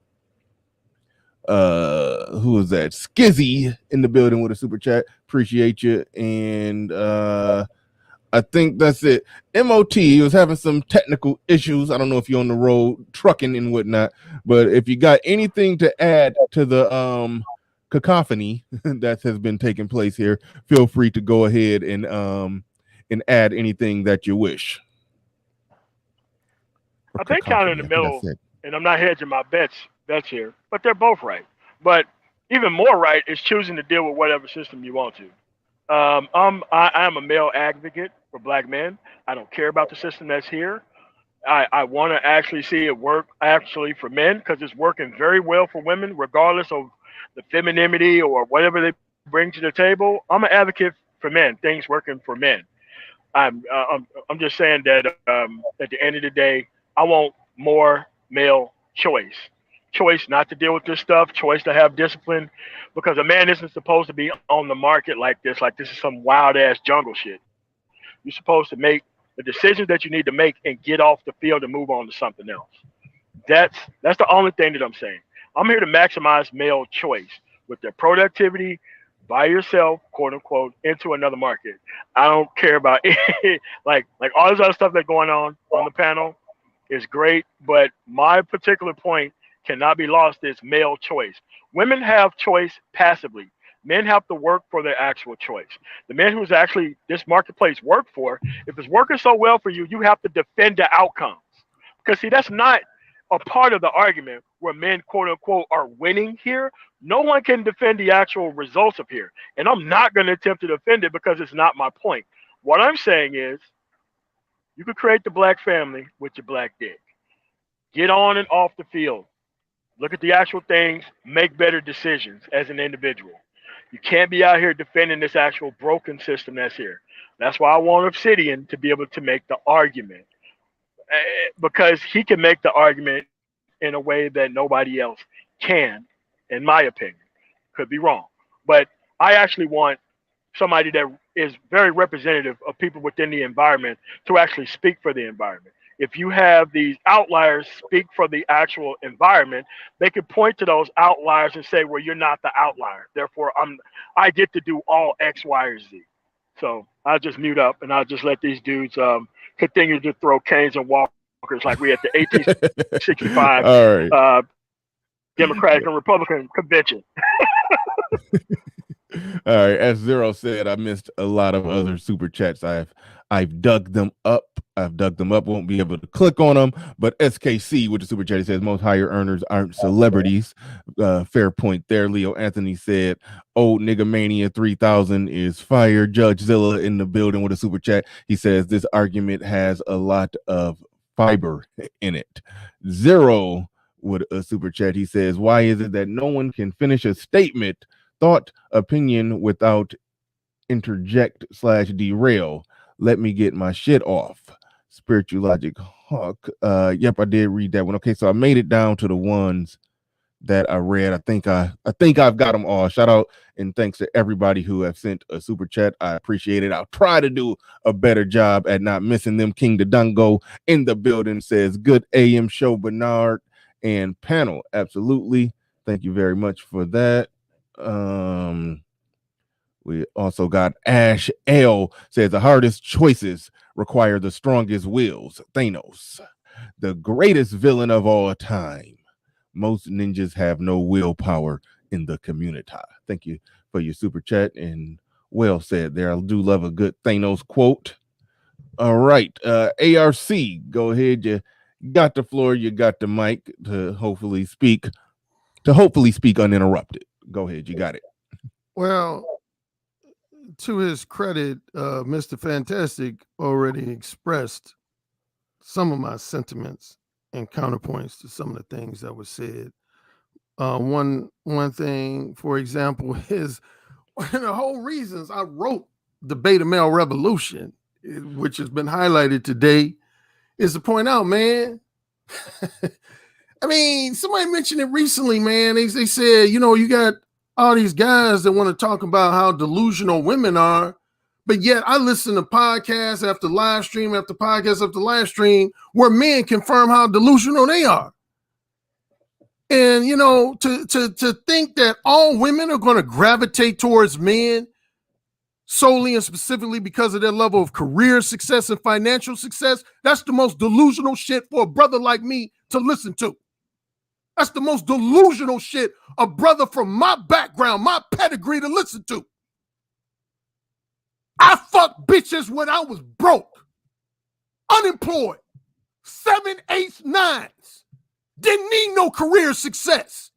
Who is that? Skizzy in the building with a super chat. Appreciate you. And I think that's it. MOT was having some technical issues. I don't know if you're on the road trucking and whatnot, but if you got anything to add to the cacophony that has been taking place here, feel free to go ahead and add anything that you wish. I think kind of in the middle, and I'm not hedging my bets here, but they're both right. But even more right is choosing to deal with whatever system you want to. I am a male advocate for black men. I don't care about the system that's here. I want to actually see it work actually for men because it's working very well for women, regardless of the femininity or whatever they bring to the table. I'm an advocate for men, things working for men. I'm just saying that at the end of the day, I want more male choice not to deal with this stuff, choice to have discipline, because a man isn't supposed to be on the market like this is some wild ass jungle shit. You're supposed to make the decisions that you need to make and get off the field and move on to something else. That's the only thing that I'm saying. I'm here to maximize male choice with their productivity by yourself, quote unquote, into another market. I don't care about it. like all this other stuff that's going on the panel is great, but my particular point cannot be lost is male choice. Women have choice passively. Men have to work for their actual choice. The men who's actually this marketplace work for, if it's working so well for you, you have to defend the outcomes. Because see, that's not a part of the argument where men, quote unquote, are winning here. No one can defend the actual results of here. And I'm not going to attempt to defend it because it's not my point. What I'm saying is you could create the black family with your black dick. Get on and off the field. Look at the actual things, make better decisions as an individual. You can't be out here defending this actual broken system that's here. That's why I want Obsidian to be able to make the argument, because he can make the argument in a way that nobody else can, in my opinion. Could be wrong. But I actually want somebody that is very representative of people within the environment to actually speak for the environment. if you have these outliers speak for the actual environment, they could point to those outliers and say, well, you're not the outlier. Therefore, I get to do all X, Y, or Z. So I'll just mute up and I'll just let these dudes continue to throw canes and walkers like we at the 1865 All right. Democratic and Republican convention. All right. As Zero said, I missed a lot of other super chats. I've dug them up. Won't be able to click on them. But SKC with the super chat, he says most higher earners aren't celebrities. Fair point there. Leo Anthony said, "Old Nigga Mania 3000 is fire." Judge Zilla in the building with a super chat. He says this argument has a lot of fiber in it. Zero with a super chat. He says, why is it that no one can finish a statement, thought, opinion without interject/derail? Let me get my shit off. Spiritual Logic Hawk. Yep, I did read that one. Okay, so I made it down to the ones that I read. I think I've got them all. Shout out and thanks to everybody who have sent a super chat. I appreciate it. I'll try to do a better job at not missing them. King Dodongo in the building says, good AM show, Bernard and panel. Absolutely. Thank you very much for that. We also got Ash L says the hardest choices require the strongest wills. Thanos, the greatest villain of all time. Most ninjas have no willpower in the community. Thank you for your super chat and well said there. I do love a good Thanos quote. All right, ARC, go ahead. You got the floor. You got the mic to hopefully speak uninterrupted. Go ahead. You got it. Well, to his credit, Mr. Fantastic already expressed some of my sentiments and counterpoints to some of the things that were said. One thing, for example, is one of the whole reasons I wrote the Beta Male Revolution, which has been highlighted today, is to point out, man. I mean, somebody mentioned it recently, man. They said, you got all these guys that want to talk about how delusional women are, but yet I listen to podcasts after live stream after podcast after live stream where men confirm how delusional they are. And, to think that all women are going to gravitate towards men solely and specifically because of their level of career success and financial success, that's the most delusional shit for a brother like me to listen to. That's the most delusional shit a brother from my background, my pedigree to listen to. I fucked bitches when I was broke, unemployed, 7, 8, 9s. Didn't need no career success.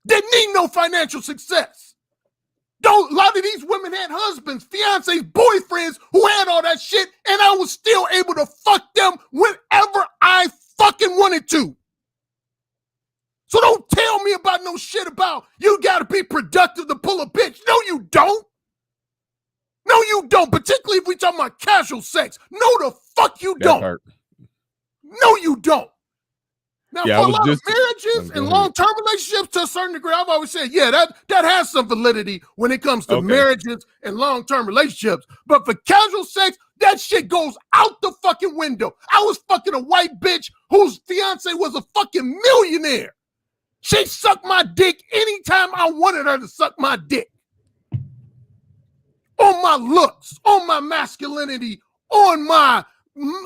Didn't need no financial success. A lot of these women had husbands, fiancés, boyfriends who had all that shit, and I was still able to fuck them whenever I fucking wanted to. So don't tell me about no shit about you got to be productive to pull a bitch. No, you don't. No, you don't. Particularly if we talking about casual sex. No, the fuck you don't. No, you don't. Now, for a lot of marriages and long-term relationships, to a certain degree, I've always said, yeah, that has some validity when it comes to marriages and long-term relationships. But for casual sex, that shit goes out the fucking window. I was fucking a white bitch whose fiance was a fucking millionaire. She sucked my dick anytime I wanted her to suck my dick. On my looks, on my masculinity, on my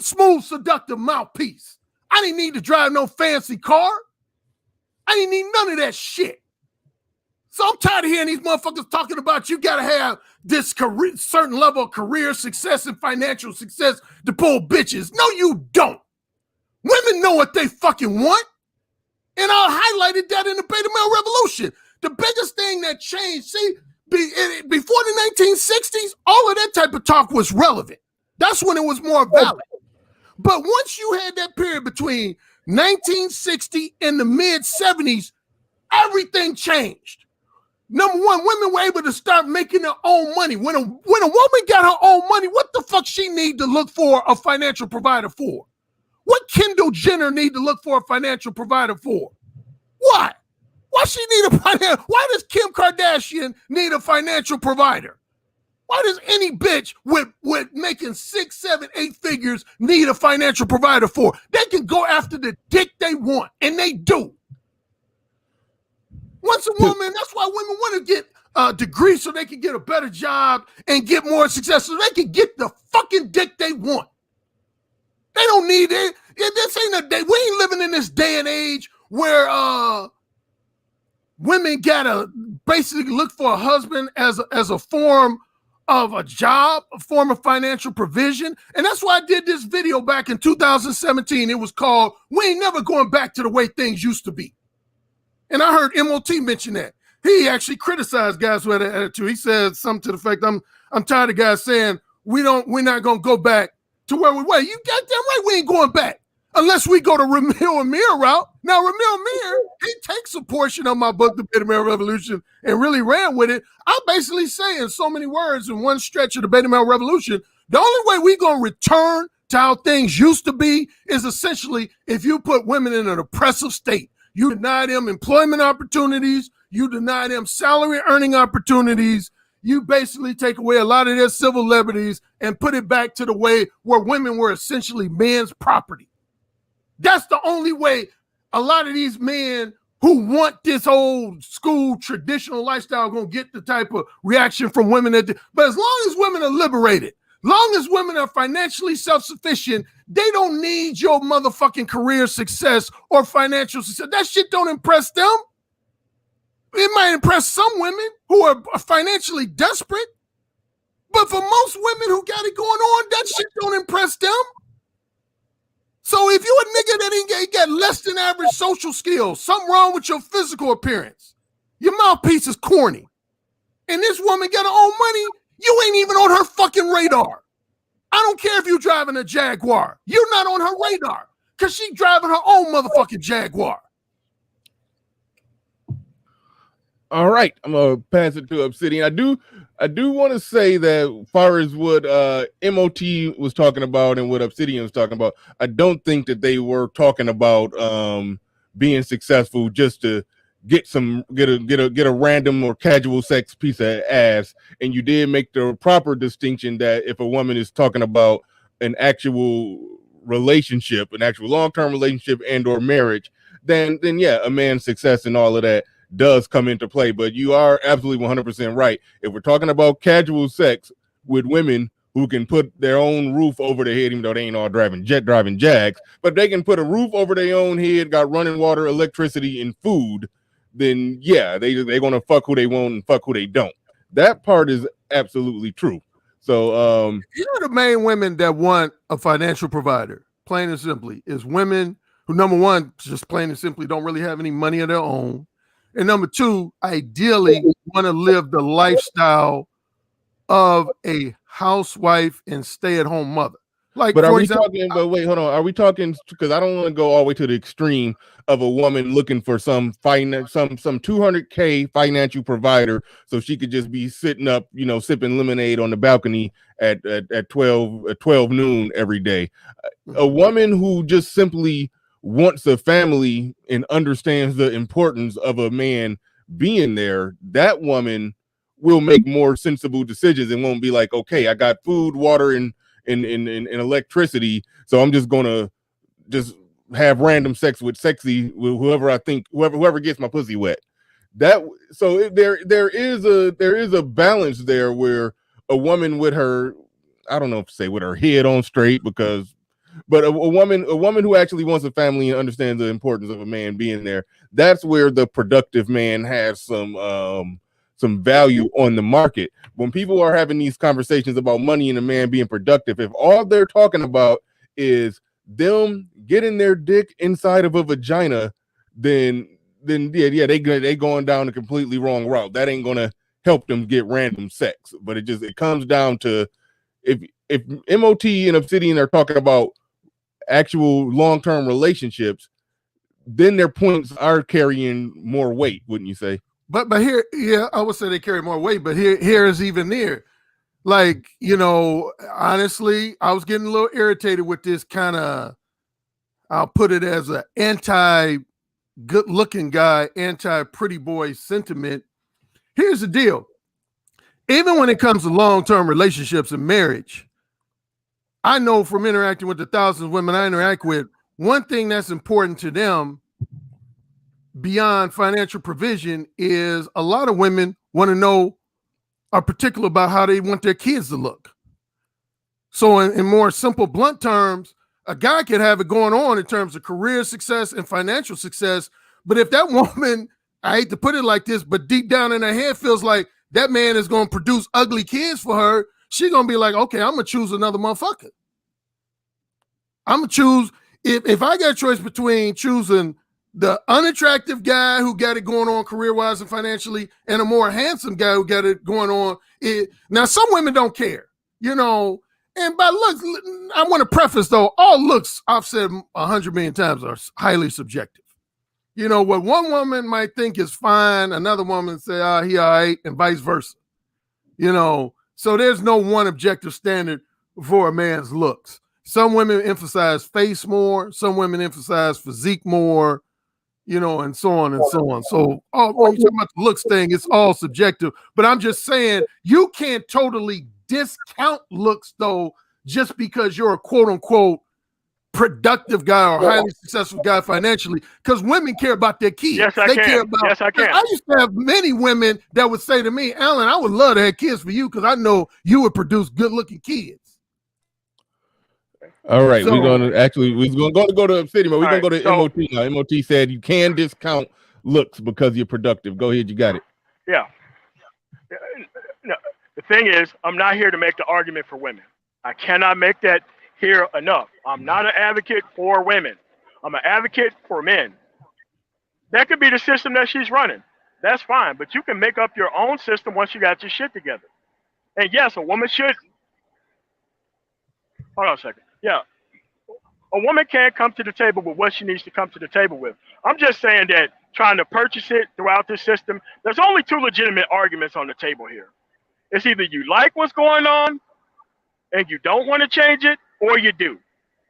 smooth, seductive mouthpiece. I didn't need to drive no fancy car. I didn't need none of that shit. So I'm tired of hearing these motherfuckers talking about you got to have this certain level of career success and financial success to pull bitches. No, you don't. Women know what they fucking want. And I highlighted that in the Beta Male Revolution. The biggest thing that changed, before the 1960s, all of that type of talk was relevant. That's when it was more valid. But once you had that period between 1960 and the mid-70s, everything changed. Number one, women were able to start making their own money. When a woman got her own money, what the fuck she need to look for a financial provider for? What Kendall Jenner need to look for a financial provider for? What? Why does Kim Kardashian need a financial provider? Why does any bitch with making 6, 7, 8 figures need a financial provider for? They can go after the dick they want, and they do. Once a woman, that's why women want to get a degree so they can get a better job and get more success so they can get the fucking dick they want. They don't need it. This ain't a day. We ain't living in this day and age where women gotta basically look for a husband as a form of a job, a form of financial provision. And that's why I did this video back in 2017. It was called "We Ain't Never Going Back to the Way Things Used to Be." And I heard MOT mention that. He actually criticized guys who had that attitude. He said something to the effect, I'm tired of guys saying we're not gonna go back to where we were. You goddamn right, we ain't going back. Unless we go to Ramil Amir route. Now, Ramil Amir, he takes a portion of my book, The Beta Male Revolution, and really ran with it. I'm basically saying so many words in one stretch of the Beta Male Revolution. The only way we gonna return to how things used to be is essentially if you put women in an oppressive state. You deny them employment opportunities. You deny them salary earning opportunities. You basically take away a lot of their civil liberties and put it back to the way where women were essentially men's property. That's the only way a lot of these men who want this old school traditional lifestyle are going to get the type of reaction from women. But as long as women are liberated, long as women are financially self-sufficient, they don't need your motherfucking career success or financial success. That shit don't impress them. It might impress some women who are financially desperate, but for most women who got it going on, that shit don't impress them. So if you a nigga that ain't got less than average social skills, something wrong with your physical appearance, your mouthpiece is corny, and this woman got her own money, you ain't even on her fucking radar. I don't care if you're driving a Jaguar. You're not on her radar because she's driving her own motherfucking Jaguar. All right, I'm gonna pass it to Obsidian. I do want to say that as far as what MOT was talking about and what Obsidian was talking about, I don't think that they were talking about being successful just to get a random or casual sex piece of ass. And you did make the proper distinction that if a woman is talking about an actual relationship, an actual long-term relationship and or marriage, then yeah, a man's success and all of that does come into play. But you are absolutely 100% right. If we're talking about casual sex with women who can put their own roof over their head, even though they ain't all driving Jags, but they can put a roof over their own head, got running water, electricity, and food, then yeah, they're gonna fuck who they want and fuck who they don't. That part is absolutely true. So you know, the main women that want a financial provider, plain and simply, is women who, number one, just plain and simply don't really have any money of their own. And number two, ideally want to live the lifestyle of a housewife and stay-at-home mother. Like, but are we talking? But wait, hold on. Are we talking? Because I don't want to go all the way to the extreme of a woman looking for some 200K financial provider so she could just be sitting up, sipping lemonade on the balcony at 12 noon every day. A woman who just simply wants a family and understands the importance of a man being there, that woman will make more sensible decisions and won't be like, okay, I got food, water, and electricity, so I'm just gonna just have random sex with whoever I think, whoever gets my pussy wet. There is a balance there where a woman with her, I don't know if to say with her head on straight, but a woman who actually wants a family and understands the importance of a man being there, that's where the productive man has some value on the market. When people are having these conversations about money and a man being productive, if all they're talking about is them getting their dick inside of a vagina, then yeah, they going down a completely wrong route. That ain't gonna help them get random sex. But it comes down to if MOT and Obsidian are talking about actual long-term relationships, then their points are carrying more weight, wouldn't you say? But here, yeah, I would say they carry more weight, but here is even there. Like, honestly, I was getting a little irritated with this kind of, I'll put it as an anti-good-looking guy, anti-pretty boy sentiment. Here's the deal. even when it comes to long-term relationships and marriage, I know from interacting with the thousands of women I interact with, one thing that's important to them beyond financial provision is a lot of women want to know, are particular about how they want their kids to look. So in more simple, blunt terms, a guy could have it going on in terms of career success and financial success, but if that woman, I hate to put it like this, but deep down in her head feels like that man is going to produce ugly kids for her, she's going to be like, okay, I'm going to choose another motherfucker. I'm going to choose, if I got a choice between choosing the unattractive guy who got it going on career-wise and financially and a more handsome guy who got it going on. Now, some women don't care, you know, and by looks, I want to preface, though, all looks, I've said 100 million times, are highly subjective. You know, what one woman might think is fine, another woman say, he all right, and vice versa. You know, so there's no one objective standard for a man's looks. Some women emphasize face more, some women emphasize physique more, you know, and so on and so on. So when you talk about the looks thing, it's all subjective. But I'm just saying, you can't totally discount looks, though, just because you're a quote-unquote productive guy or highly successful guy financially, because women care about their kids. Yes, I can. Yes, I can. I used to have many women that would say to me, Alan, I would love to have kids for you because I know you would produce good-looking kids. All right, we're going to go to Obsidian, but we're going to go to MOT now. MOT said you can discount looks because you're productive. Go ahead, you got it. Yeah. No, the thing is, I'm not here to make the argument for women. I cannot make that here enough. I'm not an advocate for women. I'm an advocate for men. That could be the system that she's running. That's fine, but you can make up your own system once you got your shit together. And yes, a woman should. Hold on a second. Yeah. A woman can't come to the table with what she needs to come to the table with. I'm just saying that trying to purchase it throughout this system, there's only two legitimate arguments on the table here. It's either you like what's going on and you don't want to change it, or you do.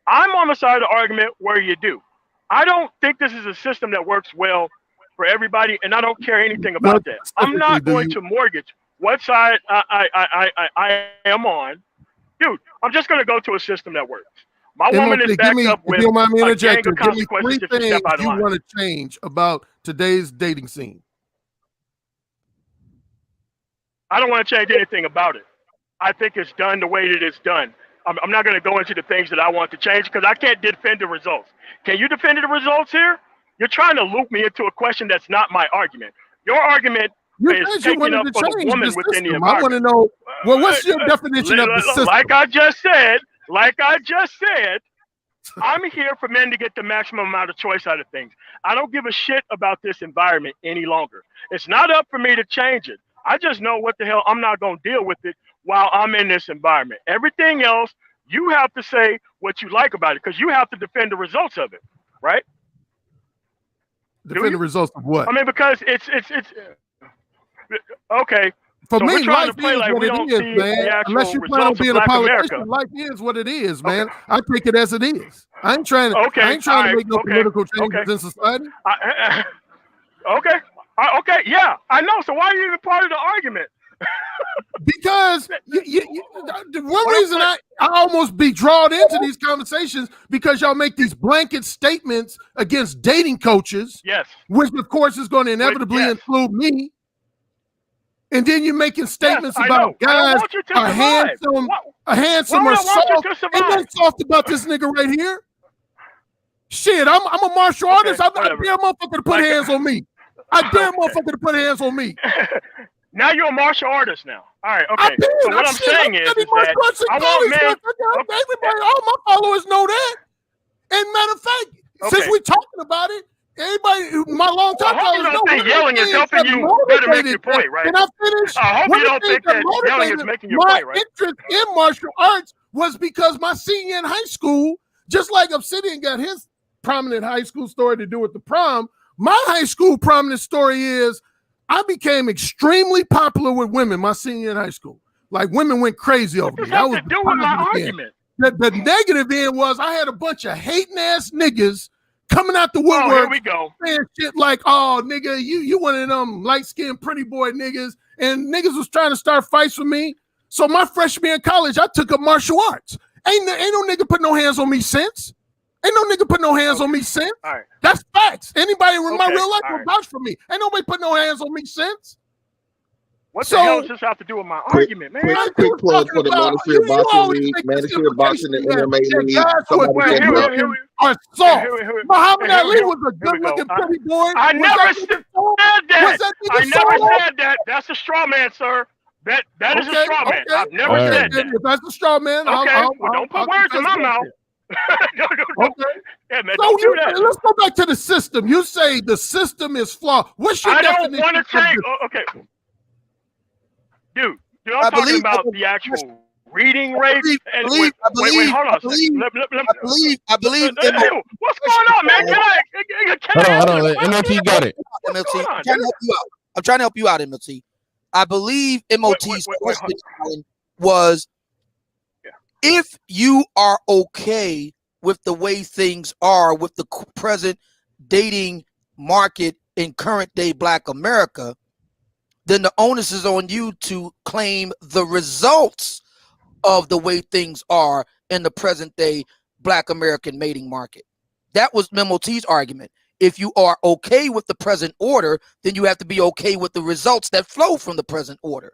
I'm on the side of the argument where you do. I don't think this is a system that works well for everybody, and I don't care anything about that. I'm not going to mortgage what side I am on. Dude, I'm just going to go to a system that works. My woman is backed up with a gang of consequences if you step out of line. You want to change about today's dating scene? I don't want to change anything about it. I think it's done the way that it's done. I'm not going to go into the things that I want to change because I can't defend the results. Can you defend the results here? You're trying to loop me into a question that's not my argument. Your argument is taking up for the woman within the environment. I want to know, well, what's your definition of the system? Like I just said, I'm here for men to get the maximum amount of choice out of things. I don't give a shit about this environment any longer. It's not up for me to change it. I just know what the hell I'm not going to deal with it while I'm in this environment. Everything else, you have to say what you like about it because you have to defend the results of it, right? Defend the results of what? I mean, because it's okay. For so me, we're trying life to play is like what we it don't is, see man. the actual Unless you plan on results of being a Black politician, America. life is what it is, man. I take it as it is. I ain't trying to make no political changes in society. Okay, yeah, I know. So why are you even part of the argument? Because the one reason I almost be drawn into these conversations because y'all make these blanket statements against dating coaches, yes, which of course is going to inevitably include me. And then you're making statements about guys are handsome or soft. Ain't nothing soft about this nigga right here. Shit, I'm a martial artist. I dare motherfucker to put hands on me. I dare motherfucker to put hands on me. Now you're a martial artist now. All right, okay. So what I'm saying is that I want men. Everybody, all my followers know that. And matter of fact, since we're talking about it, everybody, my long-time followers know. I hope you don't think yelling is helping you better make your point, right? And I finished. I hope you don't think that yelling is making your point, right? My interest in martial arts was because my senior in high school, just like Obsidian got his prominent high school story to do with the prom, my high school prominent story is I became extremely popular with women my senior in high school. Like women went crazy over me. That was to do with my argument. The negative end was I had a bunch of hating ass niggas coming out the woodwork. Oh, here we go. Saying shit like, oh, nigga, you one of them light-skinned pretty boy niggas, and niggas was trying to start fights with me. So my freshman year in college, I took up martial arts. Ain't no nigga put no hands on me since. Ain't no nigga put no hands on me since. All right. That's facts. Anybody in my real life will right. vouch for me. Ain't nobody put no hands on me since. What the hell does this have to do with my argument, man? Quick plug for the Manosphere Boxing League, Manosphere Boxing and MMA League. Are soft. Muhammad Ali was a good-looking pretty boy. I never said that. I never said that. That's a straw man, sir. That is a straw man. I've never said that. If that's a straw man, okay. Well, don't put words in my mouth. Okay. Yeah, man, so let's go back to the system. You say the system is flawed. What's your definition? I don't want to say. Okay. Dude, I'm talking about the actual reading rate. I believe. What's going on, man? Hold on. MLT got it. MLT, I'm trying to help you out, MLT. I believe MLT's question was, if you are okay with the way things are with the present dating market in current day Black America, then the onus is on you to claim the results of the way things are in the present day Black American mating market. That was Memo T's argument. If you are okay with the present order, then you have to be okay with the results that flow from the present order.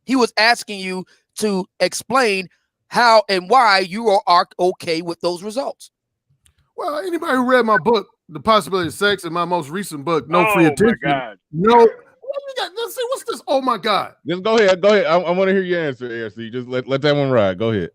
He was asking you to explain how and why you are okay with those results. Well, anybody who read my book, The Possibility of Sex, and my most recent book, No Free Attention, let's see, what's this? Oh my God. Just go ahead. I want to hear your answer, ARC. Just let that one ride. Go ahead.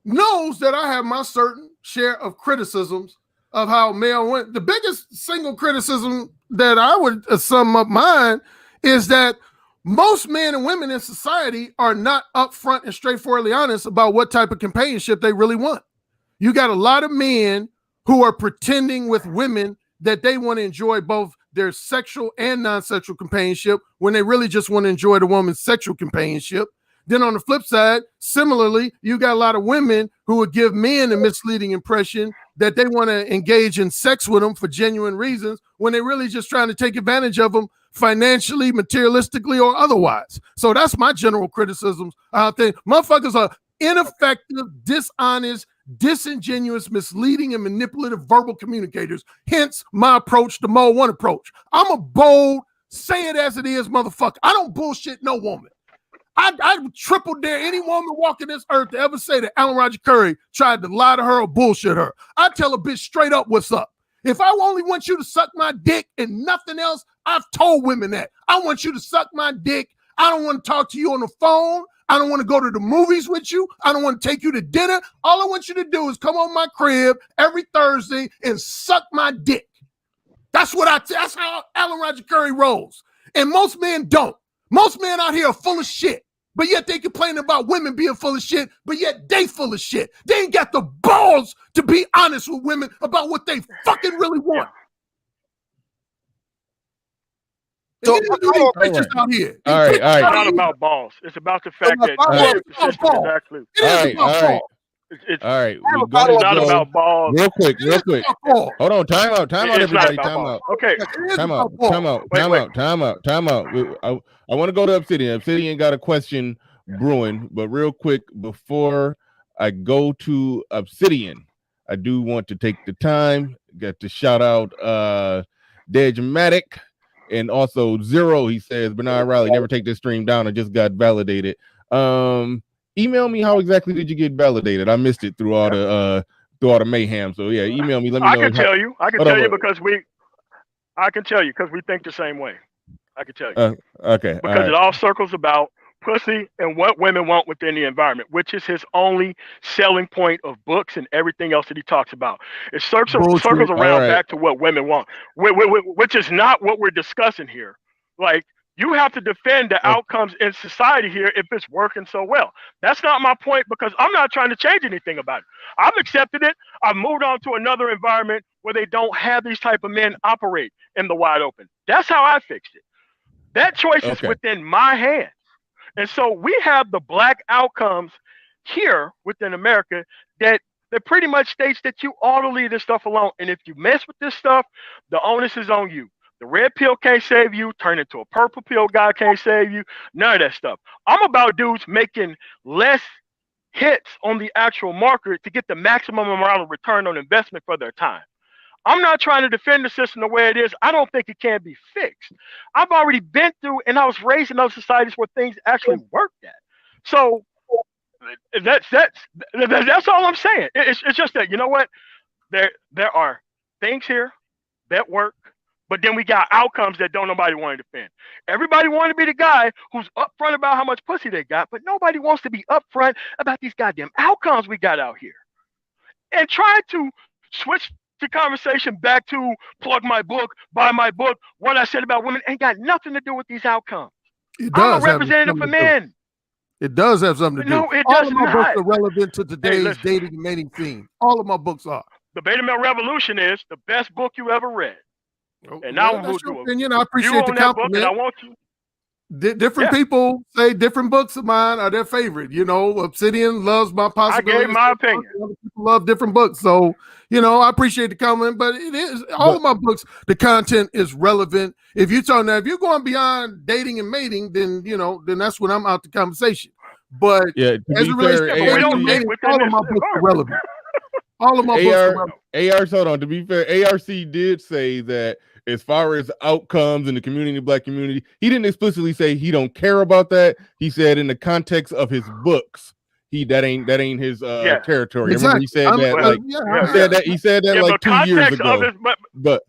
Knows that I have my certain share of criticisms of how male went. The biggest single criticism that I would sum up mine is that most men and women in society are not upfront and straightforwardly honest about what type of companionship they really want. You got a lot of men who are pretending with women that they want to enjoy both their sexual and non-sexual companionship when they really just want to enjoy the woman's sexual companionship. Then on the flip side, similarly, you got a lot of women who would give men a misleading impression that they want to engage in sex with them for genuine reasons when they're really just trying to take advantage of them financially, materialistically, or otherwise. So that's my general criticisms. I think motherfuckers are ineffective, dishonest, disingenuous, misleading, and manipulative verbal communicators. Hence my approach, the Mo 1 approach. I'm a bold, say it as it is, motherfucker. I don't bullshit no woman. I triple dare any woman walking this earth to ever say that Alan Roger Curry tried to lie to her or bullshit her. I tell a bitch straight up what's up. If I only want you to suck my dick and nothing else, I've told women that. I want you to suck my dick. I don't want to talk to you on the phone. I don't want to go to the movies with you. I don't want to take you to dinner. All I want you to do is come on my crib every Thursday and suck my dick. That's how Alan Roger Curry rolls. And most men don't. Most men out here are full of shit, but yet they complain about women being full of shit, but yet they full of shit. They ain't got the balls to be honest with women about what they fucking really want. So, out here. All right. It's not about balls. It's about the fact that the system is actually. All right. It's not about balls. Real quick. Hold on. Time out, everybody. Time out. Okay. Time out. I want to go to Obsidian. Obsidian got a question brewing, but real quick, before I go to Obsidian, I do want to take the time, get to shout out Dejmatic and also Zero. He says, Bernard Riley, never take this stream down. I just got validated. Email me, how exactly did you get validated? I missed it through all the mayhem. So yeah, email me. Let me know. I can tell you because we think the same way. I can tell you. Okay. Because it all circles about pussy and what women want within the environment, which is his only selling point of books and everything else that he talks about. It circles around back to what women want, which is not what we're discussing here. Like, you have to defend the outcomes in society here if it's working so well. That's not my point, because I'm not trying to change anything about it. I've accepted it. I've moved on to another environment where they don't have these type of men operate in the wide open. That's how I fixed it. That choice is within my hands. And so we have the Black outcomes here within America that that pretty much states that you ought to leave this stuff alone. And if you mess with this stuff, the onus is on you. The red pill can't save you. Turn into a purple pill guy can't save you. None of that stuff. I'm about dudes making less hits on the actual market to get the maximum amount of return on investment for their time. I'm not trying to defend the system the way it is. I don't think it can be fixed. I've already been through, and I was raised in those societies where things actually worked at. So that's all I'm saying. It's just that, you know what? There are things here that work, but then we got outcomes that don't nobody want to defend. Everybody want to be the guy who's upfront about how much pussy they got, but nobody wants to be upfront about these goddamn outcomes we got out here. And try to switch the conversation back to plug my book, buy my book. What I said about women ain't got nothing to do with these outcomes. I'm a representative for men. It does have something to do. No, it All does of my not. books are relevant to today's dating and mating theme. All of my books are. The Beta Male Revolution is the best book you ever read. And now that's your opinion. I appreciate the compliment. And I want you. Different people say different books of mine are their favorite. You know, Obsidian loves my possibilities. I gave my opinion. Other people love different books. So, you know, I appreciate the comment, but it is all of my books, the content is relevant. If you're talking now, if you're going beyond dating and mating, then then that's when I'm out the conversation. But yeah, as it relates to dating and mating, all of my books are relevant. All of my books are relevant. Hold on. To be fair, ARC did say that as far as outcomes in the community, black community, he didn't explicitly say he don't care about that. He said in the context of his books, that ain't his territory. Exactly. Remember he said he said that like 2 years ago. But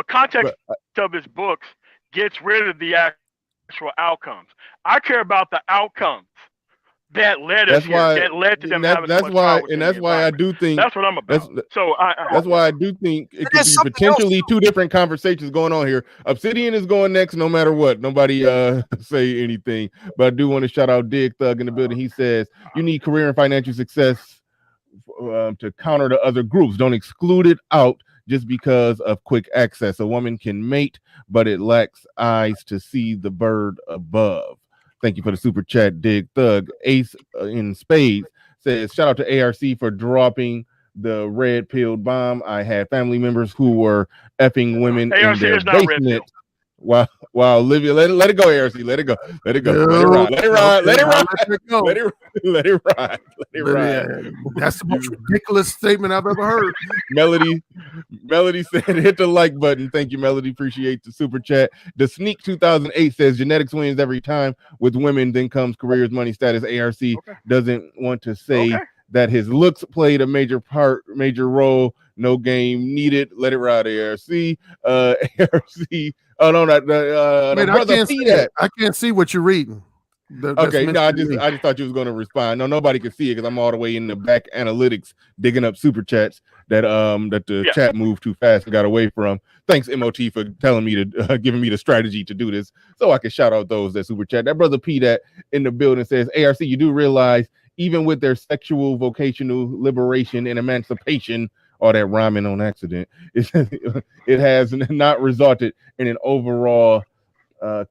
context of his books gets rid of the actual outcomes. I care about the outcomes that led us here. That led to them having so much power. And that's why I do think that's what I'm about. That's why I do think it could be potentially two different conversations going on here. Obsidian is going next, no matter what. Nobody say anything, but I do want to shout out Dig Thug in the building. He says you need career and financial success to counter the other groups. Don't exclude it out just because of quick access. A woman can mate, but it lacks eyes to see the bird above. Thank you for the super chat, Dig Thug. Ace in Spades says, shout out to ARC for dropping the red pilled bomb. I had family members who were effing women ARC in their basement. Wow, Olivia, let it go, ARC. Let it go. Let it go. Let it ride. Let it ride. Let it ride. That's the most ridiculous statement I've ever heard. Melody said, hit the like button. Thank you, Melody. Appreciate the super chat. The Sneak 2008 says, genetics wins every time. With women, then comes careers, money, status. ARC doesn't want to say that his looks played a major role. No game needed. Let it ride, ARC. ARC. Oh no, man, I can't see what you're reading. Okay, no, I just thought you was going to respond. No, nobody can see it because I'm all the way in the back analytics digging up super chats that the chat moved too fast and got away from. Thanks, MOT, for telling me to giving me the strategy to do this so I can shout out those that super chat. That brother P that in the building says, ARC, you do realize even with their sexual vocational liberation and emancipation, all that rhyming on accident, it has not resulted in an overall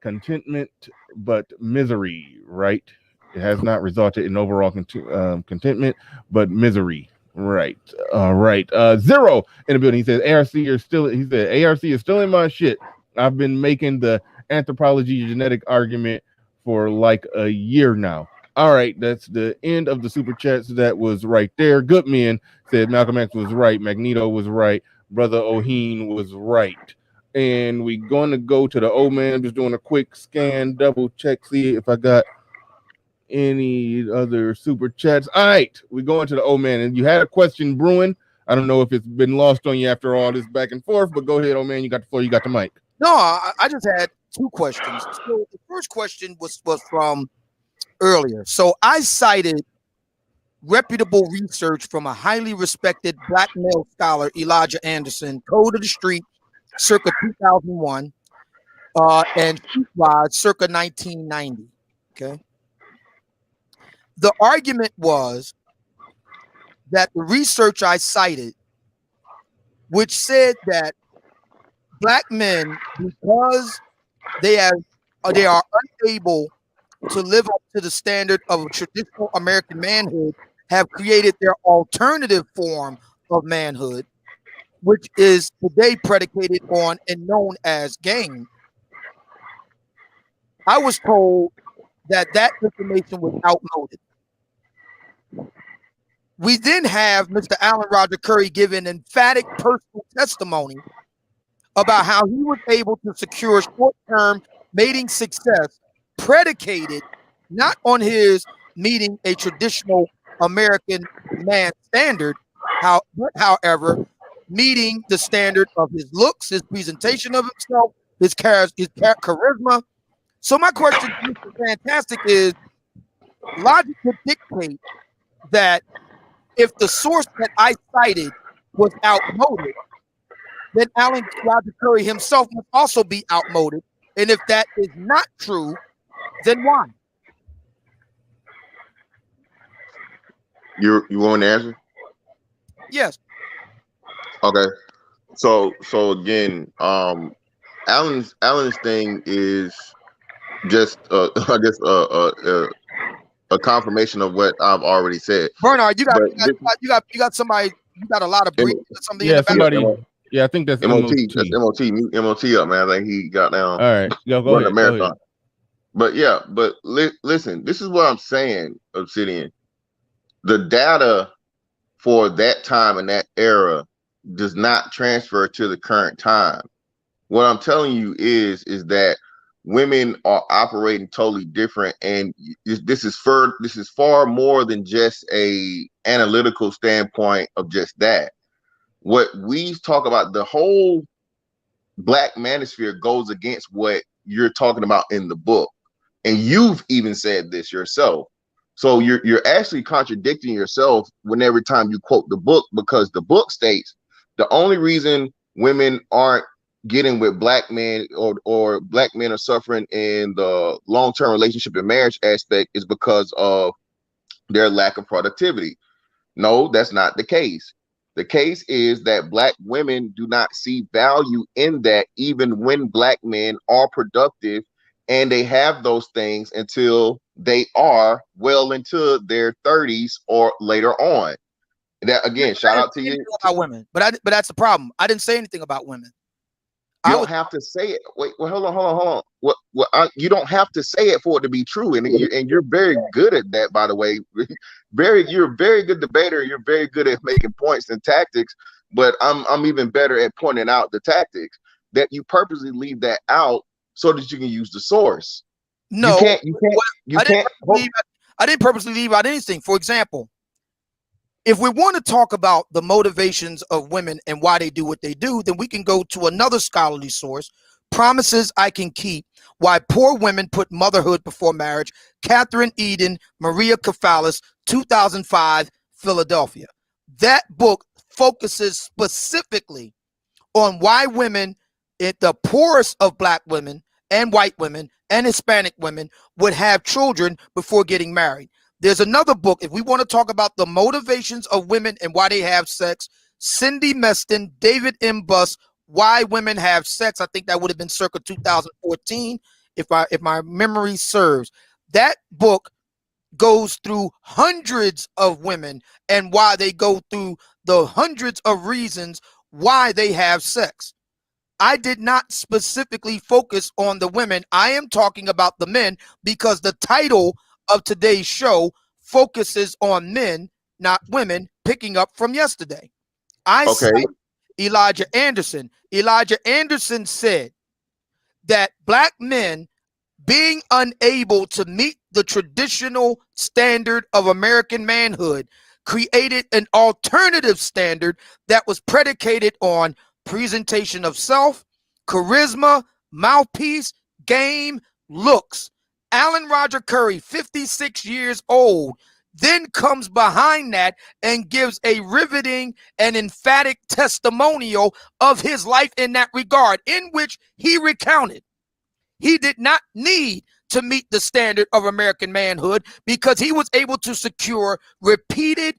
contentment, but misery, right? It has not resulted in overall contentment, but misery, right? All right. Zero in the building. He says, ARC is still in my shit. I've been making the anthropology genetic argument for like a year now. All right, that's the end of the super chats. That was right there. Goodman said Malcolm X was right. Magneto was right. Brother Oheen was right. And we're going to go to the old man. I'm just doing a quick scan, double check, see if I got any other super chats. All right, we're going to the old man. And you had a question brewing. I don't know if it's been lost on you after all this back and forth, but go ahead, old man. You got the floor. You got the mic. No, I just had two questions. So the first question was from earlier. So I cited reputable research from a highly respected black male scholar, Elijah Anderson, Code of the Street, circa 2001, and Streetwise, circa 1990. Okay. The argument was that the research I cited, which said that black men, because they are unable to live up to the standard of traditional American manhood have created their alternative form of manhood, which is today predicated on and known as game. I was told that information was outmoded. We then have Mr. Alan Roger Curry giving emphatic personal testimony about how he was able to secure short-term mating success predicated not on his meeting a traditional American man standard, but however, meeting the standard of his looks, his presentation of himself, his charisma. So my question to Mr. Fantastic is, logic would dictate that if the source that I cited was outmoded, then Alan Roger Curry himself must also be outmoded. And if that is not true, then why? You want to answer? Yes. Okay. So again, Alan's thing is just I guess a confirmation of what I've already said. Bernard, you got somebody, you got a lot of breathing or something in the somebody. Yeah, I think that's MOT. That's MOT. Mute MOT up, man. I think he got down. All right, go ahead. Marathon. Go ahead. But yeah, listen, this is what I'm saying, Obsidian. The data for that time and that era does not transfer to the current time. What I'm telling you is that women are operating totally different, and this is far more than just a analytical standpoint of just that. What we talk about, the whole Black manosphere goes against what you're talking about in the book, and you've even said this yourself. So you're actually contradicting yourself whenever time you quote the book, because the book states the only reason women aren't getting with Black men or Black men are suffering in the long-term relationship and marriage aspect is because of their lack of productivity. No, that's not the case. The case is that Black women do not see value in that, even when Black men are productive, and they have those things until they are well into their 30s or later on. That again, shout out to you about women, but that's the problem. I didn't say anything about women. You don't have to say it. Wait, hold on. You don't have to say it for it to be true, and you're very good at that, by the way. You're a very good debater. You're very good at making points and tactics. But I'm even better at pointing out the tactics that you purposely leave that out so that you can use the source. No, I didn't purposely leave out anything. For example, if we want to talk about the motivations of women and why they do what they do, then we can go to another scholarly source, Promises I Can Keep, Why Poor Women Put Motherhood Before Marriage, Catherine Eden, Maria Kafalis, 2005, Philadelphia. That book focuses specifically on why women, the poorest of Black women and white women and Hispanic women, would have children before getting married. There's another book, if we want to talk about the motivations of women and why they have sex, Cindy Meston, David M. Buss, Why Women Have Sex. I think that would have been circa 2014, if my memory serves. That book goes through hundreds of women and why they go through the hundreds of reasons why they have sex. I did not specifically focus on the women. I am talking about the men because the title of today's show focuses on men, not women, picking up from yesterday. I cite Elijah Anderson. Elijah Anderson said that Black men being unable to meet the traditional standard of American manhood created an alternative standard that was predicated on presentation of self, charisma, mouthpiece, game, looks. Alan Roger Curry, 56 years old, then comes behind that and gives a riveting and emphatic testimonial of his life in that regard, in which he recounted he did not need to meet the standard of American manhood because he was able to secure repeated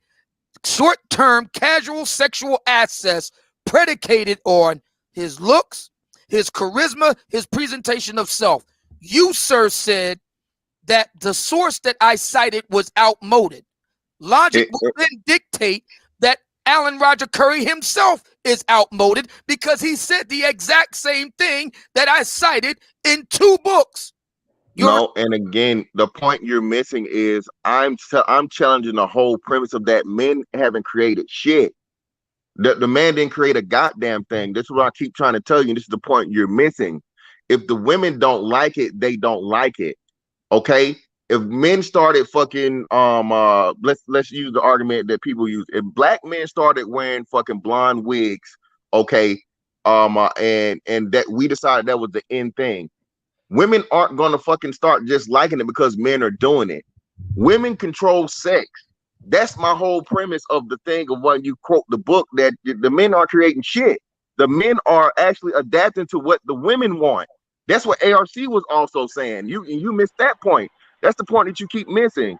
short-term casual sexual access predicated on his looks, his charisma, his presentation of self. You, sir, said that the source that I cited was outmoded. Logic will then dictate that Alan Roger Curry himself is outmoded because he said the exact same thing that I cited in 2 books. No, and again, the point you're missing is I'm challenging the whole premise of that men haven't created shit. The man didn't create a goddamn thing. This is what I keep trying to tell you. This is the point you're missing. If the women don't like it, they don't like it. Okay? If men started fucking let's use the argument that people use. If black men started wearing fucking blonde wigs, okay, and that we decided that was the end thing, women aren't gonna fucking start just liking it because men are doing it. Women control sex. That's my whole premise of the thing of when you quote the book, that the men are creating shit. The men are actually adapting to what the women want. That's what ARC was also saying. You missed that point. That's the point that you keep missing.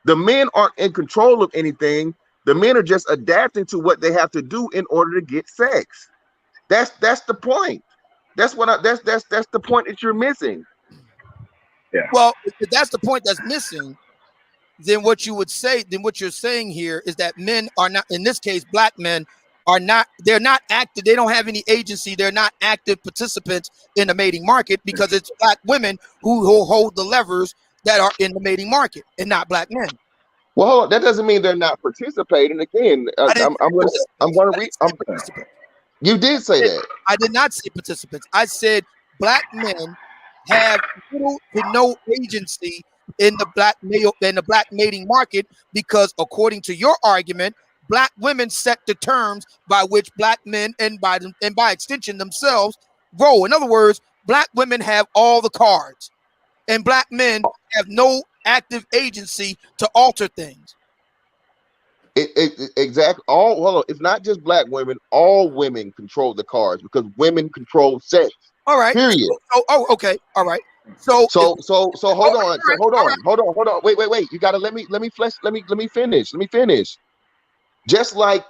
The men aren't in control of anything. The men are just adapting to what they have to do in order to get sex. That's the point. That's the point that you're missing. Yeah. Well, if that's the point that's missing, then what you're saying here is that men are not, in this case, black men are not, they're not active. They don't have any agency. They're not active participants in the mating market because it's black women who hold the levers that are in the mating market and not black men. Well, that doesn't mean they're not participating. Again, you did say that. I did not say participants. I said black men have little to no agency in the black mating market because, according to your argument, black women set the terms by which black men and by extension themselves roll. In other words, black women have all the cards, and black men have no active agency to alter things. Exactly. It's not just black women. All women control the cards because women control sex. All right. Period. Okay. All right. So hold on. Wait. You gotta let me finish. Just like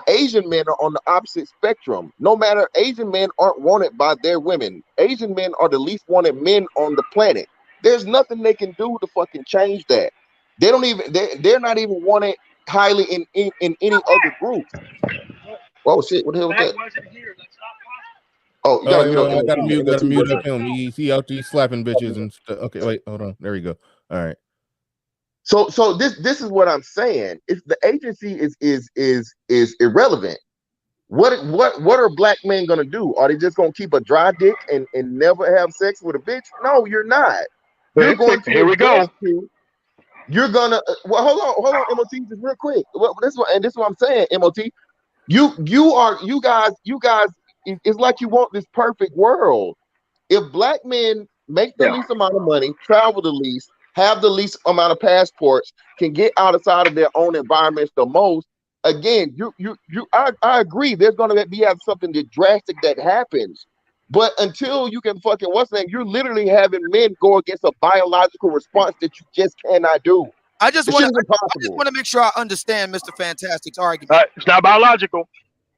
Asian men are on the opposite spectrum. No matter, Asian men aren't wanted by their women. Asian men are the least wanted men on the planet. There's nothing they can do to fucking change that. They're not even wanted highly in any other group. Oh shit! What the hell was that? Oh, I gotta mute up him. He out there slapping bitches and stuff. Okay, wait, hold on. There we go. All right. So this is what I'm saying. If the agency is irrelevant, what are black men gonna do? Are they just gonna keep a dry dick and never have sex with a bitch? No, you're not. You're going to. Here we go. You're gonna. Well, hold on, MOT, just real quick. Well, this is what I'm saying, MOT. You guys. It's like you want this perfect world. If black men make the least amount of money, travel the least, have the least amount of passports, can get outside of their own environments the most, again, I agree. There's going to be something drastic that happens. But until you can fucking, you're literally having men go against a biological response that you just cannot do. I just want to make sure I understand Mr. Fantastic's argument. It's not biological.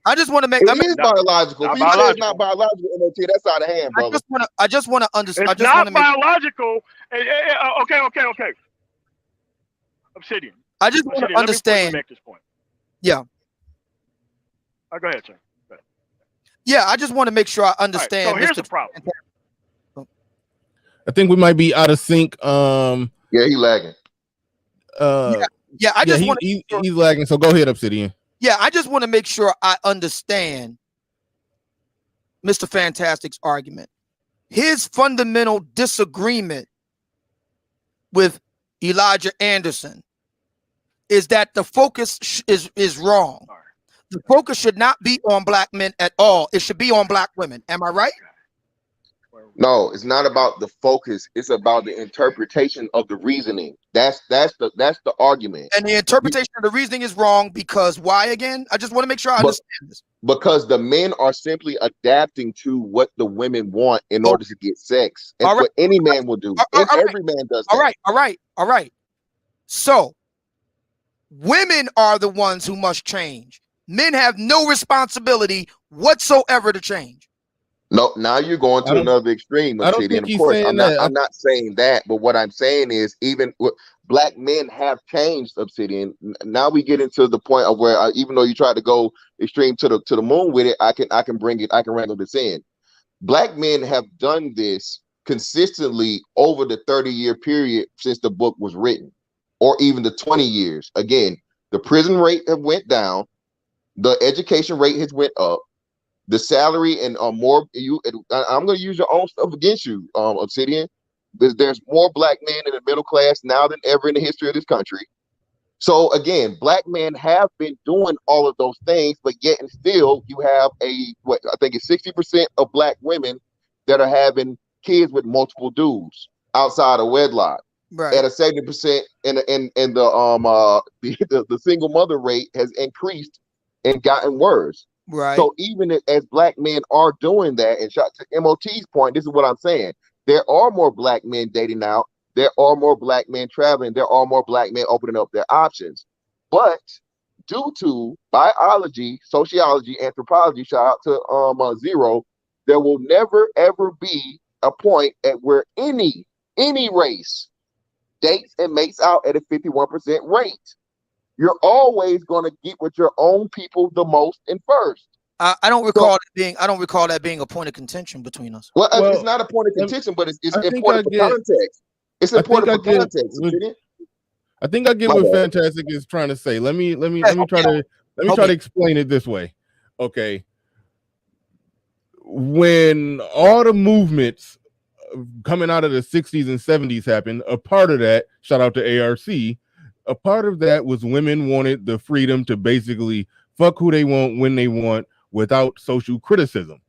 I just want to make it is biological. If you say it's not biological, MOT, that's out of hand, brother. I just want to understand. It's not biological. Okay. Obsidian. I just want to understand. Make this point. Yeah. Go ahead, sir. Go ahead. Yeah, I just want to make sure I understand. Right, so here's the problem. I think we might be out of sync. Yeah, he lagging. He's lagging. So go ahead, Obsidian. Yeah, I just want to make sure I understand Mr. Fantastic's argument. His fundamental disagreement with Elijah Anderson is that the focus is wrong. The focus should not be on black men at all. It should be on black women. Am I right? No, it's not about the focus. It's about the interpretation of the reasoning. That's the argument. And the interpretation of the reasoning is wrong because why again? I just want to make sure I understand this. Because the men are simply adapting to what the women want in order to get sex. It's what any man will do. Every man does that. All right. So women are the ones who must change. Men have no responsibility whatsoever to change. No, now you're going to another extreme. I don't think and of course, I'm that. not saying that, but what I'm saying is even black men have changed, Obsidian. Now we get into the point of where even though you try to go extreme to the moon with it, I can bring it, I can wrangle this in. Black men have done this consistently over the 30-year period since the book was written, or even the 20 years. Again, the prison rate have went down, the education rate has went up, the salary and more. I'm going to use your own stuff against you, Obsidian. There's more black men in the middle class now than ever in the history of this country. So again, black men have been doing all of those things, but yet and still you have I think it's 60% of black women that are having kids with multiple dudes outside of wedlock. Right. At a 70%, and the single mother rate has increased and gotten worse. Right. So even as black men are doing that, and shot to MOT's point, this is what I'm saying. There are more black men dating out. There are more black men traveling. There are more black men opening up their options. But due to biology, sociology, anthropology, shout out to Zero, there will never ever be a point at where any race dates and mates out at a 51% rate. You're always going to get with your own people the most and first. I don't recall that being a point of contention between us. Well, it's not a point of contention, but it's important for context. It's important for context. I think I get what Fantastic is trying to say. Let me try to explain it this way. Okay. When all the movements coming out of the 60s and 70s happened, a part of that, shout out to ARC, a part of that was women wanted the freedom to basically fuck who they want when they want without social criticism.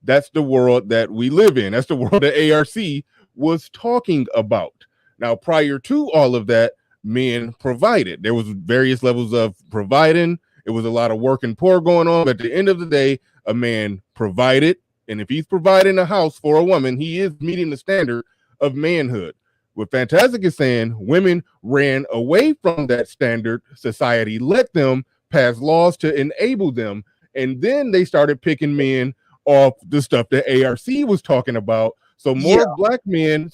That's the world that we live in. That's the world that ARC was talking about. Now, prior to all of that, men provided. There was various levels of providing. It was a lot of work and poor going on. But at the end of the day, a man provided. And if he's providing a house for a woman, he is meeting the standard of manhood. What Fantastic is saying, women ran away from that standard. Society let them pass laws to enable them. And then they started picking men off the stuff that ARC was talking about. So more black men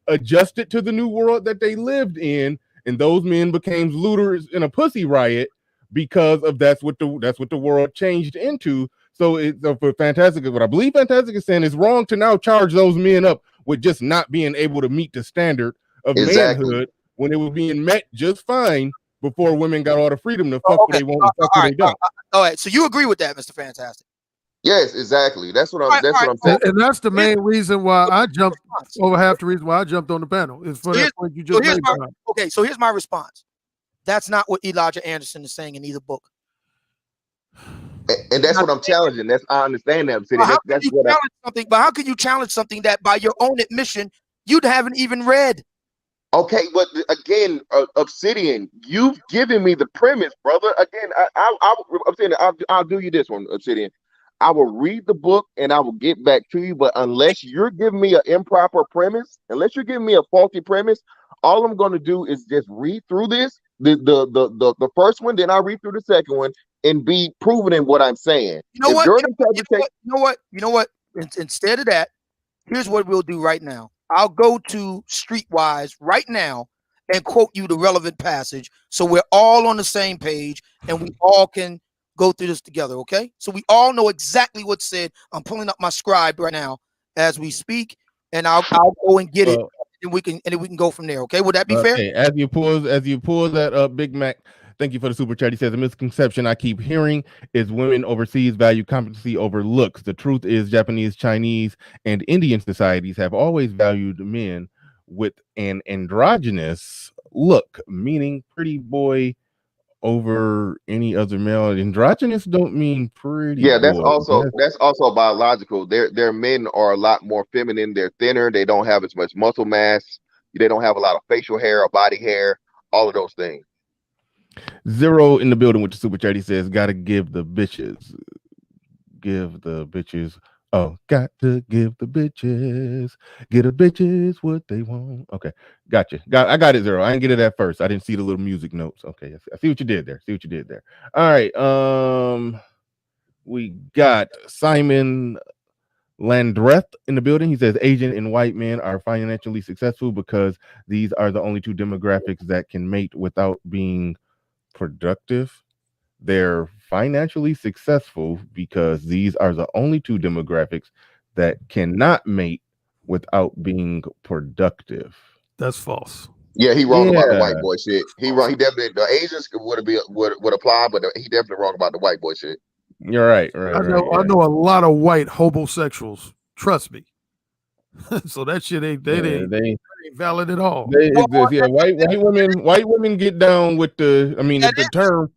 adjusted to the new world that they lived in, and those men became looters in a pussy riot because of that's what the world changed into. So for Fantastic, what I believe Fantastic is saying is wrong to now charge those men up with just not being able to meet the standard of manhood when it was being met just fine before women got all the freedom to fuck what they want and fuck what they don't. All right, so you agree with that, Mr. Fantastic? Yes, exactly. That's what I'm saying. And that's the main reason why I jumped over half the reason why I jumped on the panel is for that point you just made. Okay, so here's my response. That's not what Elijah Anderson is saying in either book. And that's what I'm challenging. I understand that. But how can you challenge something that by your own admission you haven't even read? Okay, but again, Obsidian, you've given me the premise, brother. Again, I'll do you this one, Obsidian. I will read the book and I will get back to you. But unless you're giving me an improper premise, unless you're giving me a faulty premise, all I'm going to do is just read through this, the first one, then I'll read through the second one and be proven in what I'm saying. You know what? Instead of that, here's what we'll do right now. I'll go to Streetwise right now and quote you the relevant passage so we're all on the same page and we all can go through this together, okay? So we all know exactly what's said. I'm pulling up my scribe right now as we speak, and I'll go and get it, and we can go from there, okay? Would that be fair? As you pull that up, Big Mac, thank you for the super chat. He says, a misconception I keep hearing is women overseas value competency over looks. The truth is Japanese, Chinese, and Indian societies have always valued men with an androgynous look, meaning pretty boy over any other male. Androgynous don't mean pretty. Yeah, that's also biological. Their men are a lot more feminine. They're thinner. They don't have as much muscle mass. They don't have a lot of facial hair or body hair. All of those things. Zero in the building with the super chat. He says, "Gotta give the bitches. Oh, got to give the bitches. Get the bitches what they want." Okay, gotcha. I got it, Zero. I didn't get it at first. I didn't see the little music notes. Okay, I see what you did there. All right. We got Simon Landreth in the building. He says Asian and white men are financially successful because these are the only two demographics that can mate without being productive. They're financially successful because these are the only two demographics that cannot mate without being productive. That's false. Yeah, he wrong about the white boy shit. He wrong. He definitely the Asians would apply, but he definitely wrong about the white boy shit. You're right. I know a lot of white homosexuals. Trust me. So that shit ain't valid at all. They exist. Yeah, white women get down with the. I mean, the term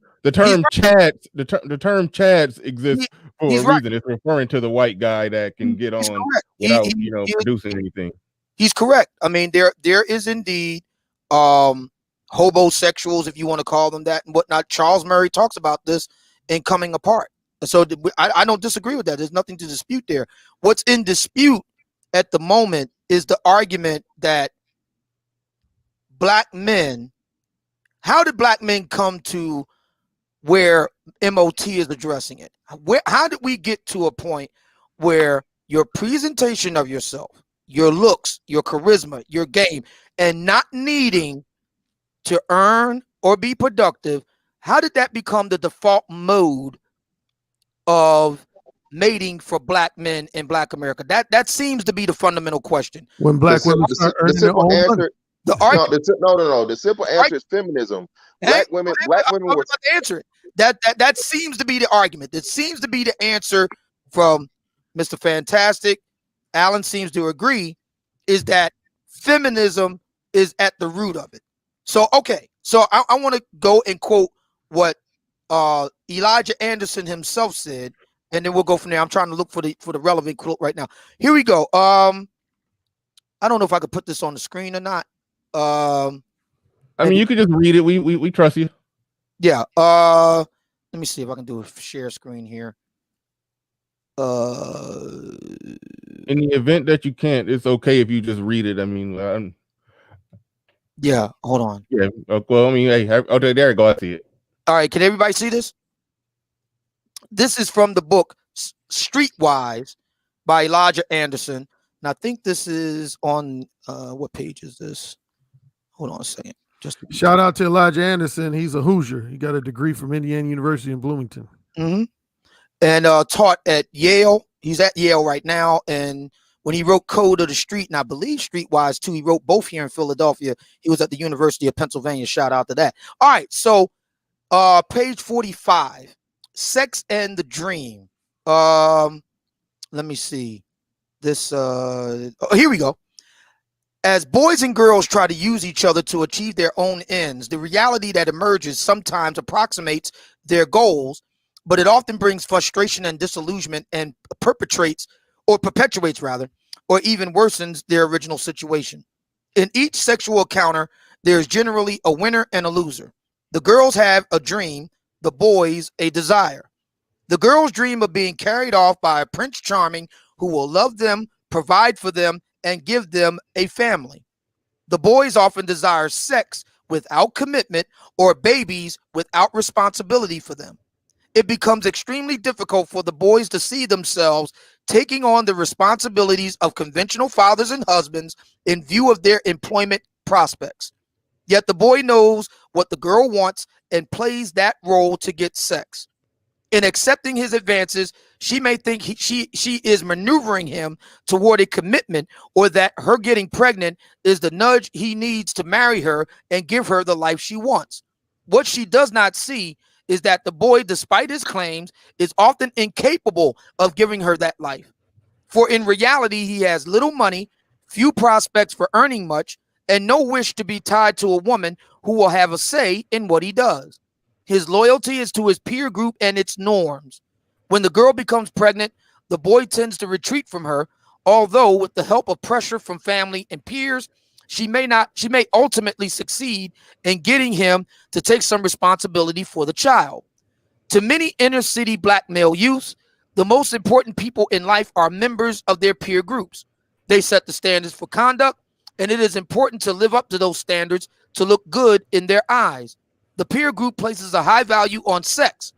chads. The term chads exists for a reason. It's referring to the white guy that can get on without producing anything. He's correct. I mean, there is indeed homosexuals, if you want to call them that, and whatnot. Charles Murray talks about this in Coming Apart. So I don't disagree with that. There's nothing to dispute there. What's in dispute at the moment is the argument that black men, how did black men come to where MOT is addressing it? How did we get to a point where your presentation of yourself, your looks, your charisma, your game, and not needing to earn or be productive, how did that become the default mode of mating for black men in black America? That seems to be the fundamental question. When black women start earning their own money. The simple answer is feminism. Black women were to answer it. That seems to be the argument. That seems to be the answer from Mr. Fantastic. Alan seems to agree, is that feminism is at the root of it. So okay, so I want to go and quote what Elijah Anderson himself said, and then we'll go from there. I'm trying to look for the relevant quote right now. Here we go. I don't know if I could put this on the screen or not. I mean, you could just read it. We trust you. Yeah. Let me see if I can do a share screen here. In the event that you can't, it's okay if you just read it. I mean, yeah. Hold on. Yeah. Well, I mean, hey, okay, there you go. I see it. All right. Can everybody see this? This is from the book Streetwise by Elijah Anderson. And I think this is on what page is this? Hold on a second. Just shout out to Elijah Anderson. He's a Hoosier. He got a degree from Indiana University in Bloomington. Mm-hmm. And taught at Yale. He's at Yale right now. And when he wrote Code of the Street, and I believe Streetwise too, he wrote both here in Philadelphia. He was at the University of Pennsylvania. Shout out to that. All right. So page 45, Sex and the Dream. Let me see this. Here we go. As boys and girls try to use each other to achieve their own ends, the reality that emerges sometimes approximates their goals, but it often brings frustration and disillusionment and perpetuates, or even worsens their original situation. In each sexual encounter, there's generally a winner and a loser. The girls have a dream, the boys a desire. The girls dream of being carried off by a Prince Charming who will love them, provide for them, and give them a family. The boys often desire sex without commitment or babies without responsibility for them. It becomes extremely difficult for the boys to see themselves taking on the responsibilities of conventional fathers and husbands in view of their employment prospects. Yet the boy knows what the girl wants and plays that role to get sex. In accepting his advances, she may think she is maneuvering him toward a commitment, or that her getting pregnant is the nudge he needs to marry her and give her the life she wants. What she does not see is that the boy, despite his claims, is often incapable of giving her that life. For in reality, he has little money, few prospects for earning much, and no wish to be tied to a woman who will have a say in what he does. His loyalty is to his peer group and its norms. When the girl becomes pregnant, the boy tends to retreat from her, although with the help of pressure from family and peers, she may ultimately succeed in getting him to take some responsibility for the child. To many inner city black male youths, the most important people in life are members of their peer groups. They set the standards for conduct, and it is important to live up to those standards to look good in their eyes. The peer group places a high value on sex,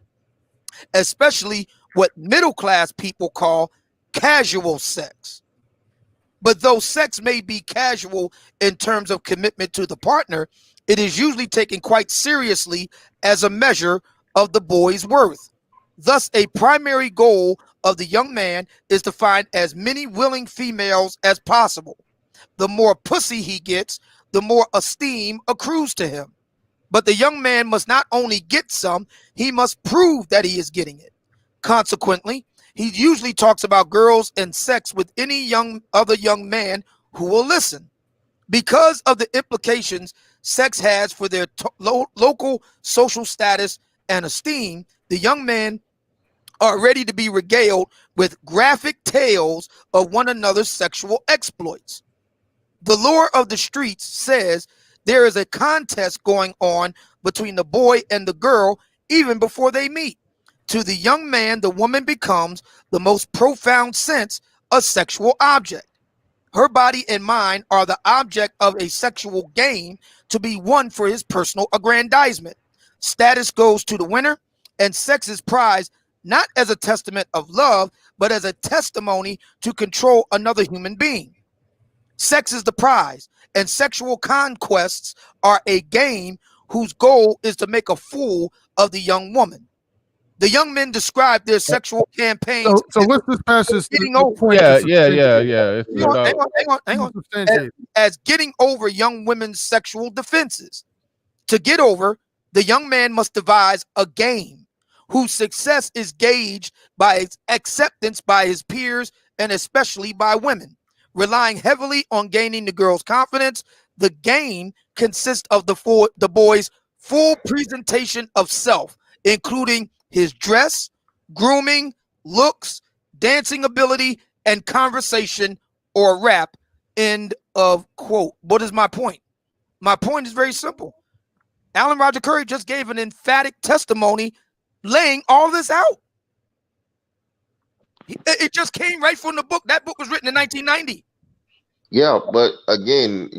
especially what middle-class people call casual sex. But though sex may be casual in terms of commitment to the partner, it is usually taken quite seriously as a measure of the boy's worth. Thus, a primary goal of the young man is to find as many willing females as possible. The more pussy he gets, the more esteem accrues to him. But the young man must not only get some, he must prove that he is getting it. Consequently, he usually talks about girls and sex with any other young man who will listen. Because of the implications sex has for their local social status and esteem, the young men are ready to be regaled with graphic tales of one another's sexual exploits. The lore of the streets says there is a contest going on between the boy and the girl even before they meet. To the young man, the woman becomes the most profound sense a sexual object. Her body and mind are the object of a sexual game to be won for his personal aggrandizement. Status goes to the winner, and sex is prized not as a testament of love, but as a testimony to control another human being. Sex is the prize, and sexual conquests are a game whose goal is to make a fool of the young woman. The young men describe their sexual campaigns. So what's this passage? Getting over. Yeah. Hang on. As getting over young women's sexual defenses. To get over, the young man must devise a game whose success is gauged by its acceptance by his peers and especially by women. Relying heavily on gaining the girl's confidence, the game consists of the boy's full presentation of self, including his dress, grooming, looks, dancing ability, and conversation or rap. End of quote. What is my point? My point is very simple. Alan Roger Curry just gave an emphatic testimony laying all this out. It just came right from the book. That book was written in 1990. Yeah, but again,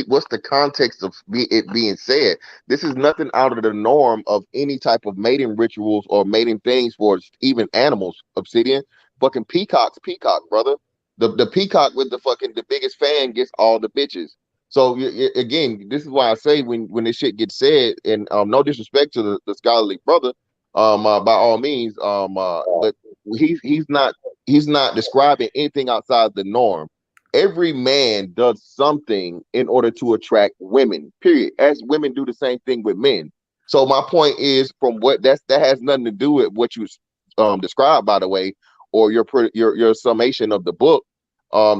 what's the context of it being said? This is nothing out of the norm of any type of mating rituals or mating things for even animals. Obsidian, fucking peacock, brother. The peacock with the biggest fan gets all the bitches. So again, this is why I say when this shit gets said, and no disrespect to the scholarly brother, by all means, but he's not describing anything outside the norm. Every man does something in order to attract women, period, as women do the same thing with men. So my point is, from what that has nothing to do with what you described, by the way, or your summation of the book.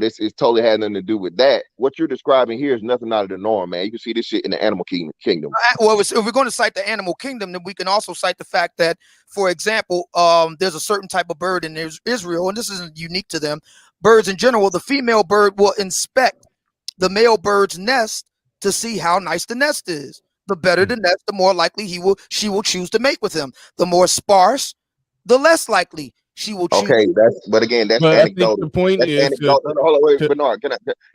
This is totally had nothing to do with that. What you're describing here is nothing out of the norm, man. You can see this shit in the animal kingdom. Well, if we're going to cite the animal kingdom, then we can also cite the fact that, for example, there's a certain type of bird in Israel, and this isn't unique to them. Birds in general, the female bird will inspect the male bird's nest to see how nice the nest is. The better the nest, the more likely she will choose to mate with him. The more sparse, the less likely she will choose. Okay, that's anecdotal. The point is, hold on, wait, Bernard,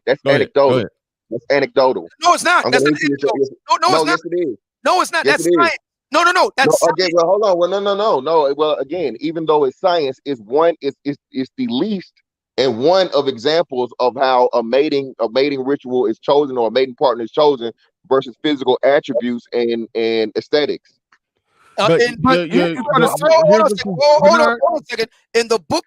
that's anecdotal. That's anecdotal. No, it's not. That's anecdotal. No, it's not. Yes, it is. No, it's not. Yes, that's science. No. That's okay. Well, hold on. Well, no. Well, again, even though it's science, it's the least and one of examples of how a mating ritual is chosen or a mating partner is chosen versus physical attributes and aesthetics. Hold on a second. In the book,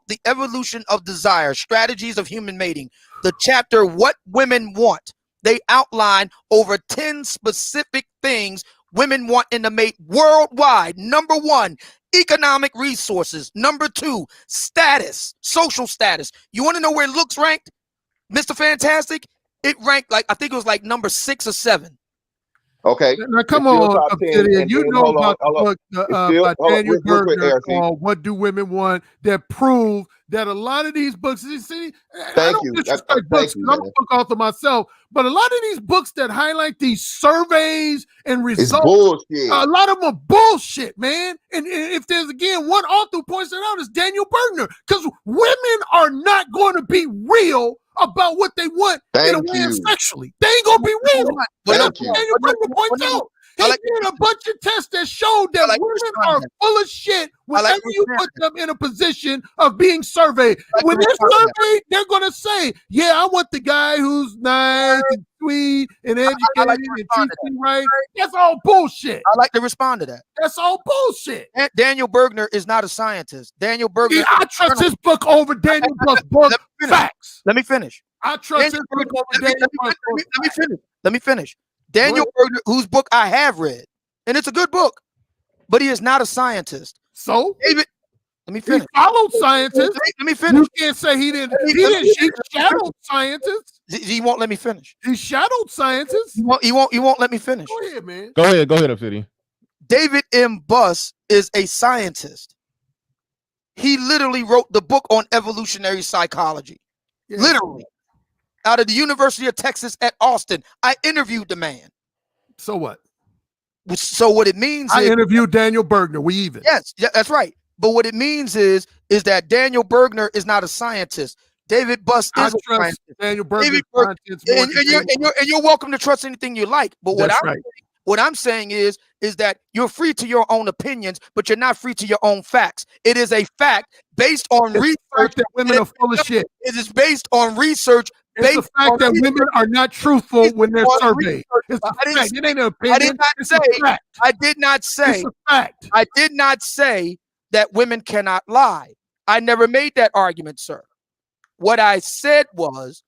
The Evolution of Desire, Strategies of Human Mating, the chapter What Women Want, they outline over 10 specific things women want in a mate worldwide. Number 1, economic resources. Number 2, status, social status. You want to know where looks ranked, Mr. Fantastic? It ranked I think it was number 6 or 7. Okay. Now come on, Obsidian. You know about the book by Daniel Bergner called "What Do Women Want?" that prove that a lot of these books. See, I don't disrespect books. I'm a book author myself, but a lot of these books that highlight these surveys and results, a lot of them are bullshit, man. And if there's again one author who points it out, is Daniel Bergner, because women are not going to be real about what they want in a way sexually. They ain't gonna be real. Daniel Bergner points out He did a bunch of tests that showed that women are full of shit whenever you put them in a position of being surveyed. When they're surveyed, they're going to say, yeah, I want the guy who's nice and sweet and educated and treats me right. That's all bullshit. I like to respond to that. That's all bullshit. Daniel Bergner is not a scientist. Daniel Bergner. I trust his book over Daniel Buck's book. Facts. Let me finish. I trust his book over Daniel Buck's book. Let me finish. Daniel Bergner, whose book I have read, and it's a good book, but he is not a scientist. So, David, let me finish. He followed scientists. Let me finish. You can't say he didn't. He shadowed scientists. He won't let me finish. He shadowed scientists. He won't let me finish. Go ahead, man. Go ahead, Obsidian. David M. Buss is a scientist. He literally wrote the book on evolutionary psychology. Yeah. Literally. Out of the University of Texas at Austin. I interviewed the man. So what? So what it means I interviewed Daniel Bergner. We even. Yes, that's right. But what it means is that Daniel Bergner is not a scientist. David Buss is a scientist. Daniel Bergner, and you're welcome to trust anything you like. But what I'm saying is that you're free to your own opinions, but you're not free to your own facts. It is a fact based on research that women are full of shit. It is based on research. It's the fact that women are not truthful when they're surveyed. It's a fact. It ain't an opinion. I did not say. It's a fact. I did not say that women cannot lie. I never made that argument, sir. What I said was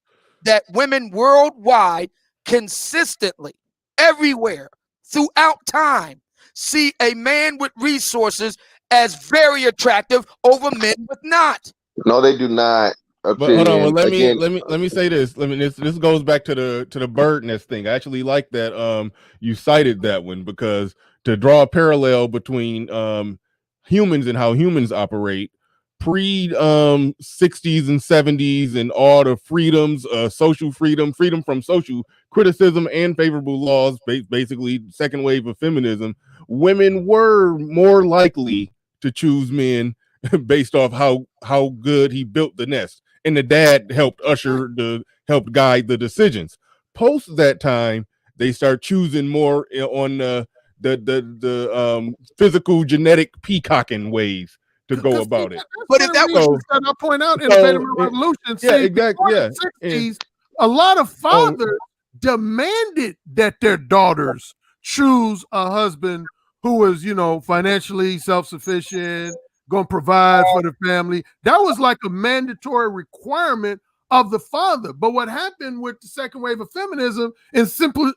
that women worldwide consistently, everywhere, throughout time, see a man with resources as very attractive over men with not. No, they do not. But hold on, well, let me say this. This goes back to the bird nest thing. I actually like that you cited that one, because to draw a parallel between humans and how humans operate pre 60s and 70s and all the freedoms, social freedom from social criticism and favorable laws, basically second wave of feminism, women were more likely to choose men based off how good he built the nest, and the dad helped helped guide the decisions. Post that time, they start choosing more on the physical genetic peacocking ways to go about it. But if that was I point out in the Veteran Revolution, exactly, in the 60s, a lot of fathers demanded that their daughters choose a husband who was, financially self-sufficient, going to provide for the family. That was like a mandatory requirement of the father. But what happened with the second wave of feminism, in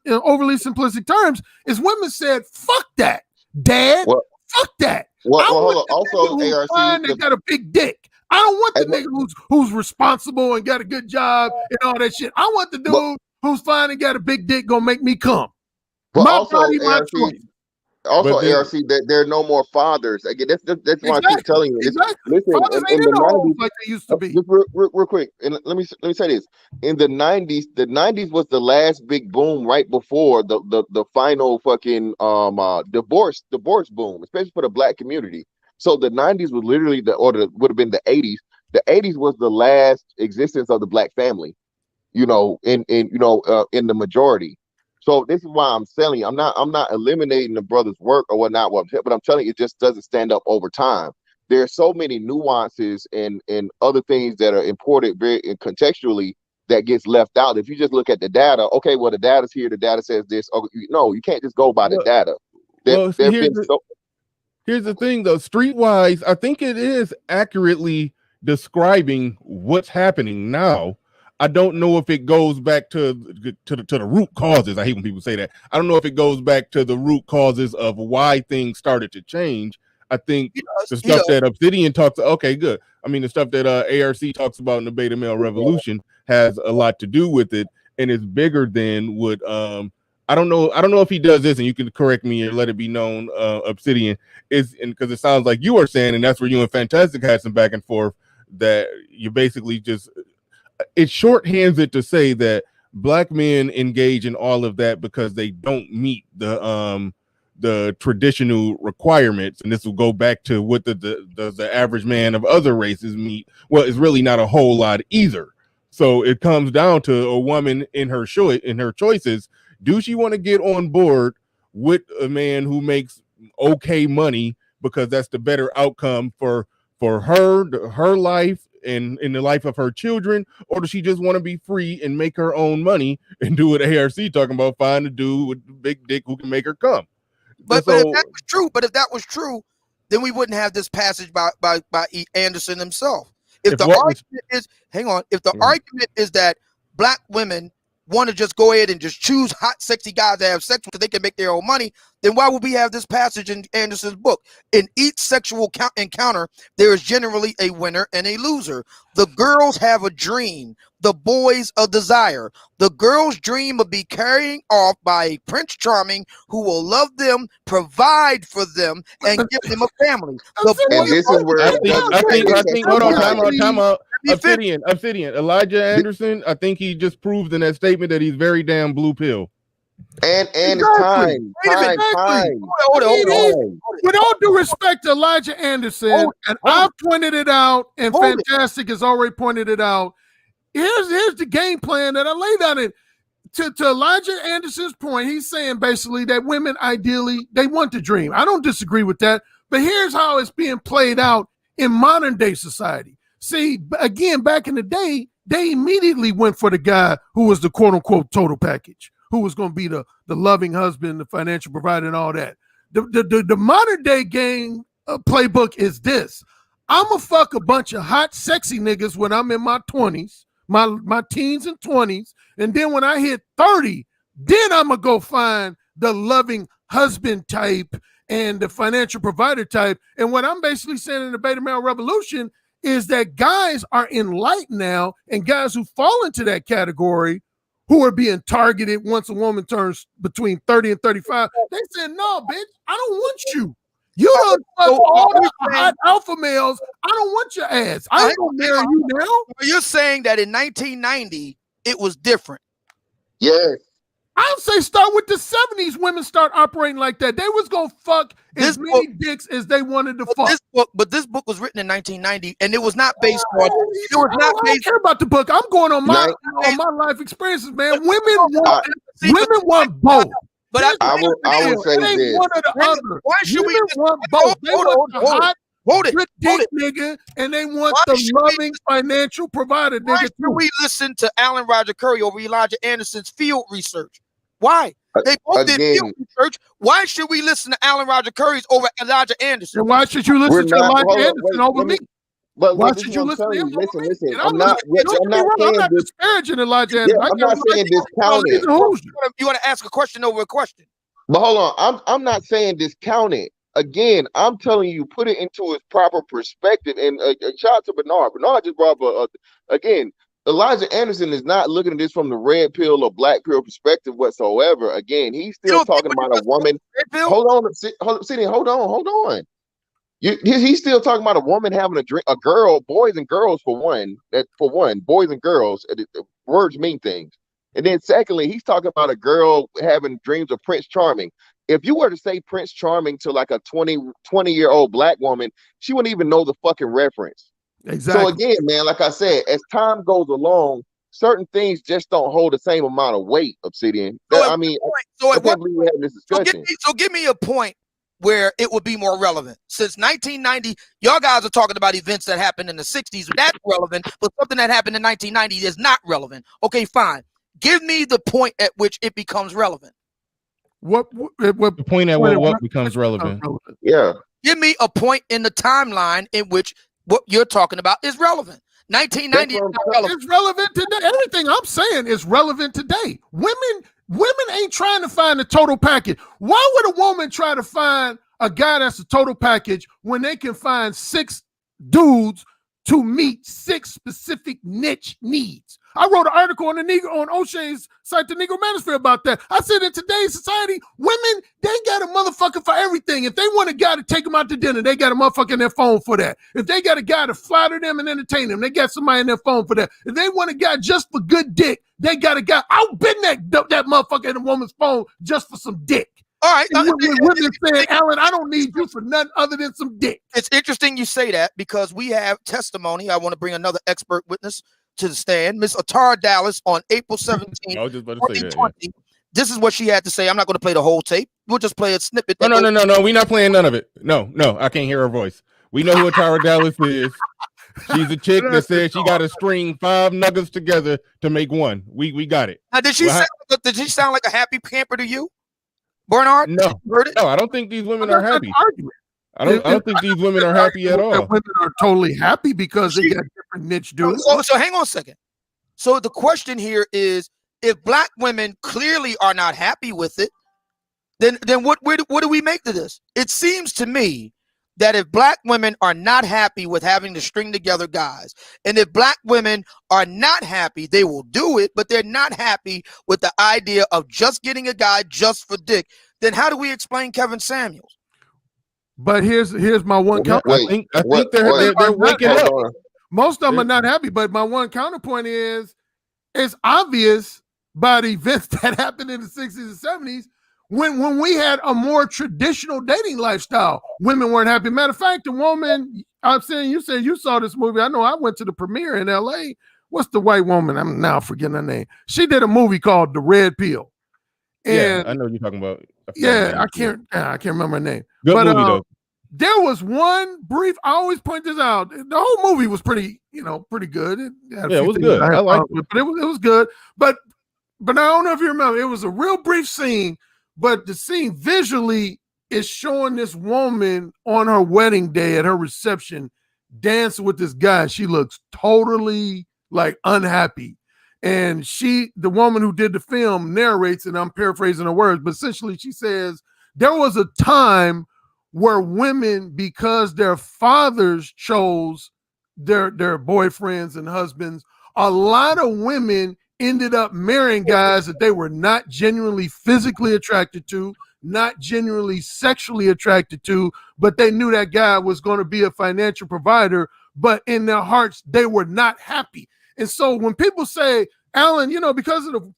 overly simplistic terms, is women said, "Fuck that, Dad. Fuck that." Hold on. Also, ARC, they got a big dick. I don't want the nigga who's responsible and got a good job and all that shit. I want the dude who's fine and got a big dick gonna make me come. My body, my choice. Also, ARC, that there are no more fathers. Again, that's why I keep telling you. Exactly. Listen, fathers ain't in the 90s like they used to be. Just real quick, and let me say this: in the 90s was the last big boom right before the final fucking divorce boom, especially for the black community. So the 90s was literally would have been the 80s. The 80s was the last existence of the black family, in the majority. So this is why I'm telling you, I'm not eliminating the brother's work or whatnot, but I'm telling you, it just doesn't stand up over time. There are so many nuances and other things that are important very contextually that gets left out. If you just look at the data, okay, well, the data's here, the data says this. Oh, no, you can't just go by the data. Here's the thing, though. Streetwise, I think it is accurately describing what's happening now. I don't know if it goes back to the root causes. I hate when people say that. I don't know if it goes back to the root causes of why things started to change. I think the stuff that Obsidian talks. Okay, good. I mean, the stuff that ARC talks about in the Beta Male Revolution has a lot to do with it, and it's bigger than what. I don't know if he does this, and you can correct me or let it be known. Obsidian is, and because it sounds like you are saying, and that's where you and Fantastic had some back and forth, that you basically just. It shorthands it to say that black men engage in all of that because they don't meet the traditional requirements, and this will go back to what the average man of other races meet. Well, it's really not a whole lot either. So it comes down to a woman in her choices. Do she want to get on board with a man who makes okay money because that's the better outcome for her life and in the life of her children? Or does she just want to be free and make her own money and do what ARC talking about, find a dude with a big dick who can make her come? But if that was true, then we wouldn't have this passage by E. Anderson himself. If the argument is that black women want to just go ahead and just choose hot, sexy guys to have sex with because they can make their own money, then why would we have this passage in Anderson's book? In each sexual encounter, there is generally a winner and a loser. The girls have a dream, the boys a desire. The girls dream of be carrying off by a Prince Charming who will love them, provide for them, and give them a family. And this is where I think hold on, time out. Obsidian, Elijah Anderson, I think he just proved in that statement that he's very damn blue pill. And it's time. Hold on. With all due respect to Elijah Anderson, and I've pointed it out, and Fantastic has already pointed it out. Here's the game plan that I laid out in. To Elijah Anderson's point, he's saying basically that women ideally they want to dream. I don't disagree with that, but here's how it's being played out in modern day society. See, again, back in the day, they immediately went for the guy who was the quote unquote total package, who was going to be the loving husband, the financial provider, and all that. The modern day game playbook is this: I'm gonna fuck a bunch of hot, sexy niggas when I'm in my 20s, my teens and 20s, and then when I hit 30, then I'm gonna go find the loving husband type and the financial provider type. And what I'm basically saying in the beta male revolution is that guys are enlightened now, and guys who fall into that category who are being targeted once a woman turns between 30 and 35, they said, no, bitch, I don't want you. You don't fuck all the hot alpha males. I don't want your ass. I ain't gonna marry you now. You're saying that in 1990, it was different. Yes. I'll say start with the 70s. Women start operating like that. They was gonna fuck as many dicks as they wanted to fuck. This book was written in 1990, and it was not based on. It was not based. I don't care about the book. I'm going on my life experiences, man. Women want both. But I would say this. One or the other. Why should we want both? They want the hot, good dick nigga, and they want the loving financial provider nigga. Why should we listen to Alan Roger Curry over Elijah Anderson's field research? Why? They both did field research. Why should we listen to Alan Roger Curry's over Elijah Anderson? And why should you listen to Elijah Anderson over me? But why should you listen to him? Listen. I'm not disparaging Elijah Anderson. I'm not saying discount it. You want to ask a question over a question? But hold on, I'm not saying discount it. Again, I'm telling you, put it into its proper perspective. And shout out to Bernard. Bernard just brought up again. Elijah Anderson is not looking at this from the red pill or black pill perspective whatsoever. Again, he's still talking about a woman. Hold on. He's still talking about a woman having a girl, boys and girls for one, boys and girls. Words mean things. And then secondly, he's talking about a girl having dreams of Prince Charming. If you were to say Prince Charming to like a 20-year-old black woman, she wouldn't even know the fucking reference. Exactly. So again, man, like I said, as time goes along, certain things just don't hold the same amount of weight, Obsidian. I can't believe we're having this discussion. So give me a point where it would be more relevant. Since 1990, y'all guys are talking about events that happened in the 60s. That's relevant, but something that happened in 1990 is not relevant. Okay, fine. Give me the point at which it becomes relevant. What the point at what becomes relevant? Yeah. Give me a point in the timeline in which what you're talking about is relevant. 1990 is not relevant. It's relevant today. Everything I'm saying is relevant today. Women ain't trying to find a total package. Why would a woman try to find a guy that's a total package when they can find 6 dudes to meet 6 specific niche needs? I wrote an article on O'Shea's site, the Negro Manosphere, about that. I said in today's society, women, they got a motherfucker for everything. If they want a guy to take them out to dinner, they got a motherfucker in their phone for that. If they got a guy to flatter them and entertain them, they got somebody in their phone for that. If they want a guy just for good dick, they got a guy. I've been that motherfucker in a woman's phone just for some dick. All right. Women saying, Alan, I don't need you for nothing other than some dick. It's interesting you say that because we have testimony. I want to bring another expert witness to the stand. Miss Atara Dallas on April 17, 2020, This is what she had to say. I'm not going to play the whole tape. We'll just play a snippet. No. We're not playing none of it. No. I can't hear her voice. We know who Tara Dallas is. She's a chick that said she got to string 5 nuggets together to make one. We got it. Now, did she sound like a happy camper to you, Bernard? No, I don't think these women are happy. I don't think these women are happy at all. Women are totally happy because they got different niche dudes. So hang on a second. So the question here is, if black women clearly are not happy with it, then what do we make to this? It seems to me that if black women are not happy with having to string together guys, and if black women are not happy, they will do it, but they're not happy with the idea of just getting a guy just for dick, then how do we explain Kevin Samuels? But here's my one counterpoint. I think they're waking up. Most of them are not happy, but my one counterpoint is it's obvious by the events that happened in the 60s and 70s when we had a more traditional dating lifestyle. Women weren't happy. Matter of fact, the woman, I'm saying, you said you saw this movie. I know I went to the premiere in LA. What's the white woman? I'm now forgetting her name. She did a movie called The Red Pill. And I know what you're talking about. I can't remember her name. Good movie though. There was one brief. I always point this out. The whole movie was pretty good. It was good. I liked it, but it was good. But I don't know if you remember. It was a real brief scene, but the scene visually is showing this woman on her wedding day at her reception dancing with this guy. She looks totally like unhappy. And the woman who did the film narrates, and I'm paraphrasing her words, but essentially she says there was a time where women, because their fathers chose their boyfriends and husbands, a lot of women ended up marrying guys that they were not genuinely physically attracted to, not genuinely sexually attracted to, but they knew that guy was going to be a financial provider, but in their hearts, they were not happy. And so when people say, Alan, because of the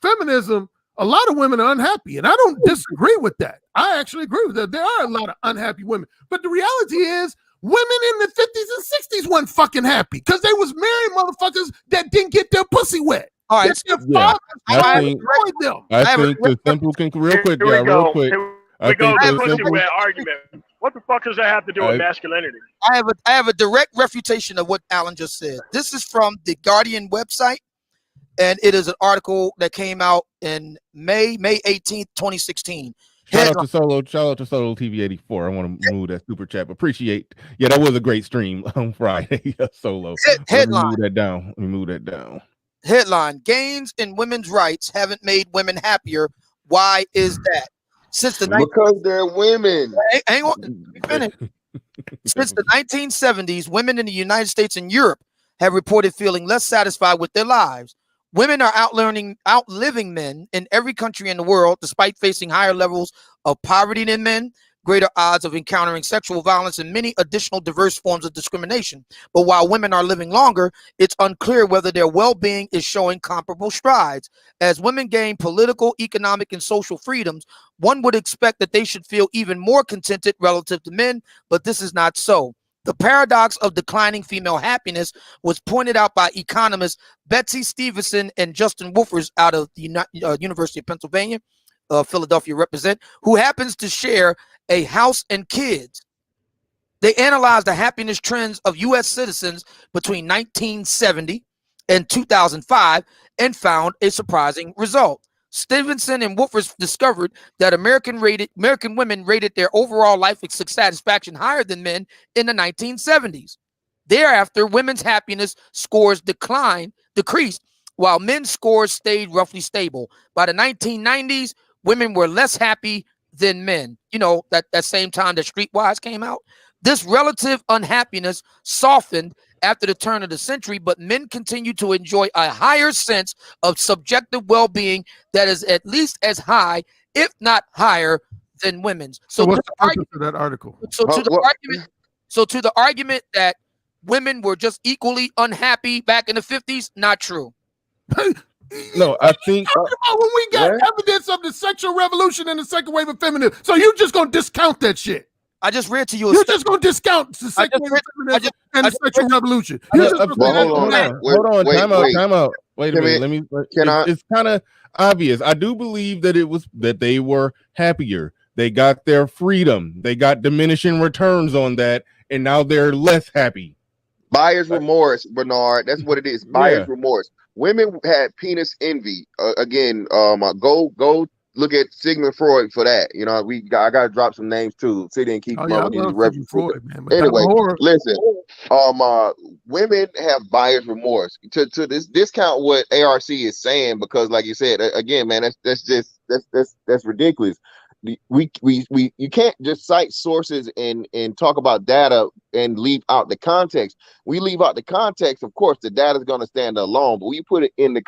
feminism, a lot of women are unhappy, and I don't disagree with that. I actually agree with that. There are a lot of unhappy women, but the reality is women in the 50s and 60s weren't fucking happy because they was married motherfuckers that didn't get their pussy wet. All right, I think the simple real quick. We go to pussy wet argument. What the fuck does that have to do with masculinity? I have a direct refutation of what Alan just said. This is from the Guardian website, and it is an article that came out in May 18th, 2016. Shout out to Solo TV 84. I want to move that super chat. Appreciate. Yeah, that was a great stream on Friday. Solo. Headline. Let me move that down. Headline: Gains in women's rights haven't made women happier. Why is that? Because they're women. Hang on. Let me finish. Since the 1970s, women in the United States and Europe have reported feeling less satisfied with their lives. Women are outliving men in every country in the world, despite facing higher levels of poverty than men, greater odds of encountering sexual violence, and many additional diverse forms of discrimination. But while women are living longer, it's unclear whether their well-being is showing comparable strides. As women gain political, economic, and social freedoms, one would expect that they should feel even more contented relative to men, but this is not so. The paradox of declining female happiness was pointed out by economists Betsy Stevenson and Justin Wolfers out of the University of Pennsylvania, Philadelphia represent, who happens to share a house and kids. They analyzed the happiness trends of U.S. citizens between 1970 and 2005 and found a surprising result. Stevenson and Wolfers discovered that American women rated their overall life satisfaction higher than men in the 1970s. Thereafter, women's happiness scores decreased, while men's scores stayed roughly stable. By the 1990s, women were less happy than men. That same time that Streetwise came out. This relative unhappiness softened after the turn of the century, but men continue to enjoy a higher sense of subjective well-being that is at least as high, if not higher, than women's. So what's the purpose of that article? So to the argument that women were just equally unhappy back in the 50s, not true. No, I think when we got evidence of the sexual revolution and the second wave of feminism, so you just gonna discount that shit? I just read to you. You're just gonna discount the second wave of feminism and the sexual revolution. Hold on. Time out. Wait a minute. Let me. It's kind of obvious. I do believe that they were happier. They got their freedom. They got diminishing returns on that, and now they're less happy. Buyer's remorse, Bernard. That's what it is. Buyer's remorse. Women had penis envy. Go look at Sigmund Freud for that. You know, I got to drop some names too. Sit and keep Freud, man. Anyway, listen. Women have buyer's remorse. To this discount what ARC is saying, because like you said, again, man, that's ridiculous. You can't just cite sources and talk about data and leave out the context. We leave out the context, of course, the data is going to stand alone, but we put it in the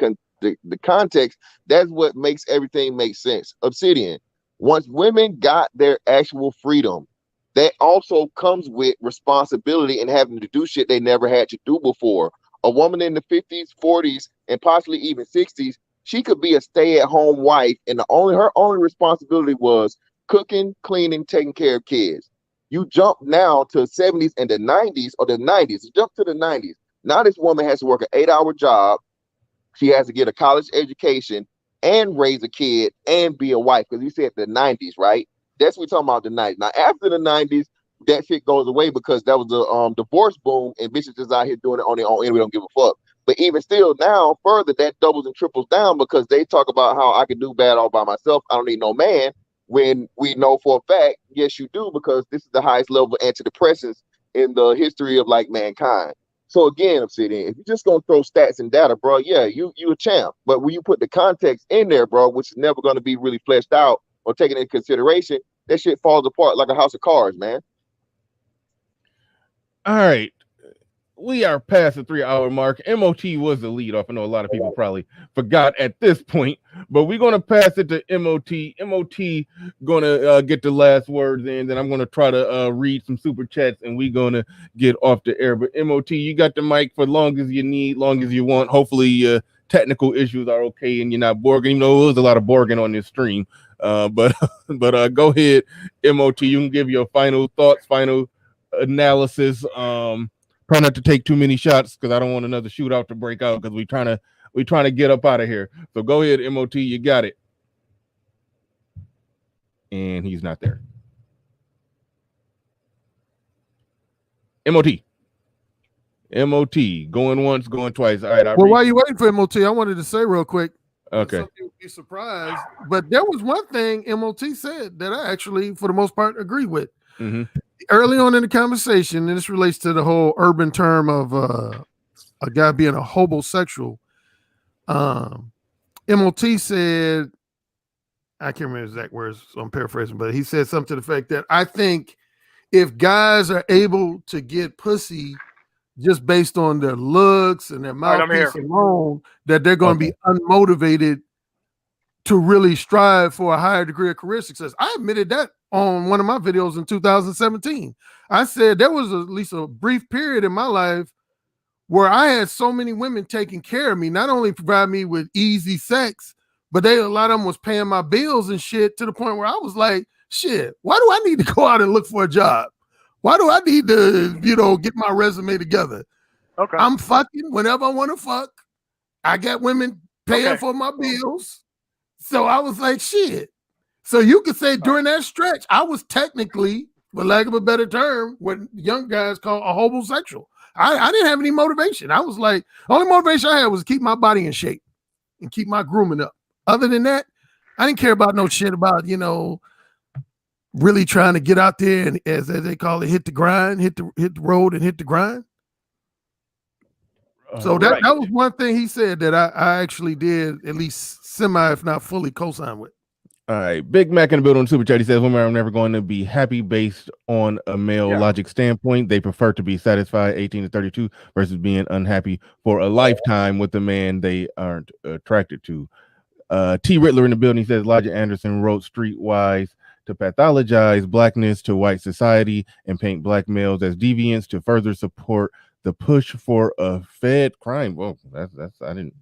context. That's what makes everything make sense. Obsidian, once women got their actual freedom, that also comes with responsibility and having to do shit they never had to do before. A woman in the 50s, 40s, and possibly even 60s, she could be a stay-at-home wife, and her only responsibility was cooking, cleaning, taking care of kids. You jump now to 70s and the 90s, or the 90s. Jump to the 90s. Now this woman has to work an 8-hour job. She has to get a college education and raise a kid and be a wife. Because you said the 90s, right? That's what we're talking about, the 90s. Now after the 90s, that shit goes away because that was the divorce boom, and bitches just out here doing it on their own, and we don't give a fuck. But even still, now further, that doubles and triples down because they talk about how I can do bad all by myself. I don't need no man. When we know for a fact, yes, you do, because this is the highest level of antidepressants in the history of like mankind. So again, Obsidian, if you're just gonna throw stats and data, bro, yeah, you a champ. But when you put the context in there, bro, which is never gonna be really fleshed out or taken into consideration, that shit falls apart like a house of cards, man. All right. We are past the 3-hour mark. MOT was the lead off. I know a lot of people probably forgot at this point, but we're going to pass it to MOT. MOT going to get the last words in, then I'm going to try to read some super chats, and we're going to get off the air. But MOT, you got the mic for long as you need, long as you want. Hopefully technical issues are okay and you're not borging, even though there's a lot of borging on this stream. But go ahead, MOT. You can give your final thoughts, final analysis. Try not to take too many shots because I don't want another shootout to break out because we're trying to get up out of here. So go ahead, MOT, you got it. And he's not there. MOT, going once, going twice. All right. Well, while you waiting for MOT, I wanted to say real quick. Okay. Some people be surprised, but there was one thing MOT said that I actually, for the most part, agree with. Mm-hmm. Early on in the conversation, and this relates to the whole urban term of a guy being a homosexual. MOT said, I can't remember exact words, so I'm paraphrasing, but he said something to the effect that I think if guys are able to get pussy just based on their looks and their mouthpiece alone, that they're going to be unmotivated to really strive for a higher degree of career success. I admitted that on one of my videos in 2017. I said there was at least a brief period in my life where I had so many women taking care of me, not only provide me with easy sex, but a lot of them was paying my bills and shit to the point where I was like, shit, why do I need to go out and look for a job? Why do I need to, get my resume together? Okay. I'm fucking whenever I want to fuck. I got women paying for my bills. So I was like, shit. So you could say during that stretch, I was technically, for lack of a better term, what young guys call a homosexual. I didn't have any motivation. I was like, only motivation I had was to keep my body in shape and keep my grooming up. Other than that, I didn't care about no shit about, really trying to get out there and, as they call it, hit the grind, hit the road and hit the grind. So that was one thing he said that I actually did at least semi, if not fully, co-sign with. All right, Big Mac in the building, super chat. He says, women are never going to be happy based on a male logic standpoint. They prefer to be satisfied 18 to 32 versus being unhappy for a lifetime with the man they aren't attracted to. T. Rittler in the building, he says, Elijah Anderson wrote Streetwise to pathologize blackness to white society and paint black males as deviants to further support the push for a Fed crime. Well, that's I didn't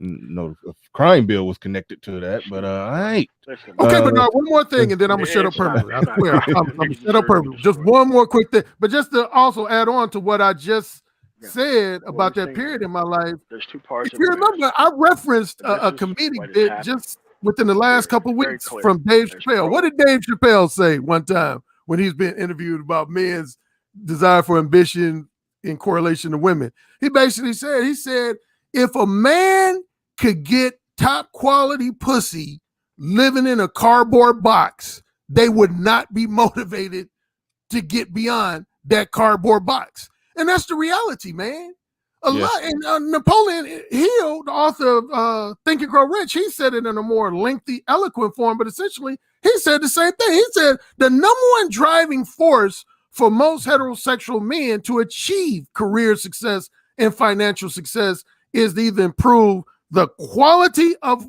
know a crime bill was connected to that, but all right. Okay, but now one more thing, and then I'm gonna shut up permanently. I swear, I'm gonna shut up permanently. Just one more quick thing, but just to also add on to what I just said about that period in my life. There's two parts. If you remember, I referenced a comedic bit just within the last couple of weeks from Dave Chappelle. What did Dave Chappelle say one time when he's been interviewed about men's desire for ambition in correlation to women? He basically said, if a man could get top quality pussy living in a cardboard box, they would not be motivated to get beyond that cardboard box. And that's the reality, man. A lot. And Napoleon Hill, the author of Think and Grow Rich, he said it in a more lengthy, eloquent form, but essentially he said the same thing. He said the number one driving force for most heterosexual men to achieve career success and financial success is to either improve the quality of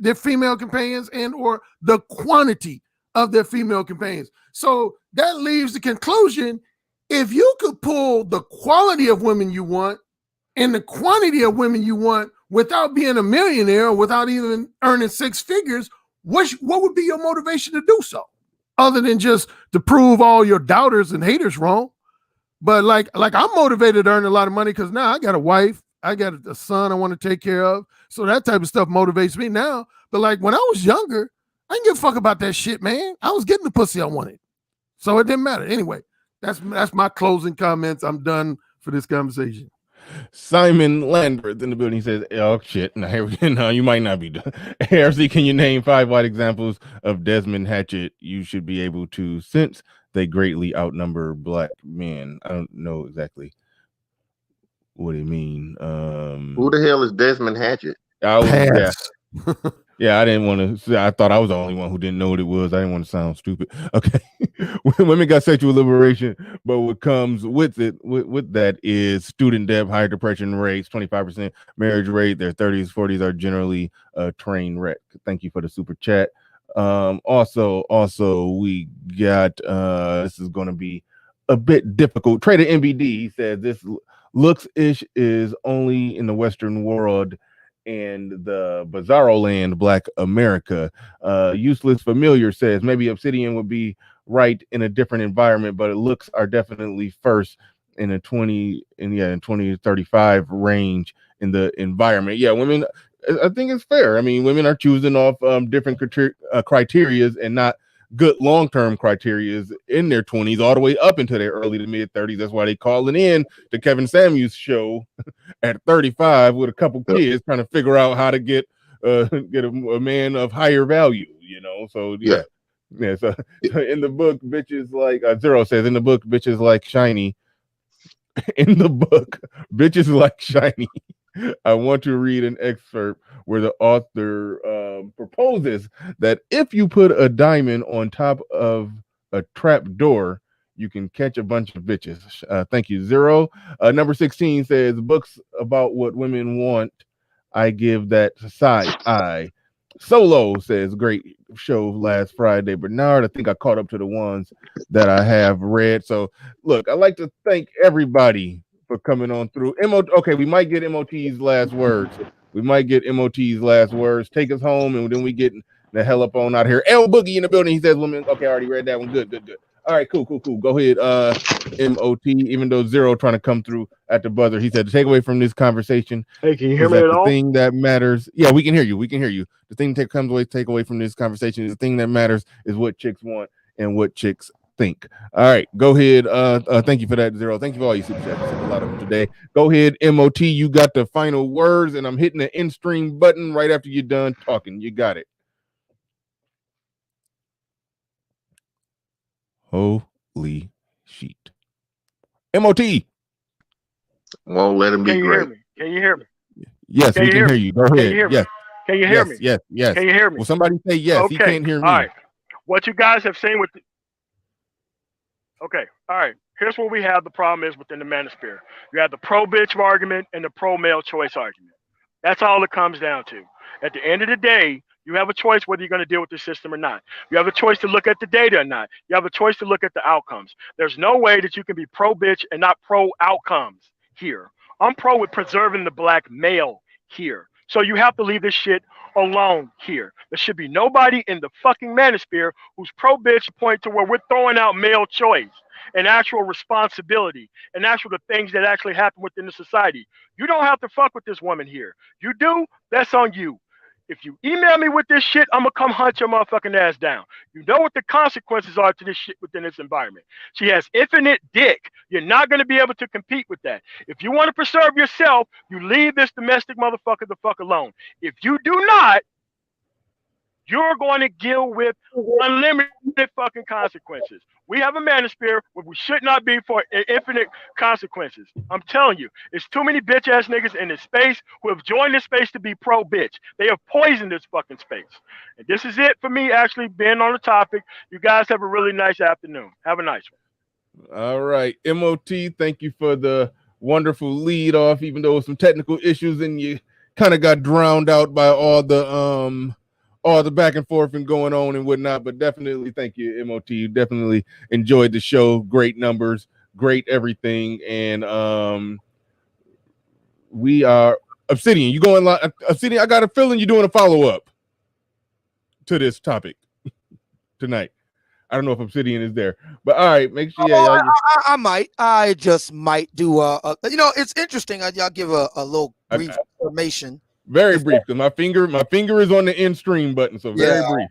their female companions and or the quantity of their female companions. So that leaves the conclusion, if you could pull the quality of women you want and the quantity of women you want without being a millionaire, without even earning six figures, what would be your motivation to do so? Other than just to prove all your doubters and haters wrong. But like I'm motivated to earn a lot of money because now I got a wife, I got a son I want to take care of. So that type of stuff motivates me now. But like when I was younger, I didn't give a fuck about that shit, man. I was getting the pussy I wanted. So it didn't matter. Anyway, that's my closing comments. I'm done for this conversation. Simon Landers in the building says, "Oh shit, no, you might not be done." ARC, can you name 5 white examples of Desmond Hatchett? You should be able to, since they greatly outnumber black men. I don't know exactly what it mean. Who the hell is Desmond Hatchett? Yeah, I didn't want to. I thought I was the only one who didn't know what it was. I didn't want to sound stupid. Okay, women got sexual liberation, but what comes with it, with that, is student debt, higher depression rates, 25% marriage rate. Their 30s, 40s are generally a train wreck. Thank you for the super chat. Also, we got this is going to be a bit difficult. Trader MBD, he said this looks-ish is only in the Western world and the bizarro land, Black America. Useless Familiar says maybe Obsidian would be right in a different environment, but it looks are definitely first in a 20 to 35 range in the environment. Yeah, women, I think it's fair. I mean, women are choosing off different criterias and not good long-term criterias in their 20s all the way up into their early to mid 30s. That's why they calling in the Kevin Samuels show at 35 with a couple kids trying to figure out how to get a man of higher value, you know. So yeah. So in the book, bitches like Zero says, in the book, bitches like shiny. In the book, bitches like shiny. I want to read an excerpt where the author proposes that if you put a diamond on top of a trap door, you can catch a bunch of bitches. Thank you, Zero. Number 16 says, books about what women want, I give that side eye. Solo says, great show last Friday. Bernard, I think I caught up to the ones that I have read. So look, I'd like to thank everybody for coming on through. Okay, we might get MOT's last words. Take us home, and then we get the hell up on out of here. L Boogie in the building. He says, women. Okay, I already read that one. Good. All right, cool. Go ahead, MOT. Even though Zero trying to come through at the buzzer, he said the takeaway from this conversation. Hey, can you hear me at all? The thing that matters. Yeah, we can hear you. The thing that take away from this conversation is the thing that matters is what chicks want and what chicks think. All right, go ahead. Thank you for that, Zero. Thank you for all your super chats. A lot of them today. Go ahead, MOT. You got the final words, and I'm hitting the end stream button right after you're done talking. You got it. Holy shit. MOT. Won't let him be great. Can you hear me? Yes, we can hear you. Go ahead. Yes. Can you hear me? Yes. Can you hear me? Well, somebody say yes. Okay. He can't hear me. All right. What you guys have seen with Okay. All right. Here's where we have the problem is within the manosphere. You have the pro-bitch argument and the pro-male choice argument. That's all it comes down to. At the end of the day, you have a choice whether you're going to deal with the system or not. You have a choice to look at the data or not. You have a choice to look at the outcomes. There's no way that you can be pro-bitch and not pro-outcomes here. I'm pro with preserving the black male here. So you have to leave this shit alone here. There should be nobody in the fucking manosphere who's pro-bitch point to where we're throwing out male choice. and actual responsibility and actual the things that actually happen within the society. You don't have to fuck with this woman here. You do, that's on you. If you email me with this shit, I'm gonna come hunt your motherfucking ass down. You know what the consequences are to this shit within this environment. She has infinite dick. You're not gonna be able to compete with that. If you want to preserve yourself, you leave this domestic motherfucker the fuck alone. If you do not, you're going to deal with unlimited fucking consequences. We have a manosphere where we should not be for infinite consequences. I'm telling you, it's too many bitch ass niggas in this space who have joined this space to be pro bitch. They have poisoned this fucking space. And this is it for me actually being on the topic. You guys have a really nice afternoon. Have a nice one. All right. MOT, thank you for the wonderful lead off, even though some technical issues and you kind of got drowned out by all the back and forth and going on and whatnot, but definitely thank you, MOT. You definitely enjoyed the show. Great numbers, great everything. And we are Obsidian. You going live? Obsidian, I got a feeling you're doing a follow-up to this topic tonight. I don't know if Obsidian is there, but all right, make sure. I might. I just might do it's interesting. I'll give a little brief information. Very brief, because my finger is on the end stream button, so very brief.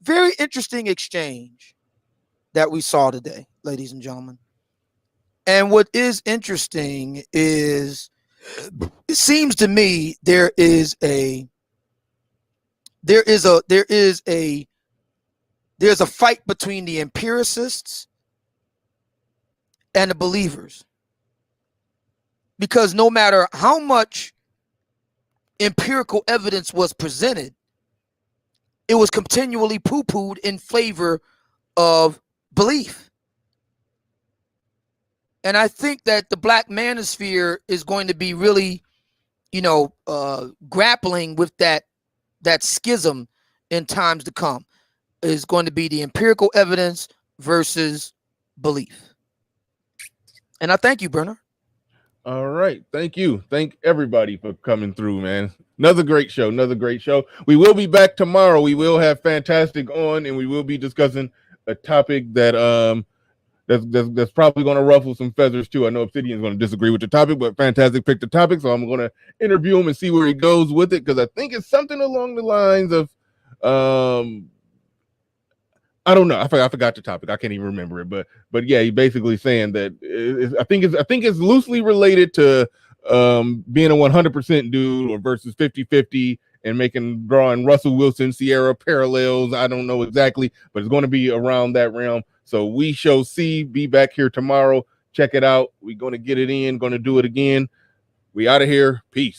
Very interesting exchange that we saw today, ladies and gentlemen. And what is interesting is, it seems to me there is a fight between the empiricists and the believers, because no matter how much empirical evidence was presented, it was continually poo-pooed in favor of belief. And I think that the black manosphere is going to be really, grappling with that schism in times to come. Is going to be the empirical evidence versus belief. And I thank you, Bernard. All right. Thank you. Thank everybody for coming through, man. Another great show. We will be back tomorrow. We will have Fantastic on, and we will be discussing a topic that that's probably going to ruffle some feathers too. I know Obsidian is going to disagree with the topic, but Fantastic picked the topic, so I'm going to interview him and see where he goes with it, because I think it's something along the lines of I don't know. I forgot the topic. I can't even remember it. But yeah, he basically saying that I think it's loosely related to being a 100% dude or versus 50-50 and drawing Russell Wilson, Sierra parallels. I don't know exactly, but it's going to be around that realm. So we shall see. Be back here tomorrow. Check it out. We're going to get it in. Going to do it again. We out of here. Peace.